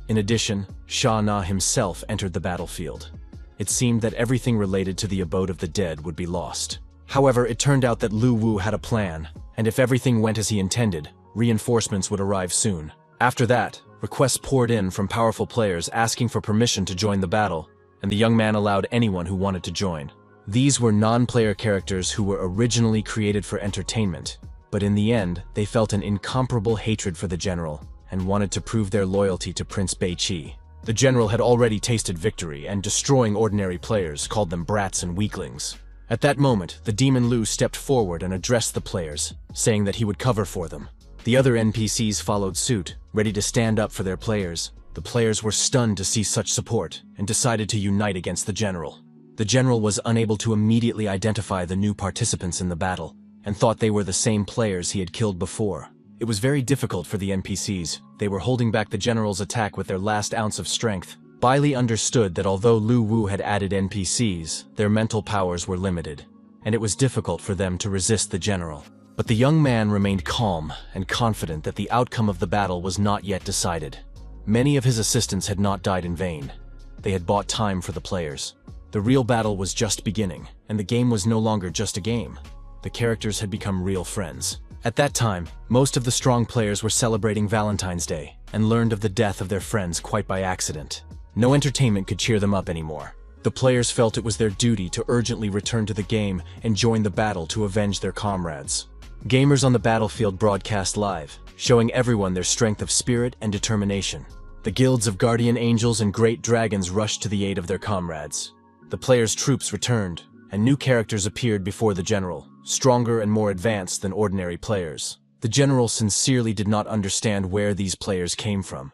In addition, Sha Na himself entered the battlefield. It seemed that everything related to the abode of the dead would be lost. However, it turned out that Lu Wu had a plan, and if everything went as he intended, reinforcements would arrive soon. After that, requests poured in from powerful players asking for permission to join the battle, and the young man allowed anyone who wanted to join. These were non-player characters who were originally created for entertainment, but in the end, they felt an incomparable hatred for the general and wanted to prove their loyalty to Prince Beiqi. The general had already tasted victory, and destroying ordinary players called them brats and weaklings. At that moment, the demon Lu stepped forward and addressed the players, saying that he would cover for them. The other NPCs followed suit, ready to stand up for their players. The players were stunned to see such support and decided to unite against the general. The general was unable to immediately identify the new participants in the battle and thought they were the same players he had killed before. It was very difficult for the NPCs. They were holding back the general's attack with their last ounce of strength. Bailey understood that although Lu Wu had added NPCs, their mental powers were limited, and it was difficult for them to resist the general. But the young man remained calm and confident that the outcome of the battle was not yet decided. Many of his assistants had not died in vain. They had bought time for the players. The real battle was just beginning, and the game was no longer just a game. The characters had become real friends. At that time, most of the strong players were celebrating Valentine's Day and learned of the death of their friends quite by accident. No entertainment could cheer them up anymore. The players felt it was their duty to urgently return to the game and join the battle to avenge their comrades. Gamers on the battlefield broadcast live, showing everyone their strength of spirit and determination. The guilds of guardian angels and great dragons rushed to the aid of their comrades. The players' troops returned, and new characters appeared before the general, stronger and more advanced than ordinary players. The general sincerely did not understand where these players came from,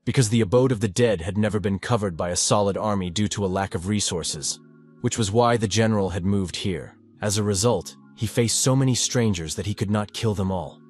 because the abode of the dead had never been covered by a solid army due to a lack of resources, which was why the general had moved here. As a result, he faced so many strangers that he could not kill them all.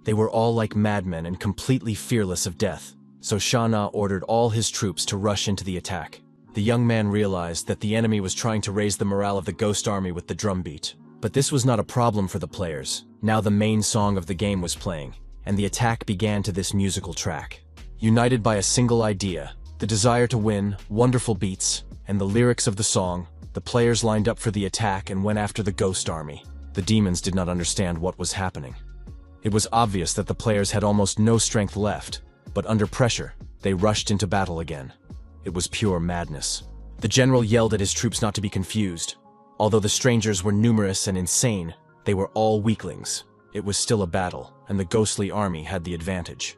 They were all like madmen and completely fearless of death, so Sha Na ordered all his troops to rush into the attack. The young man realized that the enemy was trying to raise the morale of the ghost army with the drumbeat. But this was not a problem for the players. Now the main song of the game was playing, and the attack began to this musical track. United by a single idea, the desire to win, wonderful beats, and the lyrics of the song, the players lined up for the attack and went after the ghost army. The demons did not understand what was happening. It was obvious that the players had almost no strength left, but under pressure, they rushed into battle again. It was pure madness. The general yelled at his troops not to be confused. Although the strangers were numerous and insane, they were all weaklings. It was still a battle, and the ghostly army had the advantage.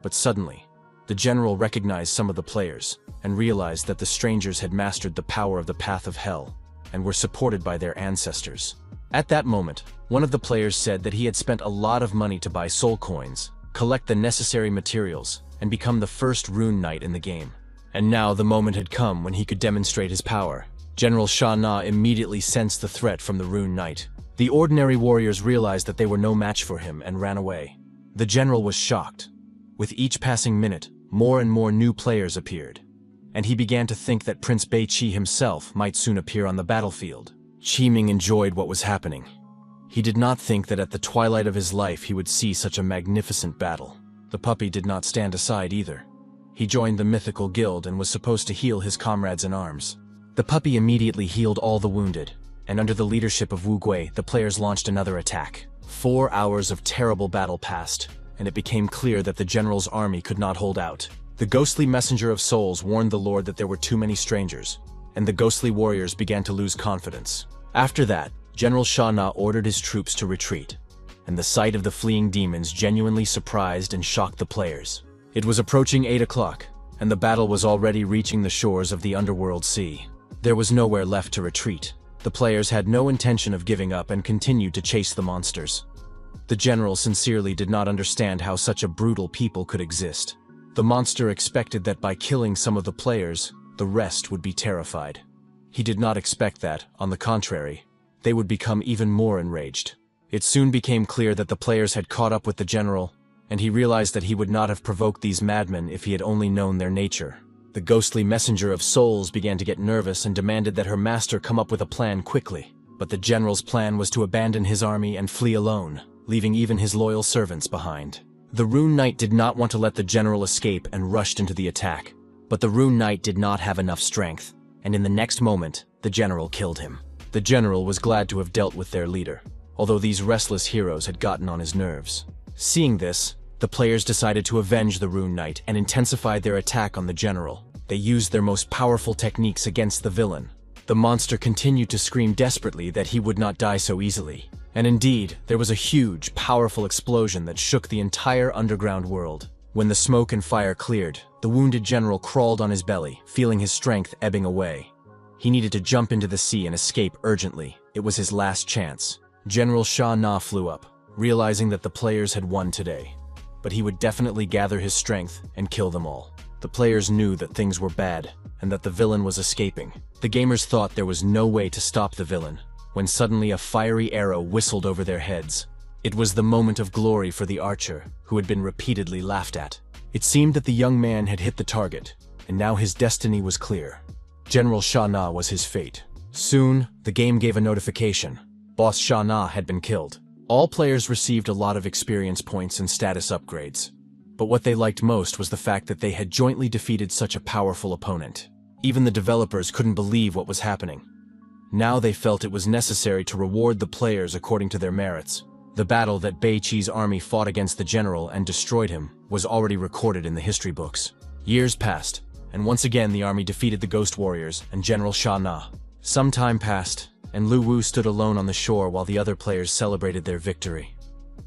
But suddenly, the general recognized some of the players and realized that the strangers had mastered the power of the path of hell and were supported by their ancestors. At that moment, one of the players said that he had spent a lot of money to buy soul coins, collect the necessary materials, and become the first rune knight in the game. And now the moment had come when he could demonstrate his power. General Sha Na immediately sensed the threat from the rune knight. The ordinary warriors realized that they were no match for him and ran away. The general was shocked. With each passing minute, more and more new players appeared, and he began to think that Prince Beiqi himself might soon appear on the battlefield. Qi Ming enjoyed what was happening. He did not think that at the twilight of his life he would see such a magnificent battle. The puppy did not stand aside either. He joined the mythical guild and was supposed to heal his comrades in arms. The puppy immediately healed all the wounded, and under the leadership of Wu Gui, the players launched another attack. 4 hours of terrible battle passed, and it became clear that the general's army could not hold out. The ghostly messenger of souls warned the lord that there were too many strangers, and the ghostly warriors began to lose confidence. After that, General Sha Na ordered his troops to retreat, and the sight of the fleeing demons genuinely surprised and shocked the players. It was approaching 8 o'clock, and the battle was already reaching the shores of the underworld sea. There was nowhere left to retreat. The players had no intention of giving up and continued to chase the monsters. The general sincerely did not understand how such a brutal people could exist. The monster expected that by killing some of the players, the rest would be terrified. He did not expect that, on the contrary, they would become even more enraged. It soon became clear that the players had caught up with the general, and he realized that he would not have provoked these madmen if he had only known their nature. The ghostly messenger of souls began to get nervous and demanded that her master come up with a plan quickly. But the general's plan was to abandon his army and flee alone, leaving even his loyal servants behind. The Rune Knight did not want to let the general escape and rushed into the attack. But the Rune Knight did not have enough strength, and in the next moment, the general killed him. The general was glad to have dealt with their leader, although these restless heroes had gotten on his nerves. Seeing this, the players decided to avenge the Rune Knight and intensified their attack on the general. They used their most powerful techniques against the villain. The monster continued to scream desperately that he would not die so easily. And indeed, there was a huge, powerful explosion that shook the entire underground world. When the smoke and fire cleared, the wounded general crawled on his belly, feeling his strength ebbing away. He needed to jump into the sea and escape urgently. It was his last chance. General Sha Na flew up, realizing that the players had won today. But he would definitely gather his strength and kill them all. The players knew that things were bad, and that the villain was escaping. The gamers thought there was no way to stop the villain, when suddenly a fiery arrow whistled over their heads. It was the moment of glory for the archer, who had been repeatedly laughed at. It seemed that the young man had hit the target, and now his destiny was clear. General Sha Na was his fate. Soon, the game gave a notification. Boss Sha Na had been killed. All players received a lot of experience points and status upgrades. But what they liked most was the fact that they had jointly defeated such a powerful opponent. Even the developers couldn't believe what was happening. Now they felt it was necessary to reward the players according to their merits. The battle that Bei Qi's army fought against the general and destroyed him was already recorded in the history books. Years passed, and once again the army defeated the Ghost Warriors and General Sha Na. Some time passed, and Lu Wu stood alone on the shore while the other players celebrated their victory.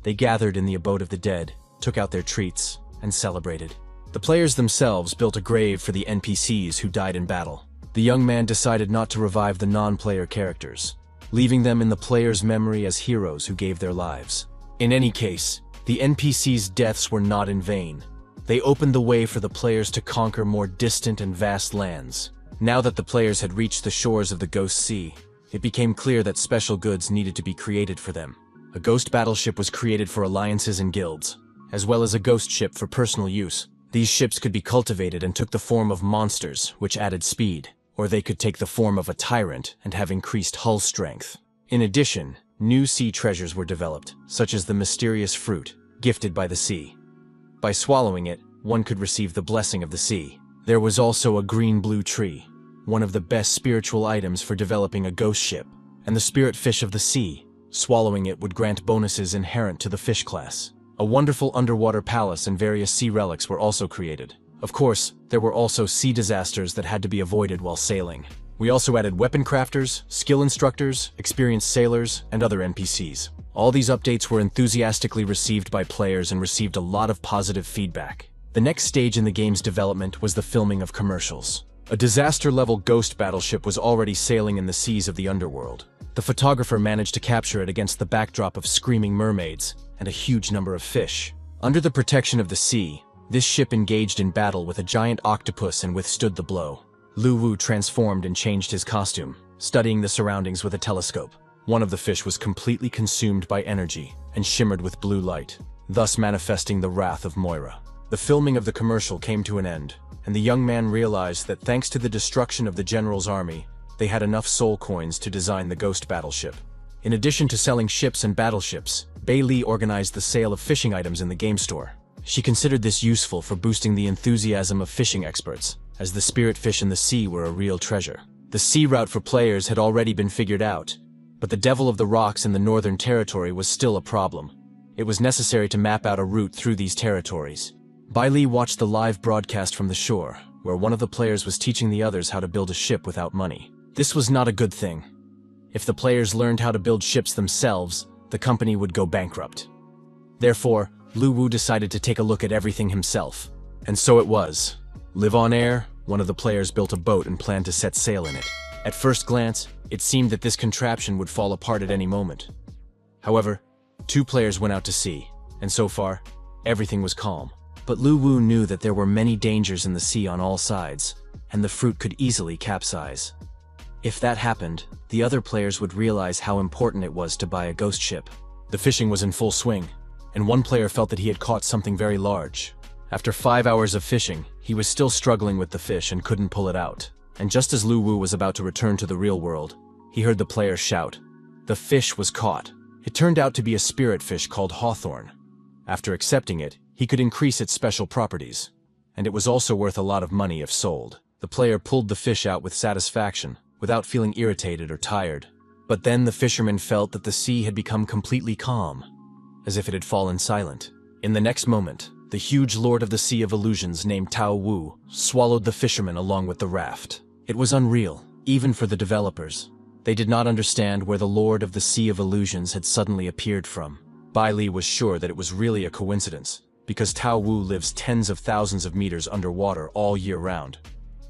They gathered in the abode of the dead, took out their treats, and celebrated. The players themselves built a grave for the NPCs who died in battle. The young man decided not to revive the non-player characters, leaving them in the players' memory as heroes who gave their lives. In any case, the NPCs' deaths were not in vain. They opened the way for the players to conquer more distant and vast lands. Now that the players had reached the shores of the Ghost Sea, it became clear that special goods needed to be created for them. A ghost battleship was created for alliances and guilds, as well as a ghost ship for personal use. These ships could be cultivated and took the form of monsters, which added speed, or they could take the form of a tyrant and have increased hull strength. In addition, new sea treasures were developed, such as the mysterious fruit, gifted by the sea. By swallowing it, one could receive the blessing of the sea. There was also a green-blue tree, one of the best spiritual items for developing a ghost ship, and the spirit fish of the sea. Swallowing it would grant bonuses inherent to the fish class. A wonderful underwater palace and various sea relics were also created. Of course, there were also sea disasters that had to be avoided while sailing. We also added weapon crafters, skill instructors, experienced sailors, and other NPCs. All these updates were enthusiastically received by players and received a lot of positive feedback. The next stage in the game's development was the filming of commercials. A disaster-level ghost battleship was already sailing in the seas of the underworld. The photographer managed to capture it against the backdrop of screaming mermaids and a huge number of fish. Under the protection of the sea, this ship engaged in battle with a giant octopus and withstood the blow. Lu Wu transformed and changed his costume, studying the surroundings with a telescope. One of the fish was completely consumed by energy and shimmered with blue light, thus manifesting the wrath of Moira. The filming of the commercial came to an end, and the young man realized that thanks to the destruction of the general's army, they had enough soul coins to design the ghost battleship. In addition to selling ships and battleships, Bei Li organized the sale of fishing items in the game store. She considered this useful for boosting the enthusiasm of fishing experts, as the spirit fish in the sea were a real treasure. The sea route for players had already been figured out, but the Devil of the Rocks in the Northern Territory was still a problem. It was necessary to map out a route through these territories. Bei Li watched the live broadcast from the shore, where one of the players was teaching the others how to build a ship without money. This was not a good thing. If the players learned how to build ships themselves, the company would go bankrupt. Therefore, Lu Wu decided to take a look at everything himself. And so it was. Live on air, one of the players built a boat and planned to set sail in it. At first glance, it seemed that this contraption would fall apart at any moment. However, 2 players went out to sea, and so far, everything was calm. But Lu Wu knew that there were many dangers in the sea on all sides, and the fruit could easily capsize. If that happened, the other players would realize how important it was to buy a ghost ship. The fishing was in full swing, and one player felt that he had caught something very large. After 5 hours of fishing, he was still struggling with the fish and couldn't pull it out. And just as Lu Wu was about to return to the real world, he heard the player shout. The fish was caught. It turned out to be a spirit fish called Hawthorn. After accepting it, he could increase its special properties, and it was also worth a lot of money if sold. The player pulled the fish out with satisfaction, without feeling irritated or tired. But then the fisherman felt that the sea had become completely calm, as if it had fallen silent. In the next moment, the huge lord of the Sea of Illusions named Tao Wu swallowed the fisherman along with the raft. It was unreal, even for the developers. They did not understand where the lord of the Sea of Illusions had suddenly appeared from. Bai Li was sure that it was really a coincidence, because Tao Wu lives tens of thousands of meters underwater all year round.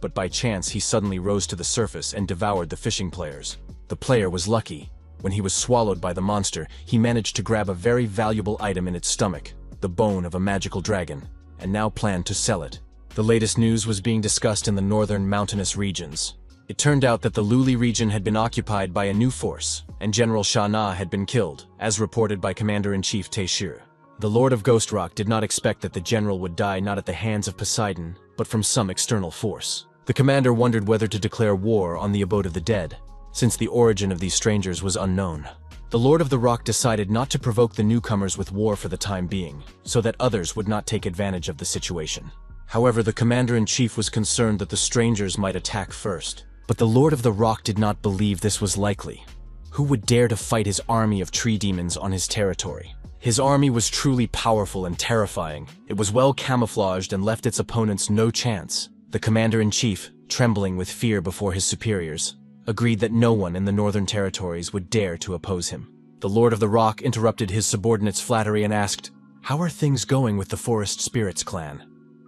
But by chance he suddenly rose to the surface and devoured the fishing players. The player was lucky. When he was swallowed by the monster, he managed to grab a very valuable item in its stomach, the bone of a magical dragon, and now planned to sell it. The latest news was being discussed in the northern mountainous regions. It turned out that the Luli region had been occupied by a new force, and General Sha Na had been killed, as reported by Commander-in-Chief Taishir. The Lord of Ghost Rock did not expect that the general would die not at the hands of Poseidon, but from some external force. The commander wondered whether to declare war on the abode of the dead, since the origin of these strangers was unknown. The Lord of the Rock decided not to provoke the newcomers with war for the time being, so that others would not take advantage of the situation. However, the Commander-in-Chief was concerned that the strangers might attack first. But the Lord of the Rock did not believe this was likely. Who would dare to fight his army of tree demons on his territory? His army was truly powerful and terrifying. It was well camouflaged and left its opponents no chance. The Commander-in-Chief, trembling with fear before his superiors, agreed that no one in the northern territories would dare to oppose him. The Lord of the Rock interrupted his subordinate's flattery and asked, "How are things going with the Forest Spirits clan?"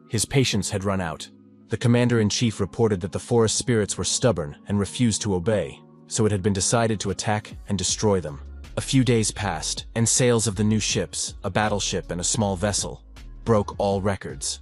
His patience had run out. The Commander-in-Chief reported that the Forest Spirits were stubborn and refused to obey, so it had been decided to attack and destroy them. A few days passed, and sales of the new ships, a battleship and a small vessel, broke all records.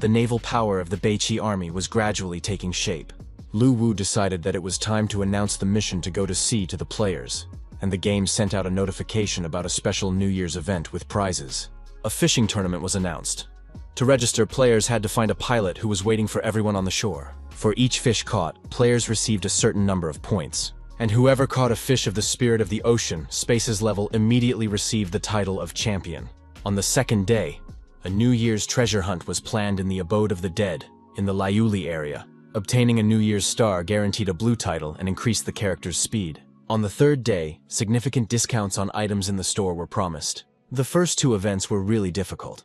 The naval power of the Beiqi army was gradually taking shape. Lu Wu decided that it was time to announce the mission to go to sea to the players, and the game sent out a notification about a special New Year's event with prizes. A fishing tournament was announced. To register, players had to find a pilot who was waiting for everyone on the shore. For each fish caught, players received a certain number of points. And whoever caught a fish of the spirit of the ocean, Space's level, immediately received the title of champion. On the second day, a New Year's treasure hunt was planned in the abode of the dead, in the Liuli area. Obtaining a New Year's star guaranteed a blue title and increased the character's speed. On the third day, significant discounts on items in the store were promised. The first two events were really difficult,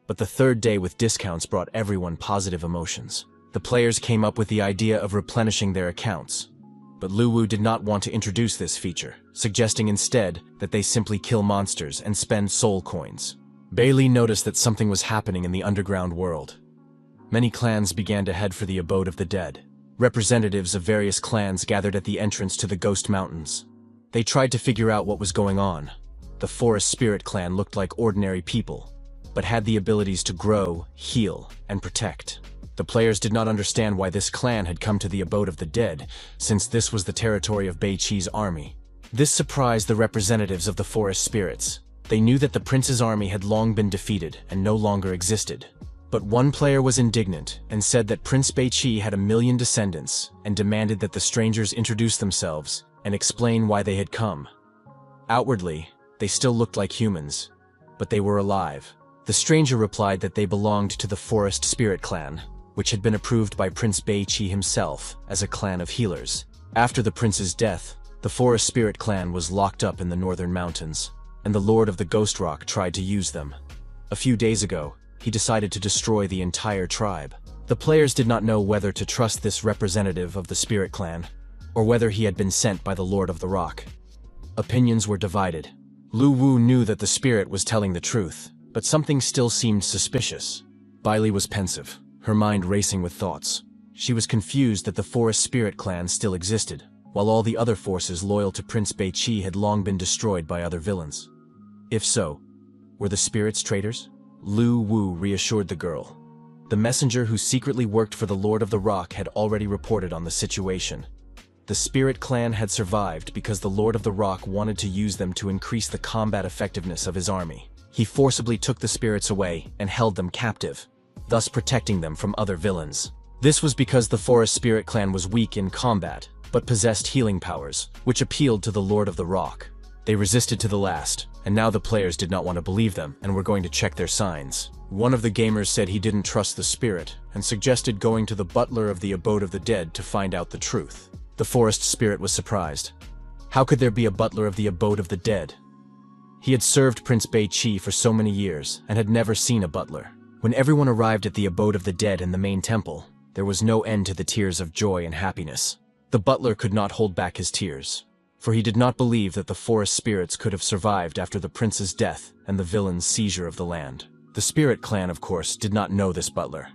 but the third day with discounts brought everyone positive emotions. The players came up with the idea of replenishing their accounts, but Lu Wu did not want to introduce this feature, suggesting instead that they simply kill monsters and spend soul coins. Bailey noticed that something was happening in the underground world. Many clans began to head for the abode of the dead. Representatives of various clans gathered at the entrance to the Ghost Mountains. They tried to figure out what was going on. The Forest Spirit clan looked like ordinary people, but had the abilities to grow, heal, and protect. The players did not understand why this clan had come to the abode of the dead, since this was the territory of Beiqi's army. This surprised the representatives of the Forest Spirits. They knew that the prince's army had long been defeated and no longer existed. But one player was indignant and said that Prince Beiqi had 1,000,000 descendants and demanded that the strangers introduce themselves and explain why they had come. Outwardly, they still looked like humans, but they were alive. The stranger replied that they belonged to the Forest Spirit clan, which had been approved by Prince Beiqi himself as a clan of healers. After the prince's death, the Forest Spirit clan was locked up in the northern mountains, and the Lord of the Ghost Rock tried to use them. A few days ago, he decided to destroy the entire tribe. The players did not know whether to trust this representative of the Spirit clan, or whether he had been sent by the Lord of the Rock. Opinions were divided. Lu Wu knew that the spirit was telling the truth, but something still seemed suspicious. Bailey was pensive, her mind racing with thoughts. She was confused that the Forest Spirit clan still existed, while all the other forces loyal to Prince Beiqi had long been destroyed by other villains. If so, were the spirits traitors? Lu Wu reassured the girl. The messenger who secretly worked for the Lord of the Rock had already reported on the situation. The Spirit Clan had survived because the Lord of the Rock wanted to use them to increase the combat effectiveness of his army. He forcibly took the spirits away and held them captive, thus protecting them from other villains. This was because the Forest Spirit Clan was weak in combat, but possessed healing powers, which appealed to the Lord of the Rock. They resisted to the last, and now the players did not want to believe them and were going to check their signs. One of the gamers said he didn't trust the spirit and suggested going to the butler of the Abode of the Dead to find out the truth. The forest spirit was surprised. How could there be a butler of the Abode of the Dead? He had served Prince Bei-Chi for so many years and had never seen a butler. When everyone arrived at the Abode of the Dead in the main temple, there was no end to the tears of joy and happiness. The butler could not hold back his tears, for he did not believe that the forest spirits could have survived after the prince's death and the villain's seizure of the land. The Spirit Clan, of course, did not know this butler.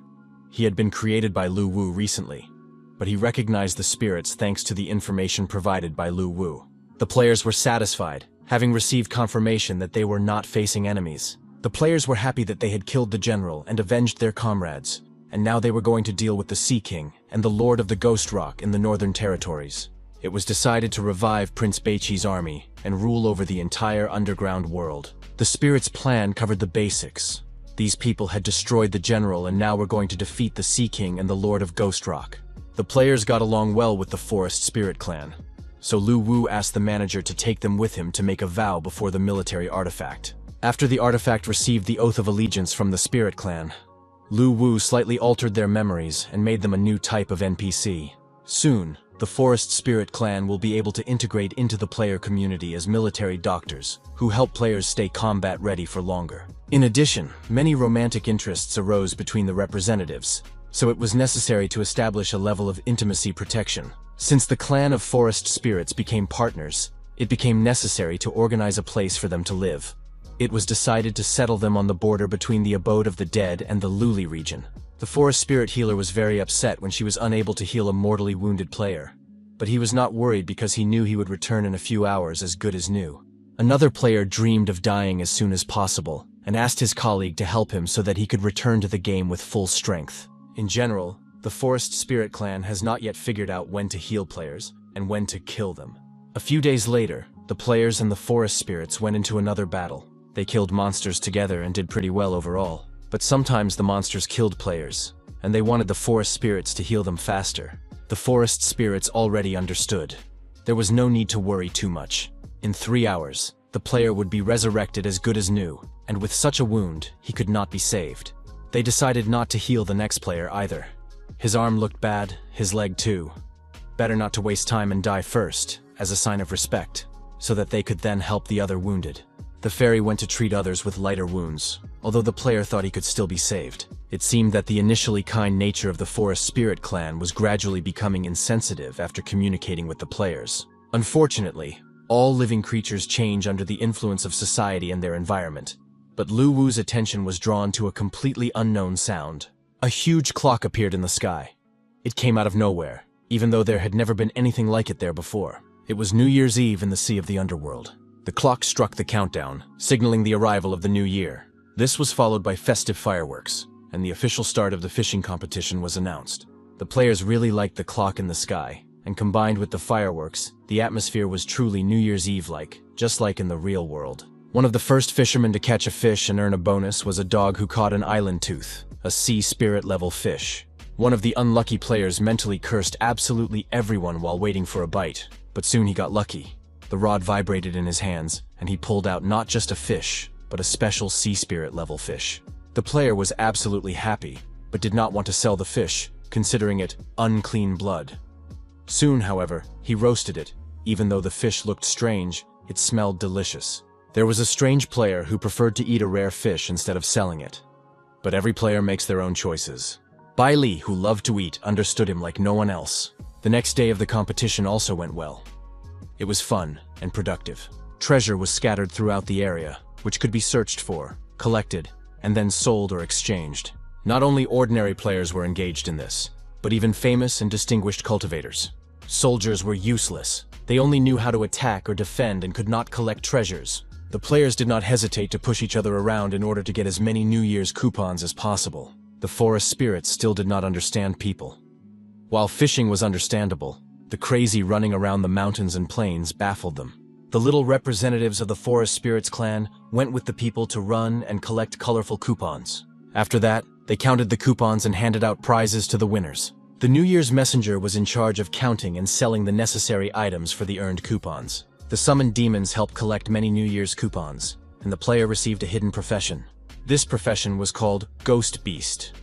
He had been created by Lu Wu recently, but he recognized the spirits thanks to the information provided by Lu Wu. The players were satisfied, having received confirmation that they were not facing enemies. The players were happy that they had killed the general and avenged their comrades, and now they were going to deal with the Sea King and the Lord of the Ghost Rock in the Northern Territories. It was decided to revive Prince Bei-Chi's army and rule over the entire underground world. The spirits' plan covered the basics. These people had destroyed the general and now were going to defeat the Sea King and the Lord of Ghost Rock. The players got along well with the Forest Spirit Clan, so Lu Wu asked the manager to take them with him to make a vow before the military artifact. After the artifact received the Oath of Allegiance from the Spirit Clan, Lu Wu slightly altered their memories and made them a new type of NPC. Soon, the Forest Spirit Clan will be able to integrate into the player community as military doctors, who help players stay combat ready for longer. In addition, many romantic interests arose between the representatives, so it was necessary to establish a level of intimacy protection. Since the clan of Forest Spirits became partners, it became necessary to organize a place for them to live. It was decided to settle them on the border between the Abode of the Dead and the Luli region. The Forest Spirit Healer was very upset when she was unable to heal a mortally wounded player, but he was not worried because he knew he would return in a few hours as good as new. Another player dreamed of dying as soon as possible and asked his colleague to help him so that he could return to the game with full strength. In general, the Forest Spirit Clan has not yet figured out when to heal players and when to kill them. A few days later, the players and the Forest Spirits went into another battle. They killed monsters together and did pretty well overall. But sometimes the monsters killed players, and they wanted the Forest Spirits to heal them faster. The Forest Spirits already understood. There was no need to worry too much. In 3 hours, the player would be resurrected as good as new, and with such a wound, he could not be saved. They decided not to heal the next player either. His arm looked bad, his leg too. Better not to waste time and die first, as a sign of respect, so that they could then help the other wounded. The fairy went to treat others with lighter wounds, although the player thought he could still be saved. It seemed that the initially kind nature of the Forest Spirit Clan was gradually becoming insensitive after communicating with the players. Unfortunately, all living creatures change under the influence of society and their environment. But Lu Wu's attention was drawn to a completely unknown sound. A huge clock appeared in the sky. It came out of nowhere, even though there had never been anything like it there before. It was New Year's Eve in the Sea of the Underworld. The clock struck the countdown, signaling the arrival of the new year. This was followed by festive fireworks, and the official start of the fishing competition was announced. The players really liked the clock in the sky, and combined with the fireworks, the atmosphere was truly New Year's Eve-like, just like in the real world. One of the first fishermen to catch a fish and earn a bonus was a dog who caught an island tooth, a sea spirit-level fish. One of the unlucky players mentally cursed absolutely everyone while waiting for a bite, but soon he got lucky. The rod vibrated in his hands, and he pulled out not just a fish, but a special sea spirit-level fish. The player was absolutely happy, but did not want to sell the fish, considering it unclean blood. Soon, however, he roasted it. Even though the fish looked strange, it smelled delicious. There was a strange player who preferred to eat a rare fish instead of selling it. But every player makes their own choices. Bai Li, who loved to eat, understood him like no one else. The next day of the competition also went well. It was fun and productive. Treasure was scattered throughout the area, which could be searched for, collected, and then sold or exchanged. Not only ordinary players were engaged in this, but even famous and distinguished cultivators. Soldiers were useless. They only knew how to attack or defend and could not collect treasures. The players did not hesitate to push each other around in order to get as many New Year's coupons as possible. The forest spirits still did not understand people. While fishing was understandable, the crazy running around the mountains and plains baffled them. The little representatives of the forest spirits clan went with the people to run and collect colorful coupons. After that, they counted the coupons and handed out prizes to the winners. The New Year's messenger was in charge of counting and selling the necessary items for the earned coupons. The summoned demons helped collect many New Year's coupons, and the player received a hidden profession. This profession was called Ghost Beast.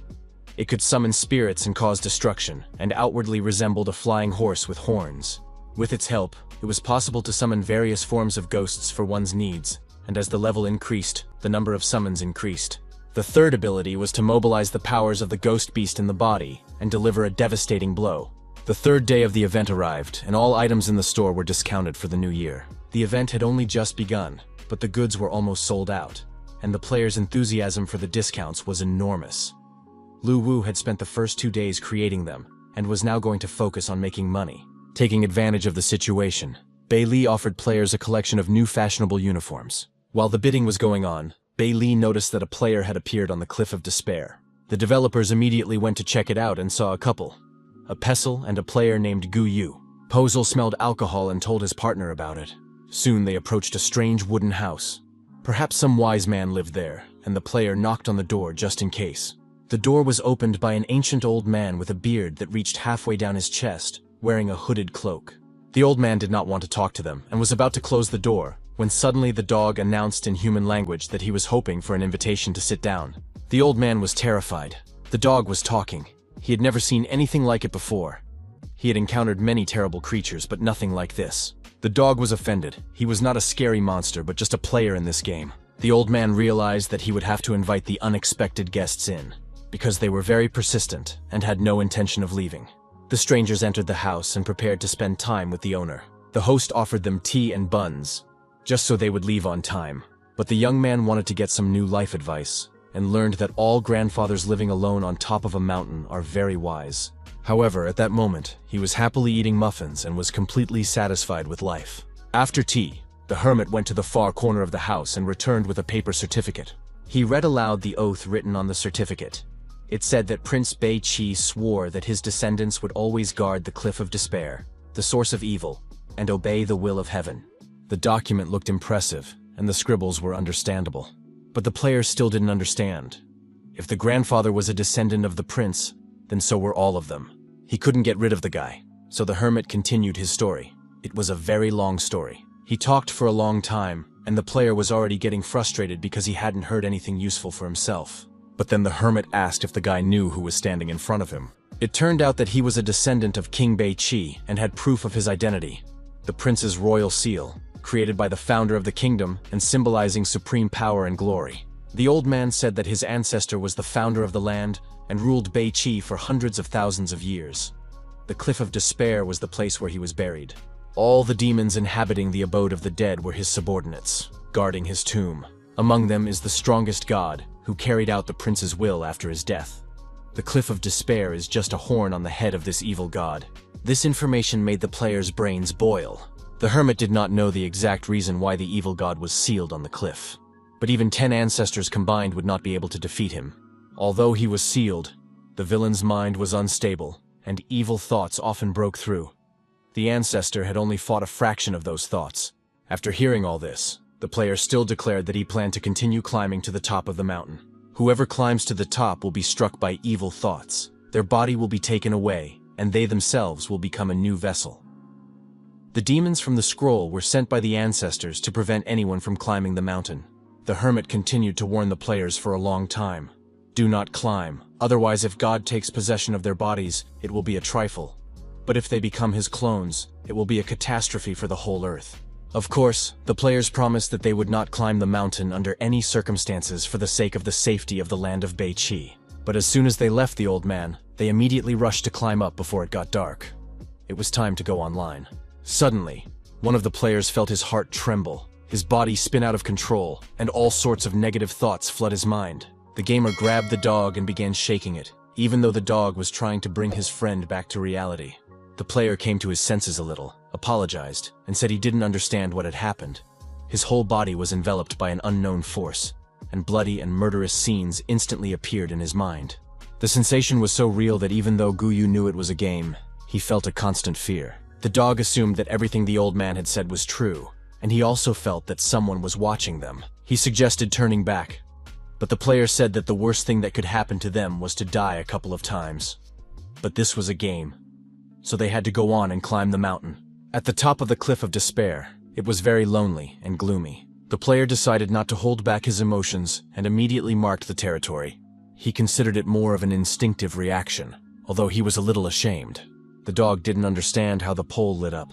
It could summon spirits and cause destruction, and outwardly resembled a flying horse with horns. With its help, it was possible to summon various forms of ghosts for one's needs, and as the level increased, the number of summons increased. The third ability was to mobilize the powers of the Ghost Beast in the body and deliver a devastating blow. The third day of the event arrived, and all items in the store were discounted for the new year. The event had only just begun, but the goods were almost sold out, and the players' enthusiasm for the discounts was enormous. Lu Wu had spent the first 2 days creating them, and was now going to focus on making money. Taking advantage of the situation, Bei Li offered players a collection of new fashionable uniforms. While the bidding was going on, Bei Li noticed that a player had appeared on the Cliff of Despair. The developers immediately went to check it out and saw a couple, a Pestle and a player named Gu Yu. Posel smelled alcohol and told his partner about it. Soon they approached a strange wooden house. Perhaps some wise man lived there, and the player knocked on the door just in case. The door was opened by an ancient old man with a beard that reached halfway down his chest, wearing a hooded cloak. The old man did not want to talk to them and was about to close the door, when suddenly the dog announced in human language that he was hoping for an invitation to sit down. The old man was terrified. The dog was talking. He had never seen anything like it before. He had encountered many terrible creatures, but nothing like this. The dog was offended. He was not a scary monster, but just a player in this game. The old man realized that he would have to invite the unexpected guests in, because they were very persistent and had no intention of leaving. The strangers entered the house and prepared to spend time with the owner. The host offered them tea and buns, just so they would leave on time. But the young man wanted to get some new life advice, and learned that all grandfathers living alone on top of a mountain are very wise. However, at that moment, he was happily eating muffins and was completely satisfied with life. After tea, the hermit went to the far corner of the house and returned with a paper certificate. He read aloud the oath written on the certificate. It said that Prince Bei Qi swore that his descendants would always guard the Cliff of Despair, the source of evil, and obey the will of heaven. The document looked impressive, and the scribbles were understandable. But the players still didn't understand. If the grandfather was a descendant of the prince, then so were all of them. He couldn't get rid of the guy, so the hermit continued his story. It was a very long story. He talked for a long time, and the player was already getting frustrated because he hadn't heard anything useful for himself. But then the hermit asked if the guy knew who was standing in front of him. It turned out that he was a descendant of King Bei Qi and had proof of his identity, the prince's royal seal, created by the founder of the kingdom and symbolizing supreme power and glory. The old man said that his ancestor was the founder of the land and ruled Bei Qi for hundreds of thousands of years. The Cliff of Despair was the place where he was buried. All the demons inhabiting the abode of the dead were his subordinates, guarding his tomb. Among them is the strongest god, who carried out the prince's will after his death. The Cliff of Despair is just a horn on the head of this evil god. This information made the players' brains boil. The hermit did not know the exact reason why the evil god was sealed on the cliff. But even 10 ancestors combined would not be able to defeat him. Although he was sealed, the villain's mind was unstable, and evil thoughts often broke through. The ancestor had only fought a fraction of those thoughts. After hearing all this, the player still declared that he planned to continue climbing to the top of the mountain. Whoever climbs to the top will be struck by evil thoughts. Their body will be taken away, and they themselves will become a new vessel. The demons from the scroll were sent by the ancestors to prevent anyone from climbing the mountain. The hermit continued to warn the players for a long time. Do not climb, otherwise if God takes possession of their bodies, it will be a trifle. But if they become his clones, it will be a catastrophe for the whole earth. Of course, the players promised that they would not climb the mountain under any circumstances for the sake of the safety of the land of Bei Qi. But as soon as they left the old man, they immediately rushed to climb up before it got dark. It was time to go online. Suddenly, one of the players felt his heart tremble, his body spin out of control, and all sorts of negative thoughts flood his mind. The gamer grabbed the dog and began shaking it, even though the dog was trying to bring his friend back to reality. The player came to his senses a little, apologized, and said he didn't understand what had happened. His whole body was enveloped by an unknown force, and bloody and murderous scenes instantly appeared in his mind. The sensation was so real that even though Guyu knew it was a game, he felt a constant fear. The dog assumed that everything the old man had said was true, and he also felt that someone was watching them. He suggested turning back, but the player said that the worst thing that could happen to them was to die a couple of times. But this was a game, so they had to go on and climb the mountain. At the top of the cliff of despair, it was very lonely and gloomy. The player decided not to hold back his emotions and immediately marked the territory. He considered it more of an instinctive reaction, although he was a little ashamed. The dog didn't understand how the pole lit up.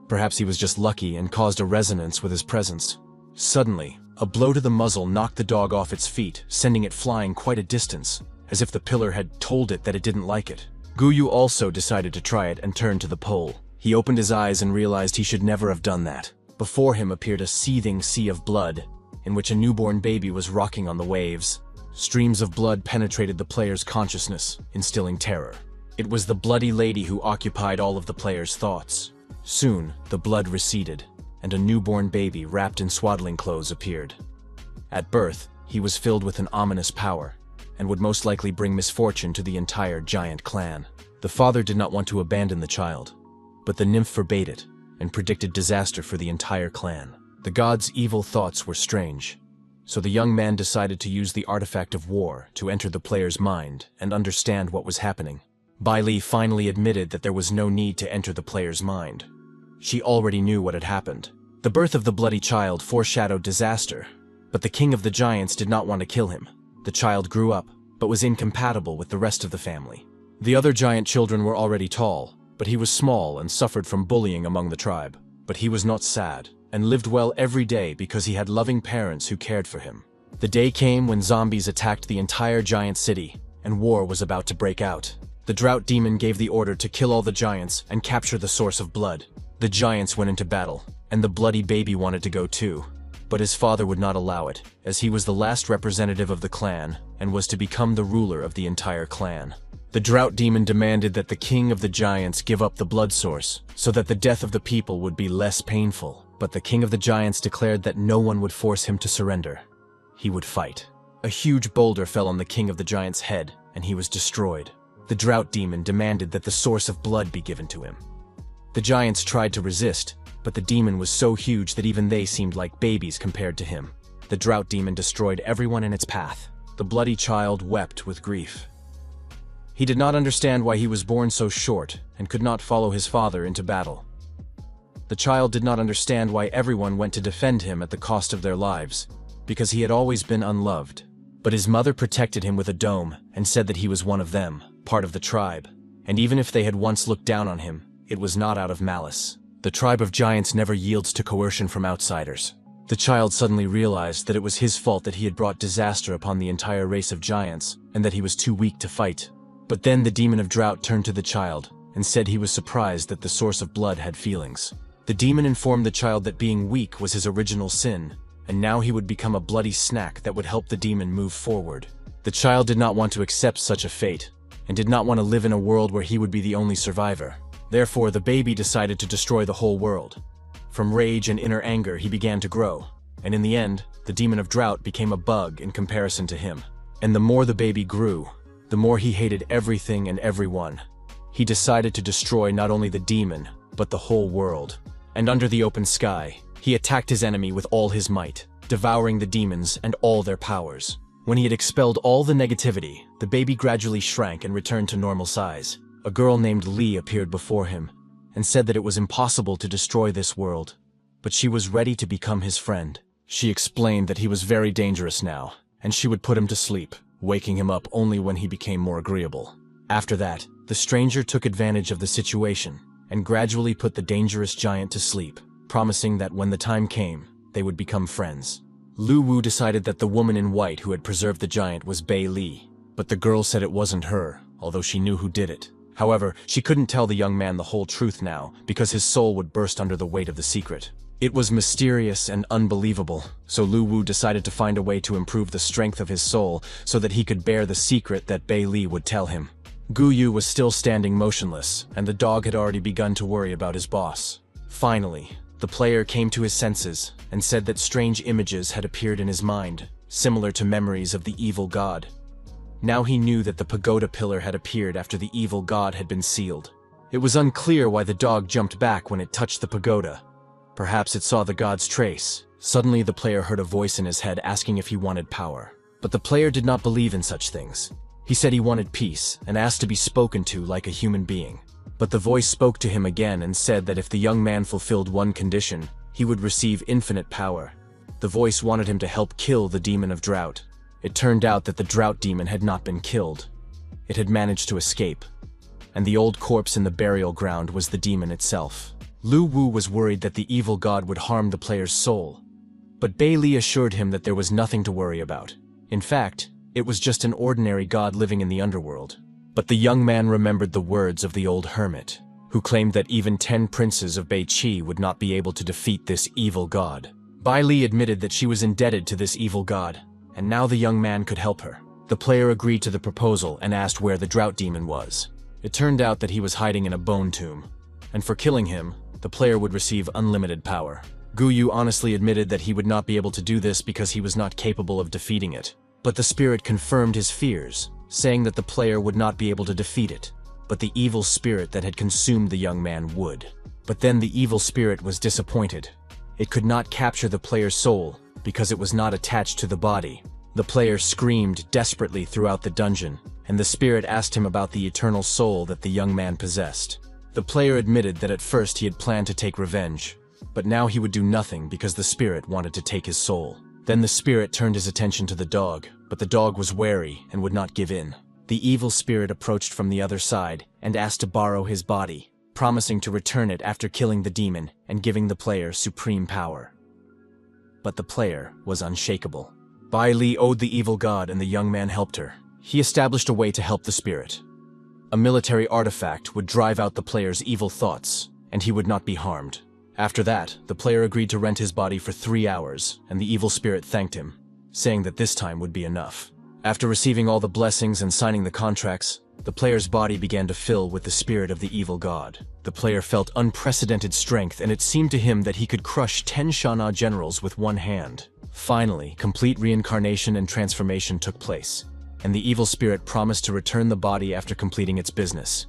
Perhaps he was just lucky and caused a resonance with his presence. Suddenly, a blow to the muzzle knocked the dog off its feet, sending it flying quite a distance, as if the pillar had told it that it didn't like it. Guyu also decided to try it and turned to the pole. He opened his eyes and realized he should never have done that. Before him appeared a seething sea of blood, in which a newborn baby was rocking on the waves. Streams of blood penetrated the player's consciousness, instilling terror. It was the bloody lady who occupied all of the player's thoughts. Soon, the blood receded, and a newborn baby wrapped in swaddling clothes appeared. At birth, he was filled with an ominous power, and would most likely bring misfortune to the entire giant clan. The father did not want to abandon the child, but the nymph forbade it, and predicted disaster for the entire clan. The god's evil thoughts were strange, so the young man decided to use the artifact of war to enter the player's mind and understand what was happening. Bai Li finally admitted that there was no need to enter the player's mind. She already knew what had happened. The birth of the bloody child foreshadowed disaster, but the king of the giants did not want to kill him. The child grew up, but was incompatible with the rest of the family. The other giant children were already tall, but he was small and suffered from bullying among the tribe. But he was not sad, and lived well every day because he had loving parents who cared for him. The day came when zombies attacked the entire giant city, and war was about to break out. The drought demon gave the order to kill all the giants and capture the source of blood. The giants went into battle, and the bloody baby wanted to go too. But his father would not allow it, as he was the last representative of the clan and was to become the ruler of the entire clan. The drought demon demanded that the king of the giants give up the blood source, so that the death of the people would be less painful. But the king of the giants declared that no one would force him to surrender. He would fight. A huge boulder fell on the king of the giants' head, and he was destroyed. The drought demon demanded that the source of blood be given to him. The giants tried to resist, but the demon was so huge that even they seemed like babies compared to him. The drought demon destroyed everyone in its path. The bloody child wept with grief. He did not understand why he was born so short and could not follow his father into battle. The child did not understand why everyone went to defend him at the cost of their lives, because he had always been unloved. But his mother protected him with a dome and said that he was one of them, part of the tribe. And even if they had once looked down on him, it was not out of malice. The tribe of giants never yields to coercion from outsiders. The child suddenly realized that it was his fault that he had brought disaster upon the entire race of giants, and that he was too weak to fight. But then the demon of drought turned to the child and said he was surprised that the source of blood had feelings. The demon informed the child that being weak was his original sin, and now he would become a bloody snack that would help the demon move forward. The child did not want to accept such a fate, and did not want to live in a world where he would be the only survivor. Therefore, the baby decided to destroy the whole world. From rage and inner anger, he began to grow, and in the end, the demon of drought became a bug in comparison to him. And the more the baby grew, the more he hated everything and everyone. He decided to destroy not only the demon, but the whole world. And under the open sky, he attacked his enemy with all his might, devouring the demons and all their powers. When he had expelled all the negativity, the baby gradually shrank and returned to normal size. A girl named Lee appeared before him and said that it was impossible to destroy this world, but she was ready to become his friend. She explained that he was very dangerous now, and she would put him to sleep, waking him up only when he became more agreeable. After that, the stranger took advantage of the situation and gradually put the dangerous giant to sleep, promising that when the time came, they would become friends. Lu Wu decided that the woman in white who had preserved the giant was Bai Li, but the girl said it wasn't her, although she knew who did it. However, she couldn't tell the young man the whole truth now, because his soul would burst under the weight of the secret. It was mysterious and unbelievable, so Lu Wu decided to find a way to improve the strength of his soul so that he could bear the secret that Bai Li would tell him. Guyu was still standing motionless, and the dog had already begun to worry about his boss. Finally, The player came to his senses and said that strange images had appeared in his mind, similar to memories of the evil god. Now he knew that the pagoda pillar had appeared after the evil god had been sealed. It was unclear why the dog jumped back when it touched the pagoda. Perhaps it saw the god's trace. Suddenly the player heard a voice in his head asking if he wanted power. But the player did not believe in such things. He said he wanted peace and asked to be spoken to like a human being. But the voice spoke to him again and said that if the young man fulfilled one condition, he would receive infinite power. The voice wanted him to help kill the demon of drought. It turned out that the drought demon had not been killed. It had managed to escape. And the old corpse in the burial ground was the demon itself. Lu Wu was worried that the evil god would harm the player's soul. But Bei Li assured him that there was nothing to worry about. In fact, it was just an ordinary god living in the underworld. But the young man remembered the words of the old hermit, who claimed that even 10 princes of Beiqi would not be able to defeat this evil god. Bai Li admitted that she was indebted to this evil god, and now the young man could help her. The player agreed to the proposal and asked where the drought demon was. It turned out that he was hiding in a bone tomb, and for killing him, the player would receive unlimited power. Gu Yu honestly admitted that he would not be able to do this because he was not capable of defeating it. But the spirit confirmed his fears, saying that the player would not be able to defeat it, but the evil spirit that had consumed the young man would. But then the evil spirit was disappointed. It could not capture the player's soul because it was not attached to the body. The player screamed desperately throughout the dungeon, and the spirit asked him about the eternal soul that the young man possessed. The player admitted that at first he had planned to take revenge, but now he would do nothing because the spirit wanted to take his soul. Then the spirit turned his attention to the dog, but the dog was wary and would not give in. The evil spirit approached from the other side and asked to borrow his body, promising to return it after killing the demon and giving the player supreme power. But the player was unshakable. Bai Li owed the evil god and the young man helped her. He established a way to help the spirit. A military artifact would drive out the player's evil thoughts, and he would not be harmed. After that, the player agreed to rent his body for 3 hours, and the evil spirit thanked him, saying that this time would be enough. After receiving all the blessings and signing the contracts, the player's body began to fill with the spirit of the evil god. The player felt unprecedented strength, and it seemed to him that he could crush 10 Shana generals with one hand. Finally, complete reincarnation and transformation took place, and the evil spirit promised to return the body after completing its business,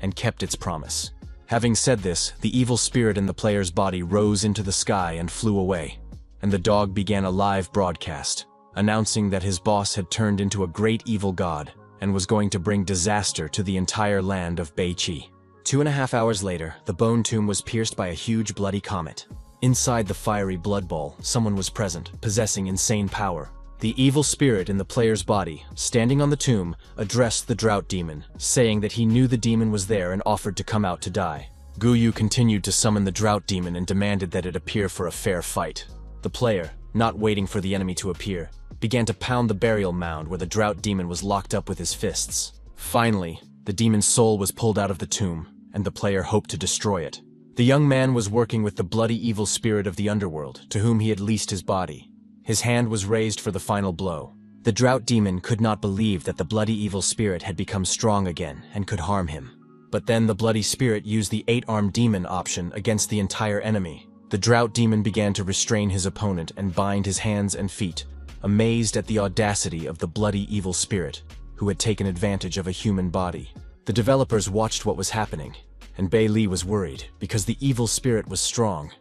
and kept its promise. Having said this, the evil spirit in the player's body rose into the sky and flew away, and the dog began a live broadcast, announcing that his boss had turned into a great evil god and was going to bring disaster to the entire land of Beiqi. 2.5 hours later, the bone tomb was pierced by a huge bloody comet. Inside the fiery blood ball, someone was present, possessing insane power. The evil spirit in the player's body, standing on the tomb, addressed the drought demon, saying that he knew the demon was there and offered to come out to die. Gu Yu continued to summon the drought demon and demanded that it appear for a fair fight. The player, not waiting for the enemy to appear, began to pound the burial mound where the drought demon was locked up with his fists. Finally, the demon's soul was pulled out of the tomb, and the player hoped to destroy it. The young man was working with the bloody evil spirit of the underworld, to whom he had leased his body. His hand was raised for the final blow. The drought demon could not believe that the bloody evil spirit had become strong again and could harm him. But then the bloody spirit used the 8-armed demon option against the entire enemy. The drought demon began to restrain his opponent and bind his hands and feet, amazed at the audacity of the bloody evil spirit, who had taken advantage of a human body. The developers watched what was happening, and Bei Li was worried because the evil spirit was strong,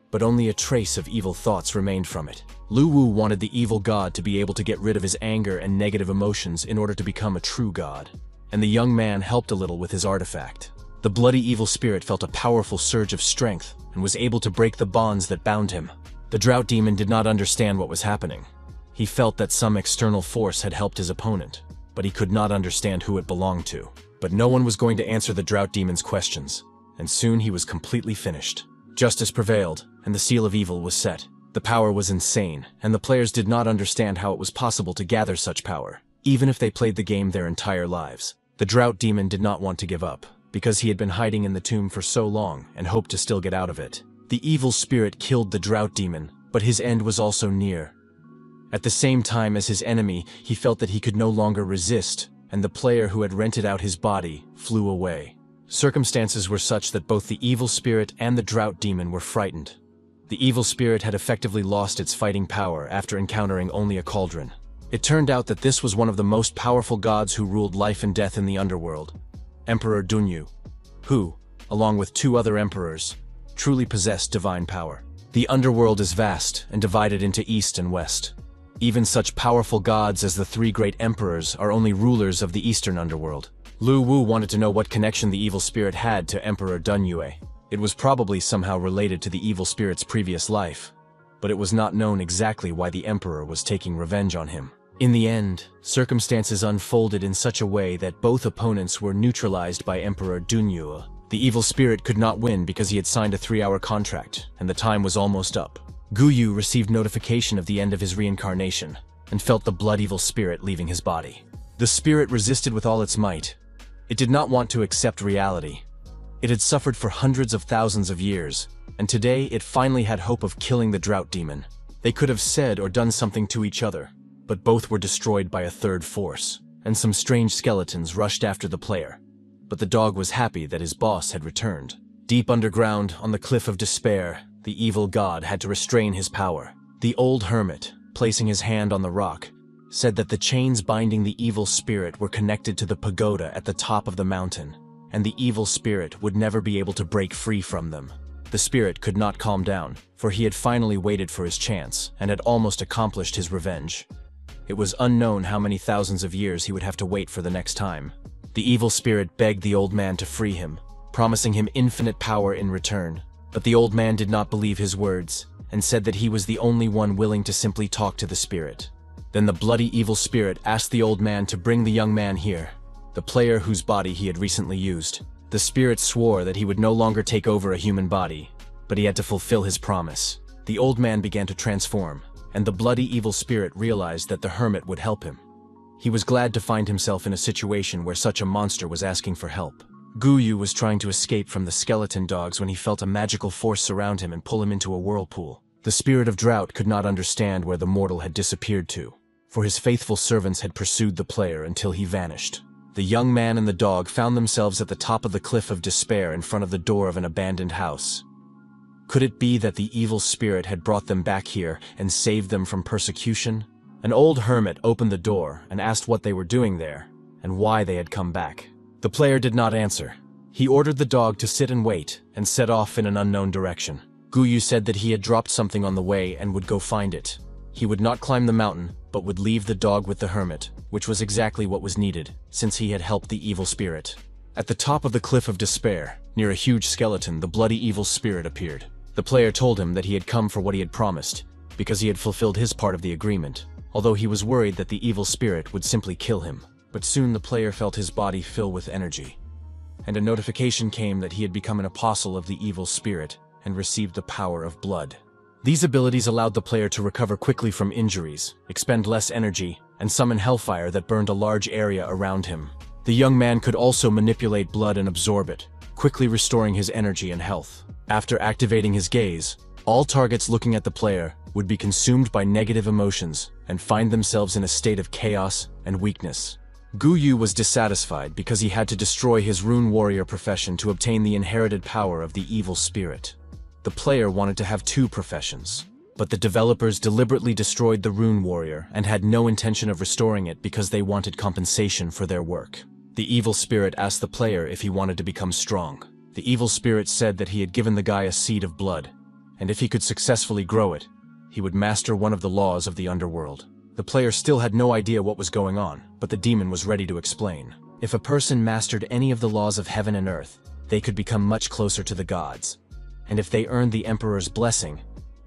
but only a trace of evil thoughts remained from it. Lu Wu wanted the evil god to be able to get rid of his anger and negative emotions in order to become a true god, and the young man helped a little with his artifact. The bloody evil spirit felt a powerful surge of strength and was able to break the bonds that bound him. The drought demon did not understand what was happening. He felt that some external force had helped his opponent, but he could not understand who it belonged to. But no one was going to answer the drought demon's questions, and soon he was completely finished. Justice prevailed, and the seal of evil was set. The power was insane, and the players did not understand how it was possible to gather such power, even if they played the game their entire lives. The drought demon did not want to give up, because he had been hiding in the tomb for so long and hoped to still get out of it. The evil spirit killed the drought demon, but his end was also near. At the same time as his enemy, he felt that he could no longer resist, and the player who had rented out his body flew away. Circumstances were such that both the evil spirit and the drought demon were frightened. The evil spirit had effectively lost its fighting power after encountering only a cauldron. It turned out that this was one of the most powerful gods who ruled life and death in the underworld, Emperor Dunyu, who, along with 2 other emperors, truly possessed divine power. The underworld is vast and divided into east and west. Even such powerful gods as the 3 great emperors are only rulers of the eastern underworld. Lu Wu wanted to know what connection the evil spirit had to Emperor Dunyue. It was probably somehow related to the evil spirit's previous life, but it was not known exactly why the emperor was taking revenge on him. In the end, circumstances unfolded in such a way that both opponents were neutralized by Emperor Dunyue. The evil spirit could not win because he had signed a 3-hour contract, and the time was almost up. Guyu received notification of the end of his reincarnation, and felt the blood evil spirit leaving his body. The spirit resisted with all its might. It did not want to accept reality. It had suffered for hundreds of thousands of years, and today it finally had hope of killing the drought demon. They could have said or done something to each other, but both were destroyed by a third force, and some strange skeletons rushed after the player. But the dog was happy that his boss had returned. Deep underground, on the cliff of despair, the evil god had to restrain his power. The old hermit, placing his hand on the rock, said that the chains binding the evil spirit were connected to the pagoda at the top of the mountain, and the evil spirit would never be able to break free from them. The spirit could not calm down, for he had finally waited for his chance and had almost accomplished his revenge. It was unknown how many thousands of years he would have to wait for the next time. The evil spirit begged the old man to free him, promising him infinite power in return. But the old man did not believe his words, and said that he was the only one willing to simply talk to the spirit. Then the bloody evil spirit asked the old man to bring the young man here, the player whose body he had recently used. The spirit swore that he would no longer take over a human body, but he had to fulfill his promise. The old man began to transform, and the bloody evil spirit realized that the hermit would help him. He was glad to find himself in a situation where such a monster was asking for help. Guyu was trying to escape from the skeleton dogs when he felt a magical force surround him and pull him into a whirlpool. The spirit of drought could not understand where the mortal had disappeared to, for his faithful servants had pursued the player until he vanished. The young man and the dog found themselves at the top of the cliff of despair in front of the door of an abandoned house. Could it be that the evil spirit had brought them back here and saved them from persecution? An old hermit opened the door and asked what they were doing there, and why they had come back. The player did not answer. He ordered the dog to sit and wait, and set off in an unknown direction. Guyu said that he had dropped something on the way and would go find it. He would not climb the mountain, but would leave the dog with the hermit, which was exactly what was needed, since he had helped the evil spirit. At the top of the cliff of despair, near a huge skeleton, the bloody evil spirit appeared. The player told him that he had come for what he had promised, because he had fulfilled his part of the agreement, although he was worried that the evil spirit would simply kill him. But soon the player felt his body fill with energy, and a notification came that he had become an apostle of the evil spirit and received the power of blood. These abilities allowed the player to recover quickly from injuries, expend less energy, and summon hellfire that burned a large area around him. The young man could also manipulate blood and absorb it, quickly restoring his energy and health. After activating his gaze, all targets looking at the player would be consumed by negative emotions and find themselves in a state of chaos and weakness. Guyu was dissatisfied because he had to destroy his rune warrior profession to obtain the inherited power of the evil spirit. The player wanted to have 2 professions, but the developers deliberately destroyed the rune warrior and had no intention of restoring it because they wanted compensation for their work. The evil spirit asked the player if he wanted to become strong. The evil spirit said that he had given the guy a seed of blood, and if he could successfully grow it, he would master one of the laws of the underworld. The player still had no idea what was going on, but the demon was ready to explain. If a person mastered any of the laws of heaven and earth, they could become much closer to the gods. And if they earned the emperor's blessing,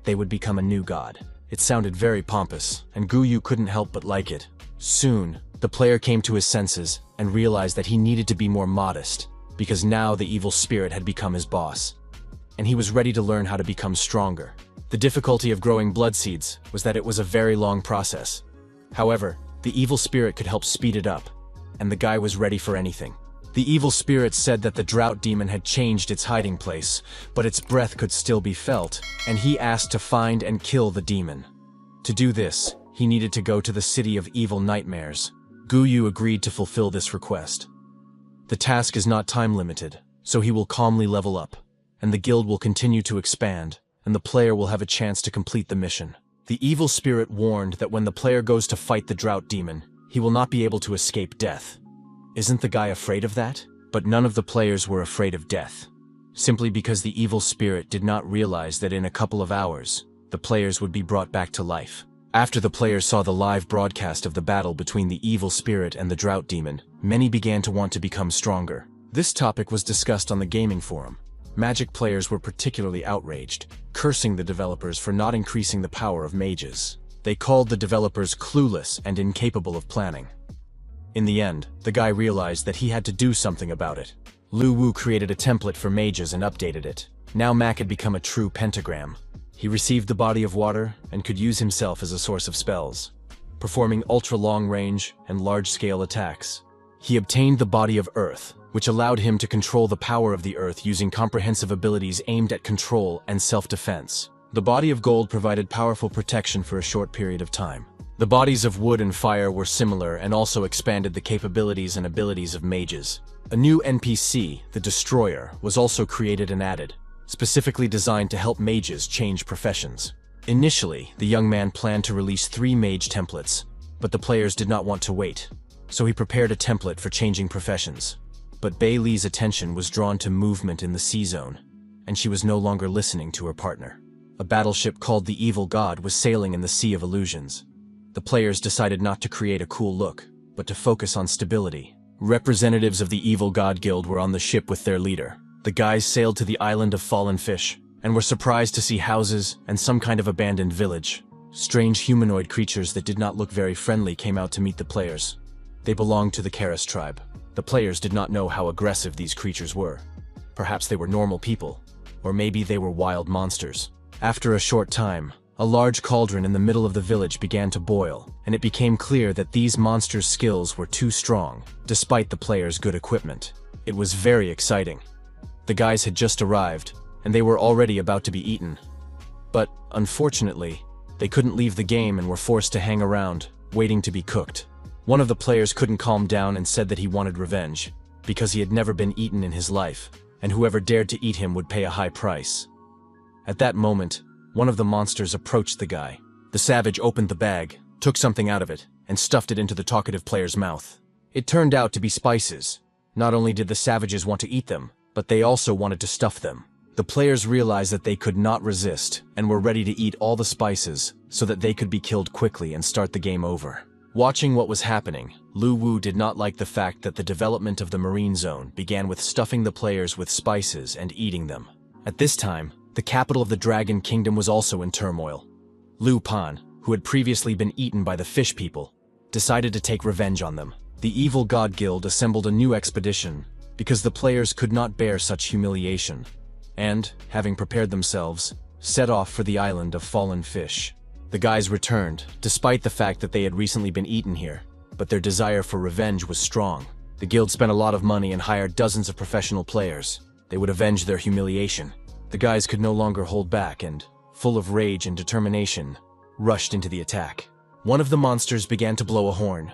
they would become a new god. It sounded very pompous, and Guyu couldn't help but like it. Soon, the player came to his senses and realized that he needed to be more modest, because now the evil spirit had become his boss, and he was ready to learn how to become stronger. The difficulty of growing blood seeds was that it was a very long process. However, the evil spirit could help speed it up, and the guy was ready for anything. The evil spirit said that the drought demon had changed its hiding place, but its breath could still be felt, and he asked to find and kill the demon. To do this, he needed to go to the city of evil nightmares. Guyu agreed to fulfill this request. The task is not time limited, so he will calmly level up, and the guild will continue to expand, and the player will have a chance to complete the mission. The evil spirit warned that when the player goes to fight the drought demon, he will not be able to escape death. Isn't the guy afraid of that? But none of the players were afraid of death, simply because the evil spirit did not realize that in a couple of hours, the players would be brought back to life. After the players saw the live broadcast of the battle between the evil spirit and the drought demon, many began to want to become stronger. This topic was discussed on the gaming forum. Magic players were particularly outraged, cursing the developers for not increasing the power of mages. They called the developers clueless and incapable of planning. In the end, the guy realized that he had to do something about it. Lu Wu created a template for mages and updated it. Now Mac had become a true pentagram. He received the body of water and could use himself as a source of spells, performing ultra-long range and large-scale attacks. He obtained the body of earth, which allowed him to control the power of the earth using comprehensive abilities aimed at control and self-defense. The body of gold provided powerful protection for a short period of time. The bodies of wood and fire were similar and also expanded the capabilities and abilities of mages. A new NPC, the Destroyer, was also created and added, specifically designed to help mages change professions. Initially, the young man planned to release 3 mage templates, but the players did not want to wait, so he prepared a template for changing professions. But Bei Li's attention was drawn to movement in the sea zone, and she was no longer listening to her partner. A battleship called the Evil God was sailing in the Sea of Illusions. The players decided not to create a cool look, but to focus on stability. Representatives of the Evil God Guild were on the ship with their leader. The guys sailed to the island of Fallen Fish, and were surprised to see houses and some kind of abandoned village. Strange humanoid creatures that did not look very friendly came out to meet the players. They belonged to the Karis tribe. The players did not know how aggressive these creatures were. Perhaps they were normal people, or maybe they were wild monsters. After a short time, a large cauldron in the middle of the village began to boil, and it became clear that these monsters' skills were too strong, despite the players' good equipment. It was very exciting. The guys had just arrived, and they were already about to be eaten. But, unfortunately, they couldn't leave the game and were forced to hang around, waiting to be cooked. One of the players couldn't calm down and said that he wanted revenge, because he had never been eaten in his life, and whoever dared to eat him would pay a high price. At that moment, one of the monsters approached the guy. The savage opened the bag, took something out of it, and stuffed it into the talkative player's mouth. It turned out to be spices. Not only did the savages want to eat them, but they also wanted to stuff them. The players realized that they could not resist, and were ready to eat all the spices, so that they could be killed quickly and start the game over. Watching what was happening, Lu Wu did not like the fact that the development of the marine zone began with stuffing the players with spices and eating them. At this time, the capital of the Dragon Kingdom was also in turmoil. Lu Pan, who had previously been eaten by the fish people, decided to take revenge on them. The Evil God Guild assembled a new expedition because the players could not bear such humiliation, and, having prepared themselves, set off for the island of Fallen Fish. The guys returned, despite the fact that they had recently been eaten here, but their desire for revenge was strong. The guild spent a lot of money and hired dozens of professional players. They would avenge their humiliation. The guys could no longer hold back and, full of rage and determination, rushed into the attack. One of the monsters began to blow a horn.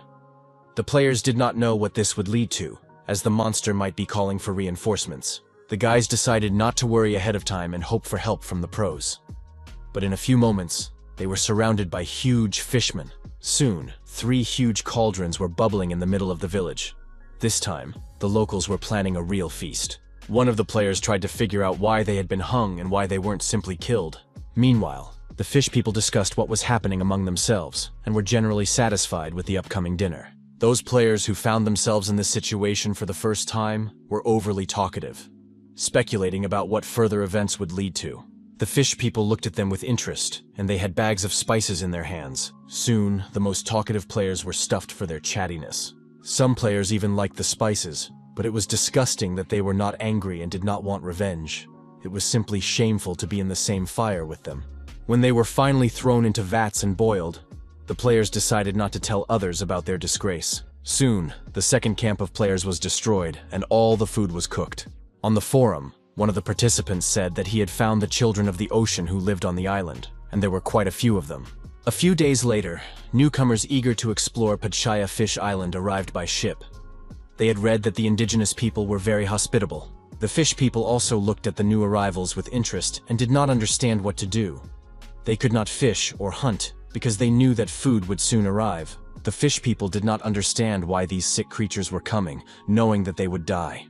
The players did not know what this would lead to, as the monster might be calling for reinforcements. The guys decided not to worry ahead of time and hope for help from the pros. But in a few moments, they were surrounded by huge fishmen. Soon, 3 huge cauldrons were bubbling in the middle of the village. This time, the locals were planning a real feast. One of the players tried to figure out why they had been hung and why they weren't simply killed. Meanwhile, the fish people discussed what was happening among themselves and were generally satisfied with the upcoming dinner. Those players who found themselves in this situation for the first time were overly talkative, speculating about what further events would lead to. The fish people looked at them with interest, and they had bags of spices in their hands. Soon, the most talkative players were stuffed for their chattiness. Some players even liked the spices, but it was disgusting that they were not angry and did not want revenge. It was simply shameful to be in the same fire with them. When they were finally thrown into vats and boiled, the players decided not to tell others about their disgrace. Soon, the second camp of players was destroyed, and all the food was cooked. On the forum, one of the participants said that he had found the children of the ocean who lived on the island, and there were quite a few of them. A few days later, newcomers eager to explore Pachaya Fish Island arrived by ship. They had read that the indigenous people were very hospitable. The fish people also looked at the new arrivals with interest and did not understand what to do. They could not fish or hunt because they knew that food would soon arrive. The fish people did not understand why these sick creatures were coming, knowing that they would die.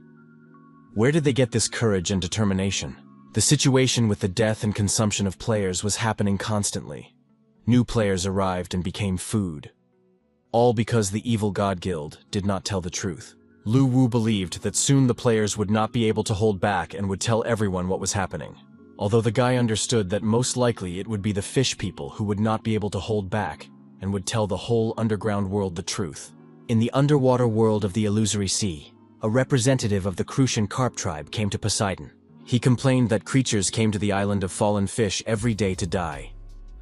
Where did they get this courage and determination? The situation with the death and consumption of players was happening constantly. New players arrived and became food. All because the evil God Guild did not tell the truth. Lu Wu believed that soon the players would not be able to hold back and would tell everyone what was happening. Although the guy understood that most likely it would be the fish people who would not be able to hold back and would tell the whole underground world the truth. In the underwater world of the Illusory Sea, a representative of the Crucian carp tribe came to Poseidon. He complained that creatures came to the island of fallen fish every day to die.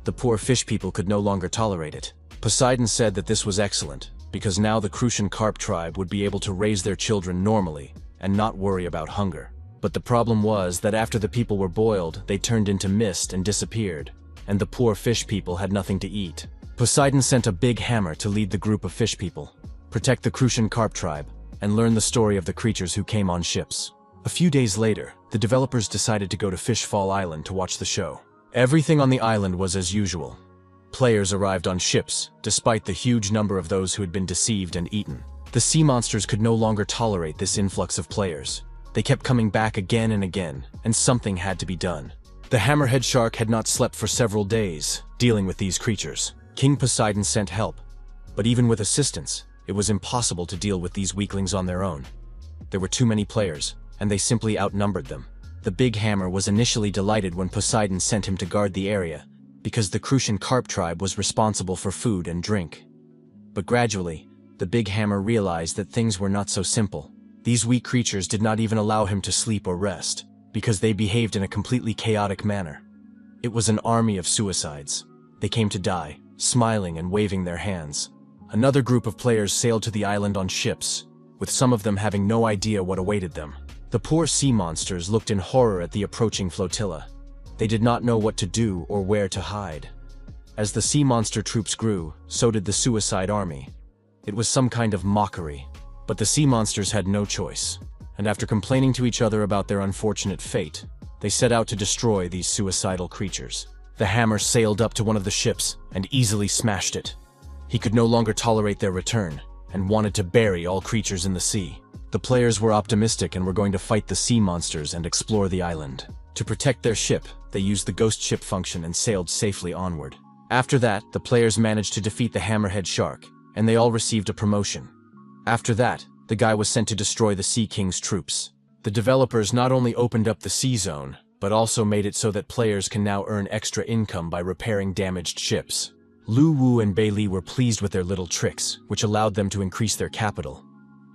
The poor fish people could no longer tolerate it. Poseidon said that this was excellent, because now the Crucian carp tribe would be able to raise their children normally and not worry about hunger. But the problem was that after the people were boiled, they turned into mist and disappeared, and the poor fish people had nothing to eat. Poseidon sent a big hammer to lead the group of fish people, protect the Crucian carp tribe, and learn the story of the creatures who came on ships. A few days later, the developers decided to go to Fishfall Island to watch the show. Everything on the island was as usual. Players arrived on ships, despite the huge number of those who had been deceived and eaten. The sea monsters could no longer tolerate this influx of players. They kept coming back again and again, and something had to be done. The hammerhead shark had not slept for several days, dealing with these creatures. King Poseidon sent help, but even with assistance, it was impossible to deal with these weaklings on their own. There were too many players, and they simply outnumbered them. The big hammer was initially delighted when Poseidon sent him to guard the area, because the Crucian carp tribe was responsible for food and drink. But gradually, the big hammer realized that things were not so simple. These weak creatures did not even allow him to sleep or rest, because they behaved in a completely chaotic manner. It was an army of suicides. They came to die, smiling and waving their hands. Another group of players sailed to the island on ships, with some of them having no idea what awaited them. The poor sea monsters looked in horror at the approaching flotilla. They did not know what to do or where to hide. As the sea monster troops grew, so did the suicide army. It was some kind of mockery, but the sea monsters had no choice, and after complaining to each other about their unfortunate fate, they set out to destroy these suicidal creatures. The hammer sailed up to one of the ships and easily smashed it. He could no longer tolerate their return, and wanted to bury all creatures in the sea. The players were optimistic and were going to fight the sea monsters and explore the island. To protect their ship, they used the ghost ship function and sailed safely onward. After that, the players managed to defeat the hammerhead shark, and they all received a promotion. After that, the guy was sent to destroy the Sea King's troops. The developers not only opened up the sea zone, but also made it so that players can now earn extra income by repairing damaged ships. Lu Wu and Bei Li were pleased with their little tricks, which allowed them to increase their capital,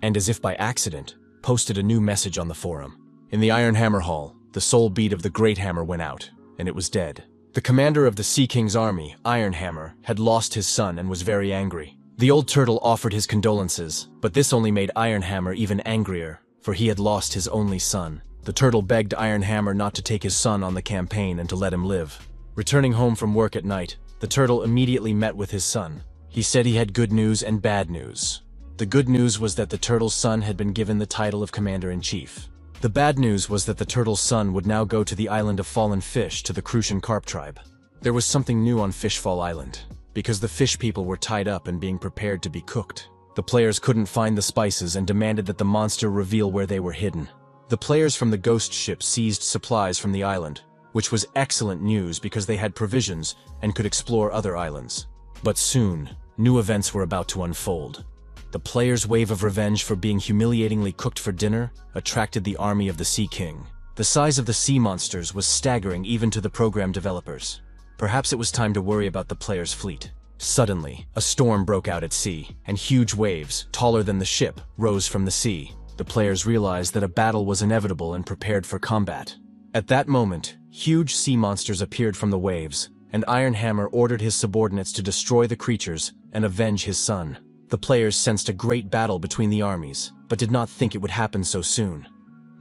and as if by accident, posted a new message on the forum. In the Iron Hammer Hall, the soul bead of the Great Hammer went out, and it was dead. The commander of the Sea King's army, Iron Hammer, had lost his son and was very angry. The old turtle offered his condolences, but this only made Iron Hammer even angrier, for he had lost his only son. The turtle begged Iron Hammer not to take his son on the campaign and to let him live. Returning home from work at night, the turtle immediately met with his son. He said he had good news and bad news. The good news was that the turtle's son had been given the title of Commander-in-Chief. The bad news was that the turtle's son would now go to the island of fallen fish to the Crucian carp tribe. There was something new on Fishfall Island, because the fish people were tied up and being prepared to be cooked. The players couldn't find the spices and demanded that the monster reveal where they were hidden. The players from the ghost ship seized supplies from the island, which was excellent news because they had provisions and could explore other islands. But soon, new events were about to unfold. The players' wave of revenge for being humiliatingly cooked for dinner attracted the army of the Sea King. The size of the sea monsters was staggering even to the program developers. Perhaps it was time to worry about the players' fleet. Suddenly, a storm broke out at sea, and huge waves, taller than the ship, rose from the sea. The players realized that a battle was inevitable and prepared for combat. At that moment, huge sea monsters appeared from the waves, and Iron Hammer ordered his subordinates to destroy the creatures and avenge his son. The players sensed a great battle between the armies, but did not think it would happen so soon.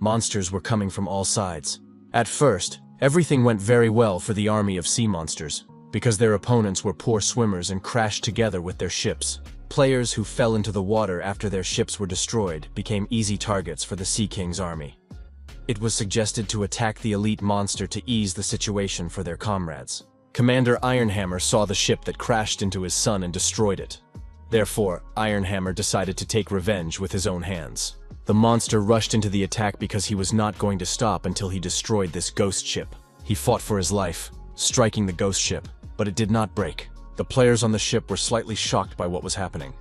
Monsters were coming from all sides. At first, everything went very well for the army of sea monsters, because their opponents were poor swimmers and crashed together with their ships. Players who fell into the water after their ships were destroyed became easy targets for the Sea King's army. It was suggested to attack the elite monster to ease the situation for their comrades. Commander Ironhammer saw the ship that crashed into his son and destroyed it. Therefore, Ironhammer decided to take revenge with his own hands. The monster rushed into the attack because he was not going to stop until he destroyed this ghost ship. He fought for his life, striking the ghost ship, but it did not break. The players on the ship were slightly shocked by what was happening.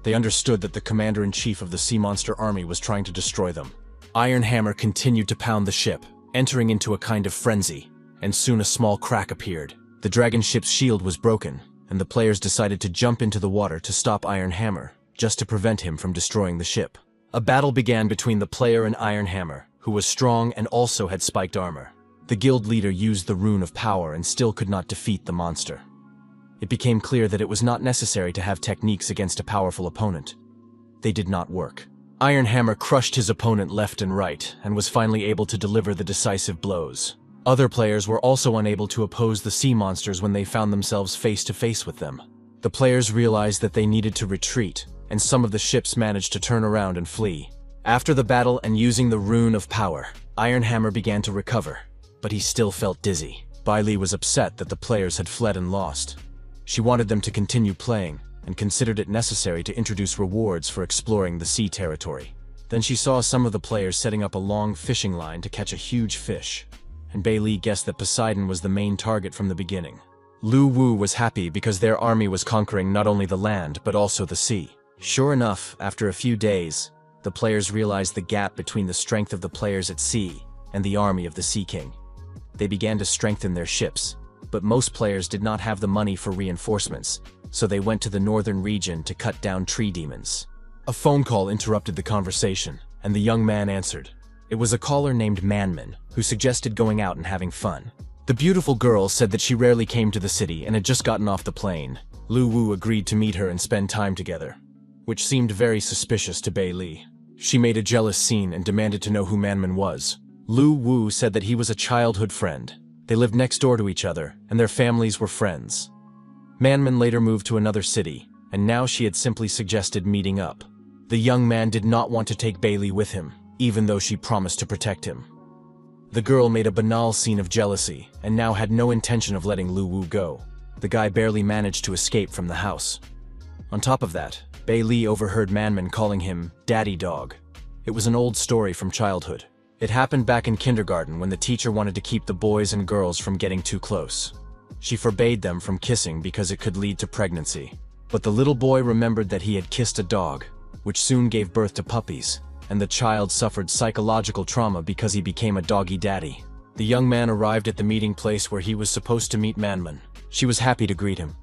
They understood that the commander-in-chief of the sea monster army was trying to destroy them. Ironhammer continued to pound the ship, entering into a kind of frenzy, and soon a small crack appeared. The dragon ship's shield was broken, and the players decided to jump into the water to stop Ironhammer, just to prevent him from destroying the ship. A battle began between the player and Ironhammer, who was strong and also had spiked armor. The guild leader used the rune of power and still could not defeat the monster. It became clear that it was not necessary to have techniques against a powerful opponent. They did not work. Ironhammer crushed his opponent left and right, and was finally able to deliver the decisive blows. Other players were also unable to oppose the sea monsters when they found themselves face to face with them. The players realized that they needed to retreat, and some of the ships managed to turn around and flee. After the battle and using the rune of power, Ironhammer began to recover, but he still felt dizzy. Bailey was upset that the players had fled and lost. She wanted them to continue playing, and considered it necessary to introduce rewards for exploring the sea territory. Then she saw some of the players setting up a long fishing line to catch a huge fish, and Bailey guessed that Poseidon was the main target from the beginning. Lu Wu was happy because their army was conquering not only the land but also the sea. Sure enough, after a few days, the players realized the gap between the strength of the players at sea and the army of the Sea King. They began to strengthen their ships, but most players did not have the money for reinforcements, so they went to the northern region to cut down tree demons. A phone call interrupted the conversation, and the young man answered. It was a caller named Manman, who suggested going out and having fun. The beautiful girl said that she rarely came to the city and had just gotten off the plane. Lu Wu agreed to meet her and spend time together, which seemed very suspicious to Bei Li. She made a jealous scene and demanded to know who Manman was. Lu Wu said that he was a childhood friend. They lived next door to each other, and their families were friends. Manman later moved to another city, and now she had simply suggested meeting up. The young man did not want to take Bailey with him, even though she promised to protect him. The girl made a banal scene of jealousy, and now had no intention of letting Lu Wu go. The guy barely managed to escape from the house. On top of that, Bei Li overheard Manman calling him Daddy Dog. It was an old story from childhood. It happened back in kindergarten when the teacher wanted to keep the boys and girls from getting too close. She forbade them from kissing because it could lead to pregnancy. But the little boy remembered that he had kissed a dog, which soon gave birth to puppies, and the child suffered psychological trauma because he became a doggy daddy. The young man arrived at the meeting place where he was supposed to meet Manman. She was happy to greet him.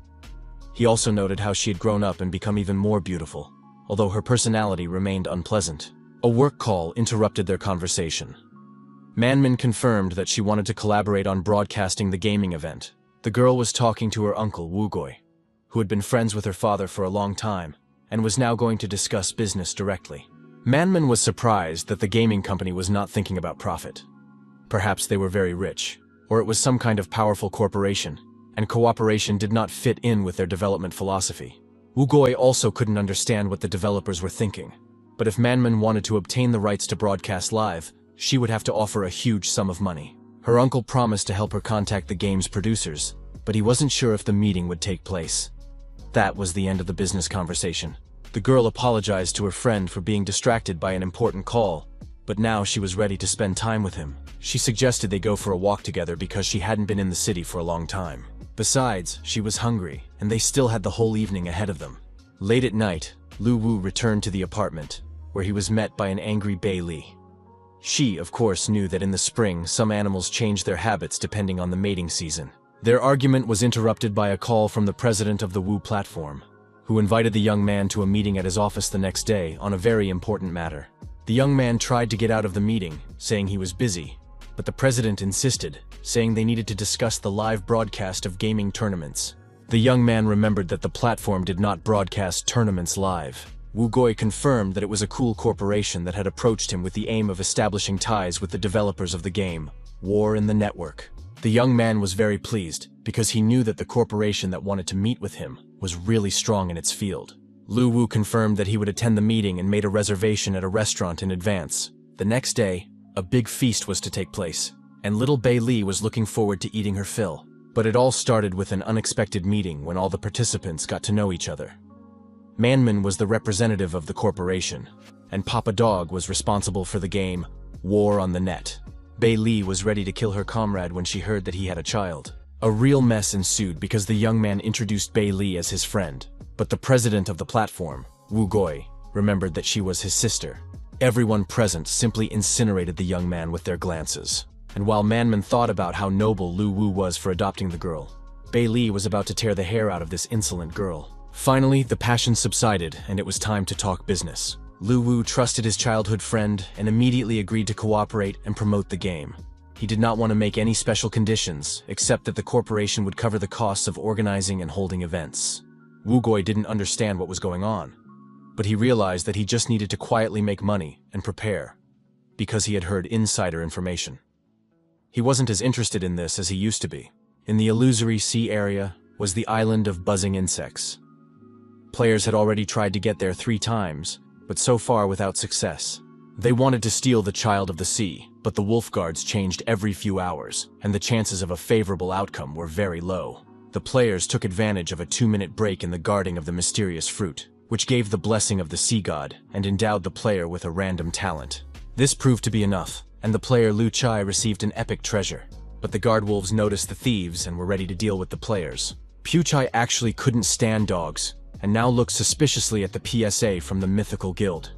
He also noted how she had grown up and become even more beautiful, although her personality remained unpleasant. A work call interrupted their conversation. Manman confirmed that she wanted to collaborate on broadcasting the gaming event. The girl was talking to her uncle, Wugoi, who had been friends with her father for a long time, and was now going to discuss business directly. Manman was surprised that the gaming company was not thinking about profit. Perhaps they were very rich, or it was some kind of powerful corporation, and cooperation did not fit in with their development philosophy. Wugoi also couldn't understand what the developers were thinking, but if Manman wanted to obtain the rights to broadcast live, she would have to offer a huge sum of money. Her uncle promised to help her contact the game's producers, but he wasn't sure if the meeting would take place. That was the end of the business conversation. The girl apologized to her friend for being distracted by an important call, but now she was ready to spend time with him. She suggested they go for a walk together because she hadn't been in the city for a long time. Besides, she was hungry, and they still had the whole evening ahead of them. Late at night, Lu Wu returned to the apartment, where he was met by an angry Bei Li. She, of course, knew that in the spring some animals change their habits depending on the mating season. Their argument was interrupted by a call from the president of the Wu platform, who invited the young man to a meeting at his office the next day on a very important matter. The young man tried to get out of the meeting, saying he was busy, but the president insisted, saying they needed to discuss the live broadcast of gaming tournaments. The young man remembered that the platform did not broadcast tournaments live. Wugoi confirmed that it was a cool corporation that had approached him with the aim of establishing ties with the developers of the game, War in the Network. The young man was very pleased, because he knew that the corporation that wanted to meet with him was really strong in its field. Lu Wu confirmed that he would attend the meeting and made a reservation at a restaurant in advance. The next day, A big feast was to take place, and little Bei Li was looking forward to eating her fill. But it all started with an unexpected meeting when all the participants got to know each other. Manman was the representative of the corporation, and Papa Dog was responsible for the game War on the Net. Bei Li was ready to kill her comrade when she heard that he had a child. A real mess ensued because the young man introduced Bei Li as his friend, but the president of the platform, Wu Goi, remembered that she was his sister. Everyone present simply incinerated the young man with their glances. And while Manman thought about how noble Lu Wu was for adopting the girl, Bei Li was about to tear the hair out of this insolent girl. Finally, the passion subsided, and it was time to talk business. Lu Wu trusted his childhood friend and immediately agreed to cooperate and promote the game. He did not want to make any special conditions, except that the corporation would cover the costs of organizing and holding events. Wu Goi didn't understand what was going on, but he realized that he just needed to quietly make money and prepare, because he had heard insider information. He wasn't as interested in this as he used to be. In the illusory sea area was the island of buzzing insects. Players had already tried to get there 3 times, but so far without success. They wanted to steal the child of the sea, but the wolf guards changed every few hours, and the chances of a favorable outcome were very low. The players took advantage of a 2-minute break in the guarding of the mysterious fruit, which gave the blessing of the sea god and endowed the player with a random talent. This proved to be enough, and the player Lu Chai received an epic treasure. But the guard wolves noticed the thieves and were ready to deal with the players. Pu Chai actually couldn't stand dogs, and now looked suspiciously at the PSA from the mythical guild.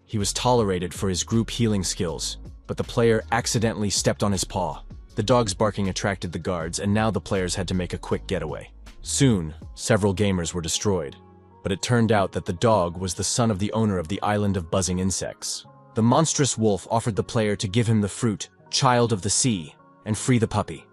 He was tolerated for his group healing skills, but the player accidentally stepped on his paw. The dog's barking attracted the guards, and now the players had to make a quick getaway. Soon, several gamers were destroyed, but it turned out that the dog was the son of the owner of the island of buzzing insects. The monstrous wolf offered the player to give him the fruit, Child of the Sea, and free the puppy.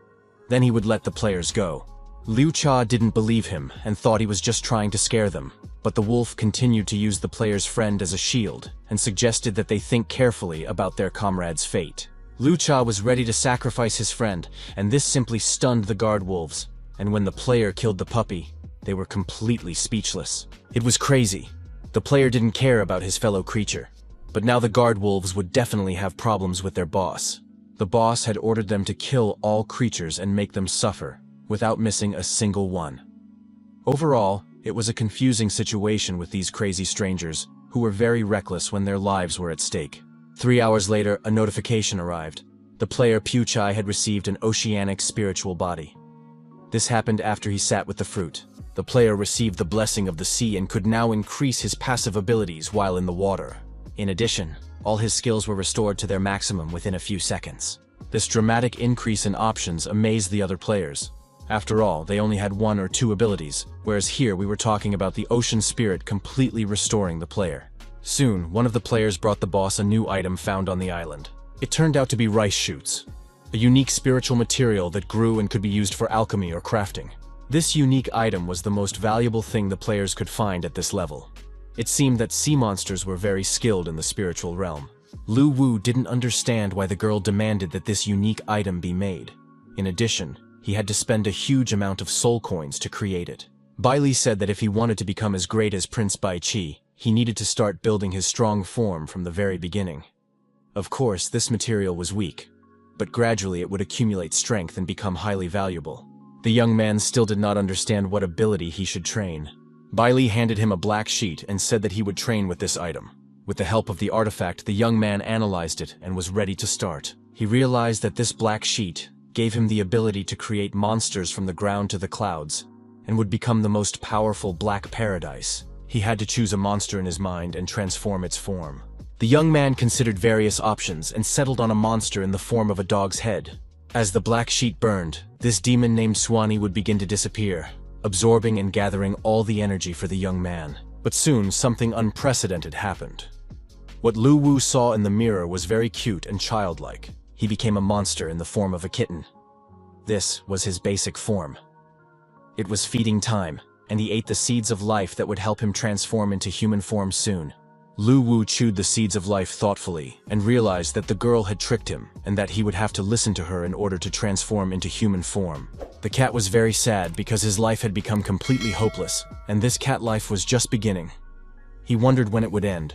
Then he would let the players go. Liu Cha didn't believe him and thought he was just trying to scare them, but the wolf continued to use the player's friend as a shield and suggested that they think carefully about their comrade's fate. Liu Cha was ready to sacrifice his friend, and this simply stunned the guard wolves, and when the player killed the puppy, they were completely speechless. It was crazy. The player didn't care about his fellow creature, but now the guard wolves would definitely have problems with their boss. The boss had ordered them to kill all creatures and make them suffer, without missing a single one. Overall, it was a confusing situation with these crazy strangers, who were very reckless when their lives were at stake. 3 hours later, a notification arrived. The player Pu Chai had received an oceanic spiritual body. This happened after he sat with the fruit. The player received the blessing of the sea and could now increase his passive abilities while in the water. In addition, all his skills were restored to their maximum within a few seconds. This dramatic increase in options amazed the other players. After all, they only had 1 or 2 abilities, whereas here we were talking about the ocean spirit completely restoring the player. Soon, one of the players brought the boss a new item found on the island. It turned out to be rice shoots, a unique spiritual material that grew and could be used for alchemy or crafting. This unique item was the most valuable thing the players could find at this level. It seemed that sea monsters were very skilled in the spiritual realm. Lu Wu didn't understand why the girl demanded that this unique item be made. In addition, he had to spend a huge amount of soul coins to create it. Bai Li said that if he wanted to become as great as Prince Bai Qi, he needed to start building his strong form from the very beginning. Of course, this material was weak, but gradually it would accumulate strength and become highly valuable. The young man still did not understand what ability he should train. Bai Li handed him a black sheet and said that he would train with this item. With the help of the artifact, the young man analyzed it and was ready to start. He realized that this black sheet gave him the ability to create monsters from the ground to the clouds, and would become the most powerful black paradise. He had to choose a monster in his mind and transform its form. The young man considered various options and settled on a monster in the form of a dog's head. As the black sheet burned, this demon named Swanee would begin to disappear, absorbing and gathering all the energy for the young man. But soon, something unprecedented happened. What Lu Wu saw in the mirror was very cute and childlike. He became a monster in the form of a kitten. This was his basic form. It was feeding time, and he ate the seeds of life that would help him transform into human form soon. Lu Wu chewed the seeds of life thoughtfully and realized that the girl had tricked him and that he would have to listen to her in order to transform into human form. The cat was very sad because his life had become completely hopeless, and this cat life was just beginning. He wondered when it would end.